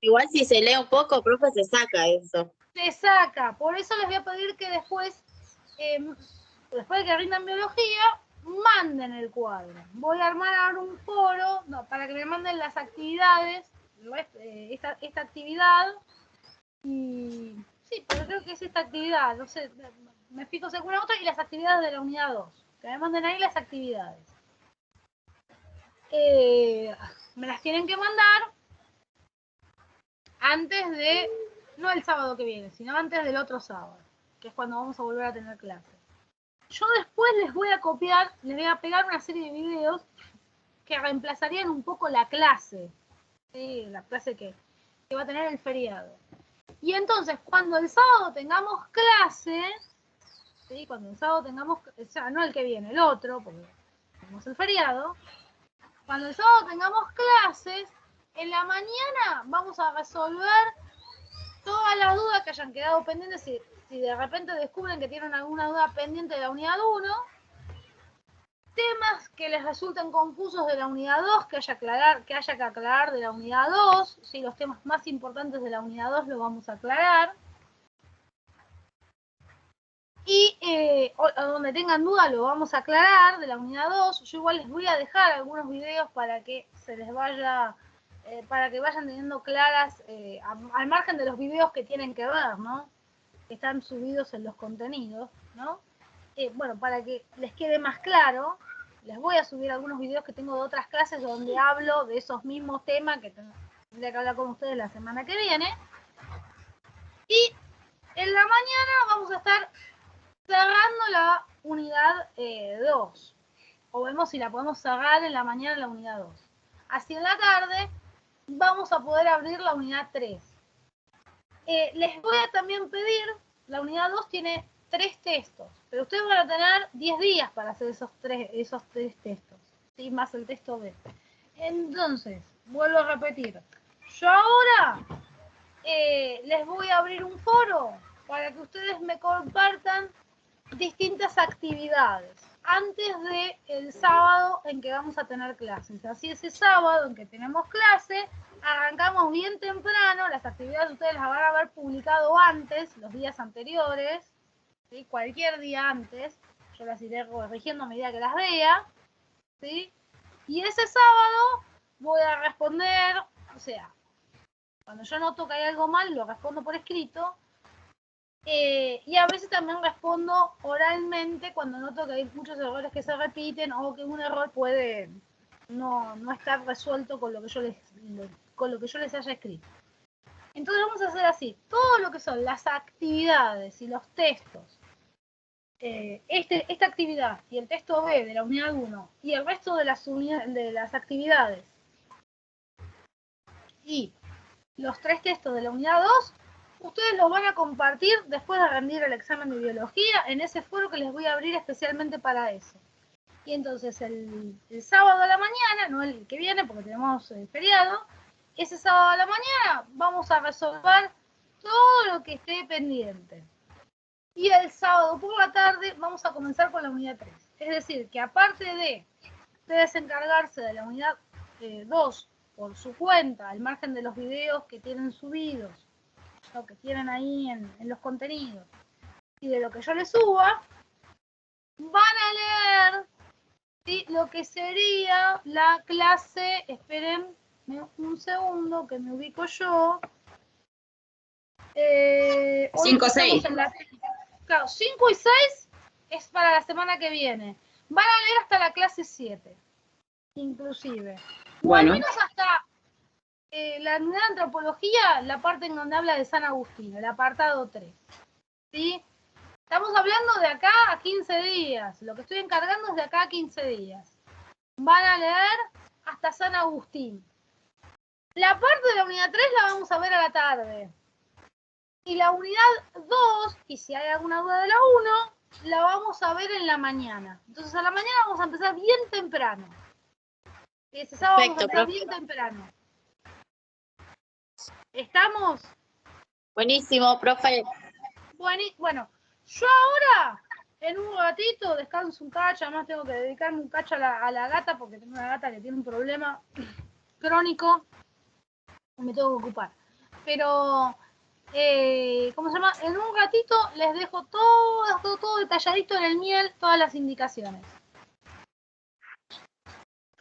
Igual si se lee un poco, profe, se saca eso. Se saca. Por eso les voy a pedir que después de que rindan biología, manden el cuadro. Voy a armar ahora un foro para que me manden las actividades, esta actividad. Y sí, pero creo que es esta actividad. No sé, me fijo si alguna otra y las actividades de la unidad 2. Que me manden ahí las actividades. Me las tienen que mandar antes de, no el sábado que viene, sino antes del otro sábado, que es cuando vamos a volver a tener clase. Yo después les voy a copiar, les voy a pegar una serie de videos que reemplazarían un poco la clase, ¿sí? La clase que va a tener el feriado. Y entonces, cuando el sábado tengamos clase, ¿sí? Cuando el sábado tengamos, o sea, no el que viene, el otro, porque tenemos el feriado. Cuando el sábado tengamos clases, en la mañana vamos a resolver todas las dudas que hayan quedado pendientes. Si de repente descubren que tienen alguna duda pendiente de la unidad 1, temas que les resulten confusos de la unidad 2, que haya que aclarar de la unidad 2, ¿sí? Los temas más importantes de la unidad 2 los vamos a aclarar. Y donde tengan duda lo vamos a aclarar de la unidad 2. Yo igual les voy a dejar algunos videos para que se les vaya, para que vayan teniendo claras, al margen de los videos que tienen que ver, ¿no? Que están subidos en los contenidos, ¿no? Bueno, para que les quede más claro, les voy a subir algunos videos que tengo de otras clases donde hablo de esos mismos temas que tendría que hablar con ustedes la semana que viene. Y en la mañana vamos a estar cerrando la unidad 2. O vemos si la podemos cerrar en la mañana en la unidad 2. Así en la tarde vamos a poder abrir la unidad 3. Les voy a también pedir, la unidad 2 tiene 3 textos, pero ustedes van a tener 10 días para hacer esos tres textos, ¿sí? Más el texto B. Entonces, vuelvo a repetir, yo ahora les voy a abrir un foro para que ustedes me compartan distintas actividades antes del sábado en que vamos a tener clases. Así ese sábado en que tenemos clase, arrancamos bien temprano, las actividades ustedes las van a haber publicado antes, los días anteriores, ¿sí? Cualquier día antes, yo las iré corrigiendo a medida que las vea, ¿sí? Y ese sábado voy a responder, o sea, cuando yo noto que hay algo mal, lo respondo por escrito. Y a veces también respondo oralmente cuando noto que hay muchos errores que se repiten o que un error puede no estar resuelto con lo que yo les haya escrito. Entonces vamos a hacer así, todo lo que son las actividades y los textos, esta actividad y el texto B de la unidad 1 y el resto de las actividades y los 3 textos de la unidad 2, ustedes los van a compartir después de rendir el examen de biología en ese foro que les voy a abrir especialmente para eso. Y entonces el sábado a la mañana, no el que viene porque tenemos feriado, ese sábado a la mañana vamos a resolver todo lo que esté pendiente. Y el sábado por la tarde vamos a comenzar con la unidad 3. Es decir, que aparte de ustedes encargarse de la unidad 2 por su cuenta, al margen de los videos que tienen subidos, lo que tienen ahí en los contenidos, y de lo que yo les suba, van a leer, ¿sí? Lo que sería la clase, esperen un segundo que me ubico yo. 5, 6. Claro, 5 y 6 es para la semana que viene. Van a leer hasta la clase 7, inclusive. Bueno. O al menos hasta la unidad de antropología, la parte en donde habla de San Agustín, el apartado 3. ¿Sí? Estamos hablando de acá a 15 días. Lo que estoy encargando es de acá a 15 días. Van a leer hasta San Agustín. La parte de la unidad 3 la vamos a ver a la tarde. Y la unidad 2, y si hay alguna duda de la 1, la vamos a ver en la mañana. Entonces a la mañana vamos a empezar bien temprano. Ese sábado vamos a empezar bien temprano. ¿Estamos? Buenísimo, profe. Bueno, yo ahora, en un ratito, descanso un cacho. Además tengo que dedicarme un cacho a la gata, porque tengo una gata que tiene un problema crónico. Me tengo que ocupar. Pero, ¿cómo se llama? En un ratito les dejo todo detalladito en el miel, todas las indicaciones.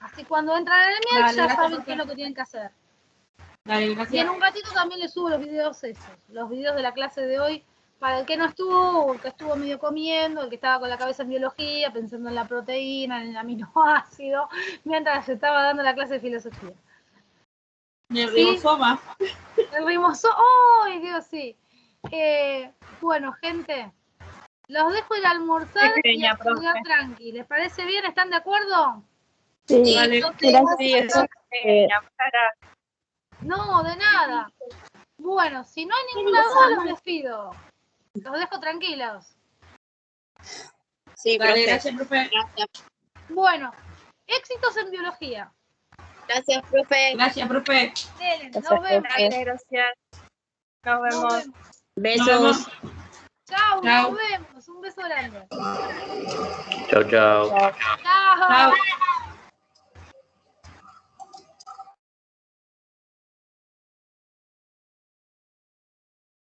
Así cuando entran en el miel ya saben qué es lo que tienen que hacer. Dale, gracias. Y en un ratito también les subo los videos los videos de la clase de hoy, para el que no estuvo, el que estuvo medio comiendo, el que estaba con la cabeza en biología, pensando en la proteína, en el aminoácido, mientras se estaba dando la clase de filosofía. El ribosoma. El ribosoma, ¡ay, Dios, sí! Bueno, gente, los dejo ir a almorzar y a estudiar tranqui. ¿Les parece bien? ¿Están de acuerdo? Sí, Vale. gracias. No, de nada. Bueno, si no hay ninguna duda, los despido. Los dejo tranquilos. Sí, Dale, profe. gracias, profe. Gracias. Bueno, éxitos en biología. Gracias, profe. Gracias, profe. Delen, Gracias, nos vemos. profe. Gracias. Nos vemos. Nos vemos. Nos Besos. vemos. Chau, Chau. nos vemos. Un beso grande. Chao, chao. Chao. Chao.